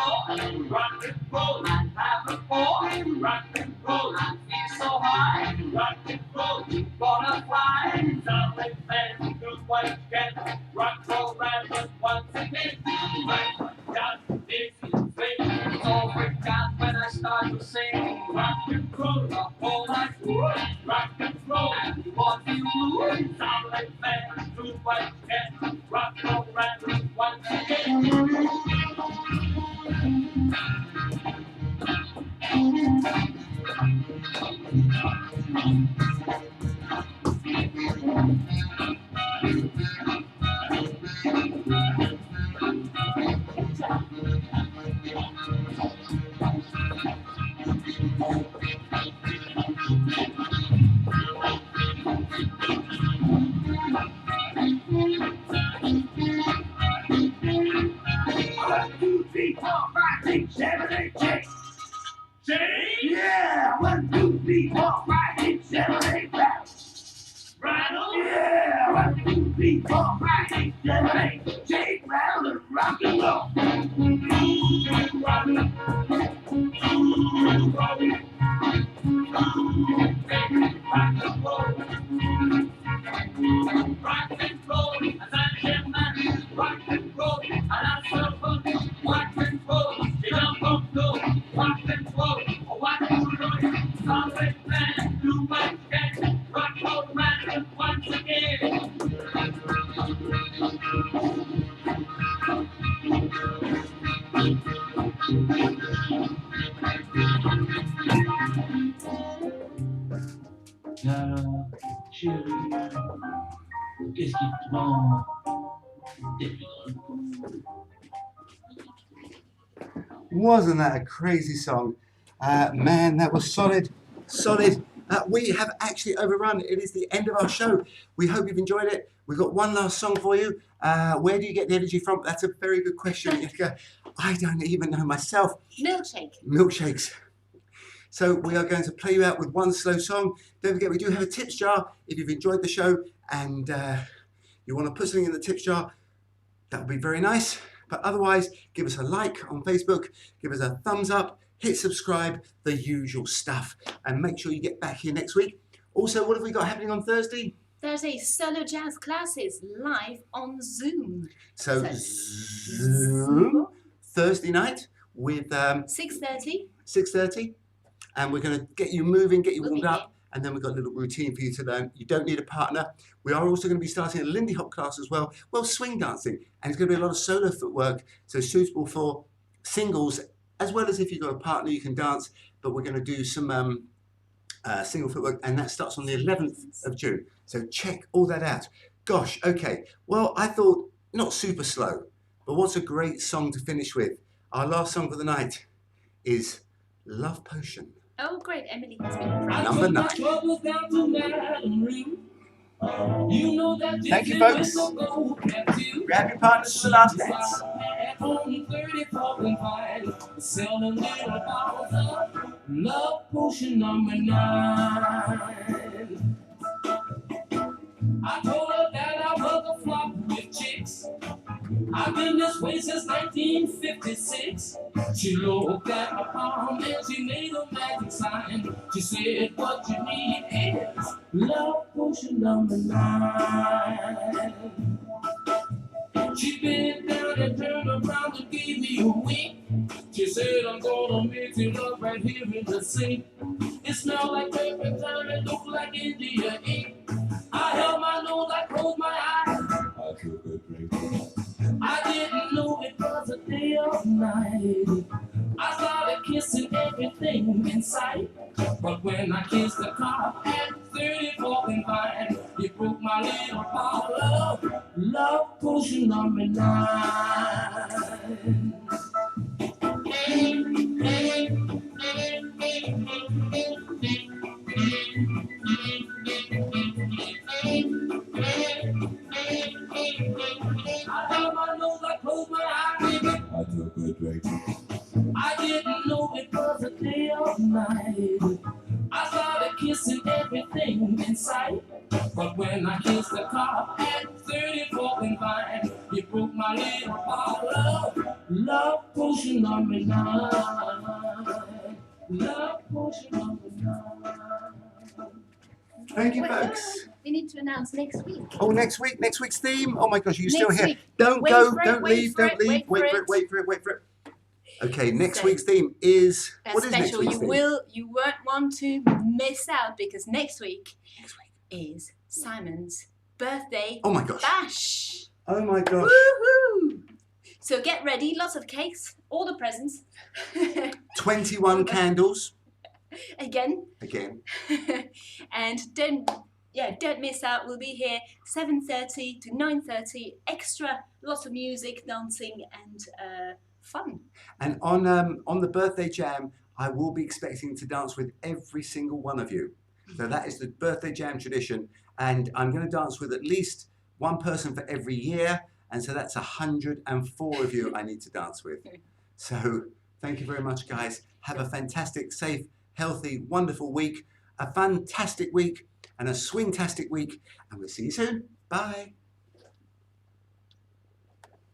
Rock and roll, I have a ball. Rock and roll, I feel so high. Rock and roll, wanna fly. Something fancy, do what you can. Rock, roll, ride, once again. My God, this is great. It's all forgot when I start to sing. Rock and roll, the whole night. Rock and roll, what you do. Something fancy, do what you can. Rock, roll, ride, once again. Yeah! 1, 2, 3, 4, 5, 6, 7, 8, 9. Right on. Yeah! 1, 2, 3, 4, 5, 6, 7, 8. Shake, rattle, and rock and roll. Rock and roll. Rock and roll, as I am man. Rock and roll, and I serve fun. Rock and roll, you don't go. Rock and roll, what you doing? Solid man, do what you can. Rock, roll, man, once again. Clara, chérie, qu'est-ce qui te prend? T'es plus drôle. Wasn't that a crazy song? Man, that was solid, solid. We have actually overrun. It is the end of our show. We hope you've enjoyed it. We've got one last song for you. Where do you get the energy from? That's a very good question. I don't even know myself. Milkshake. Milkshakes. So we are going to play you out with one slow song. Don't forget, we do have a tips jar. If you've enjoyed the show and you want to put something in the tips jar, that would be very nice. But otherwise, give us a like on Facebook, give us a thumbs up, hit subscribe, the usual stuff. And make sure you get back here next week Also, what have we got happening on Thursday? Thursday, solo jazz classes live on Zoom. So So- Zoom Thursday night with 6:30. 6:30, and we're going to get you moving, get you We'll warmed be up, and then we've got a little routine for you to learn. You don't need a partner. We are also going to be starting a Lindy Hop class as well. Well, swing dancing, and it's going to be a lot of solo footwork, so suitable for singles as well as if you've got a partner you can dance. But we're going to do some single footwork, and that starts on the 11th of June. So check all that out. Gosh, okay. Well, I thought not super slow, but what's a great song to finish with? Our last song for the night is Love Potion. Oh, great. Emily has been praying. Number 9. You know that Thank you, folks. Grab your partners for the last dance. Selling little bottles of love potion number 9. I told her that I was a flop with chicks. I've been this way since 1956. She looked at my palm and she made a magic sign. She said, what you need is love potion number 9. She bent down and turned around and gave me a wink. She said, I'm gonna mix it up right here in the sink. It smelled like turpentine, it looked like India ink. I held my nose, I closed my eyes. I took a drink. I didn't know it was a day of night. I started kissing everything in sight. But when I kissed the cop at 34th and Vine, it broke my little bottle of love potion number 9. I held my nose, I closed my eyes. I took a drink. I didn't know it was a day of night. I started kissing everything in sight. But when I kissed the cop at 34th and Vine, it broke my little bottle of love potion number 9. Love potion number 9. Thank you, Well, folks. we need to announce next week. Oh, next week's theme. Oh my gosh, are you still Next here? week. Don't Wait go, for it, don't wait leave, for don't it, leave. wait for Wait for it. Okay, next So- week's theme is That's what is next special. week's You theme? won't want to miss out because next week is Simon's birthday Oh my gosh. bash. Oh my gosh. Woohoo! So get ready, lots of cakes, all the presents. 21 candles Again. again. And don't miss out. We'll be here 7:30 to 9:30. Extra, lots of music, dancing, and fun. And on the birthday jam, I will be expecting to dance with every single one of you. So that is the birthday jam tradition, and I'm going to dance with at least one person for every year, and so that's 104 of you I need to dance with. So thank you very much, guys. Have a fantastic, safe, healthy, wonderful week, a fantastic week, and a swing-tastic week, and we'll see you soon. Bye.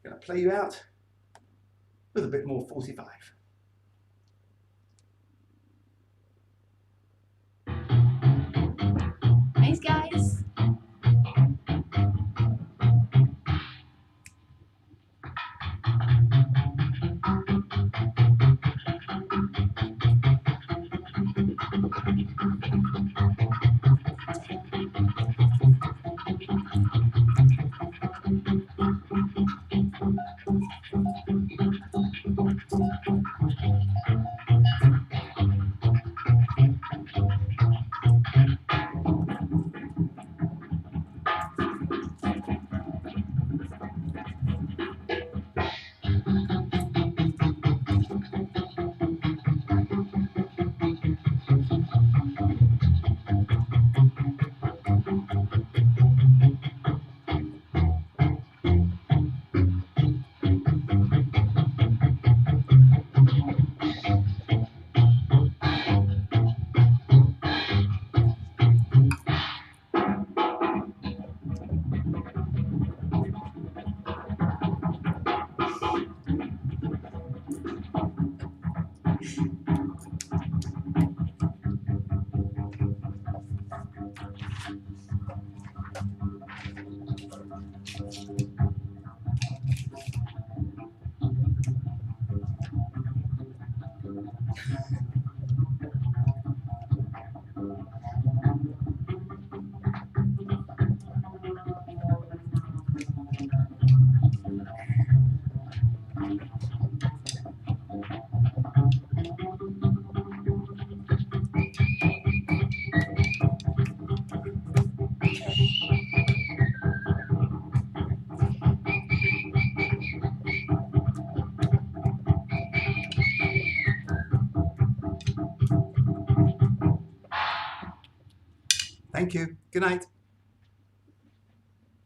Going to play you out with a bit more 45. Thanks, guys. Thank you. Good night.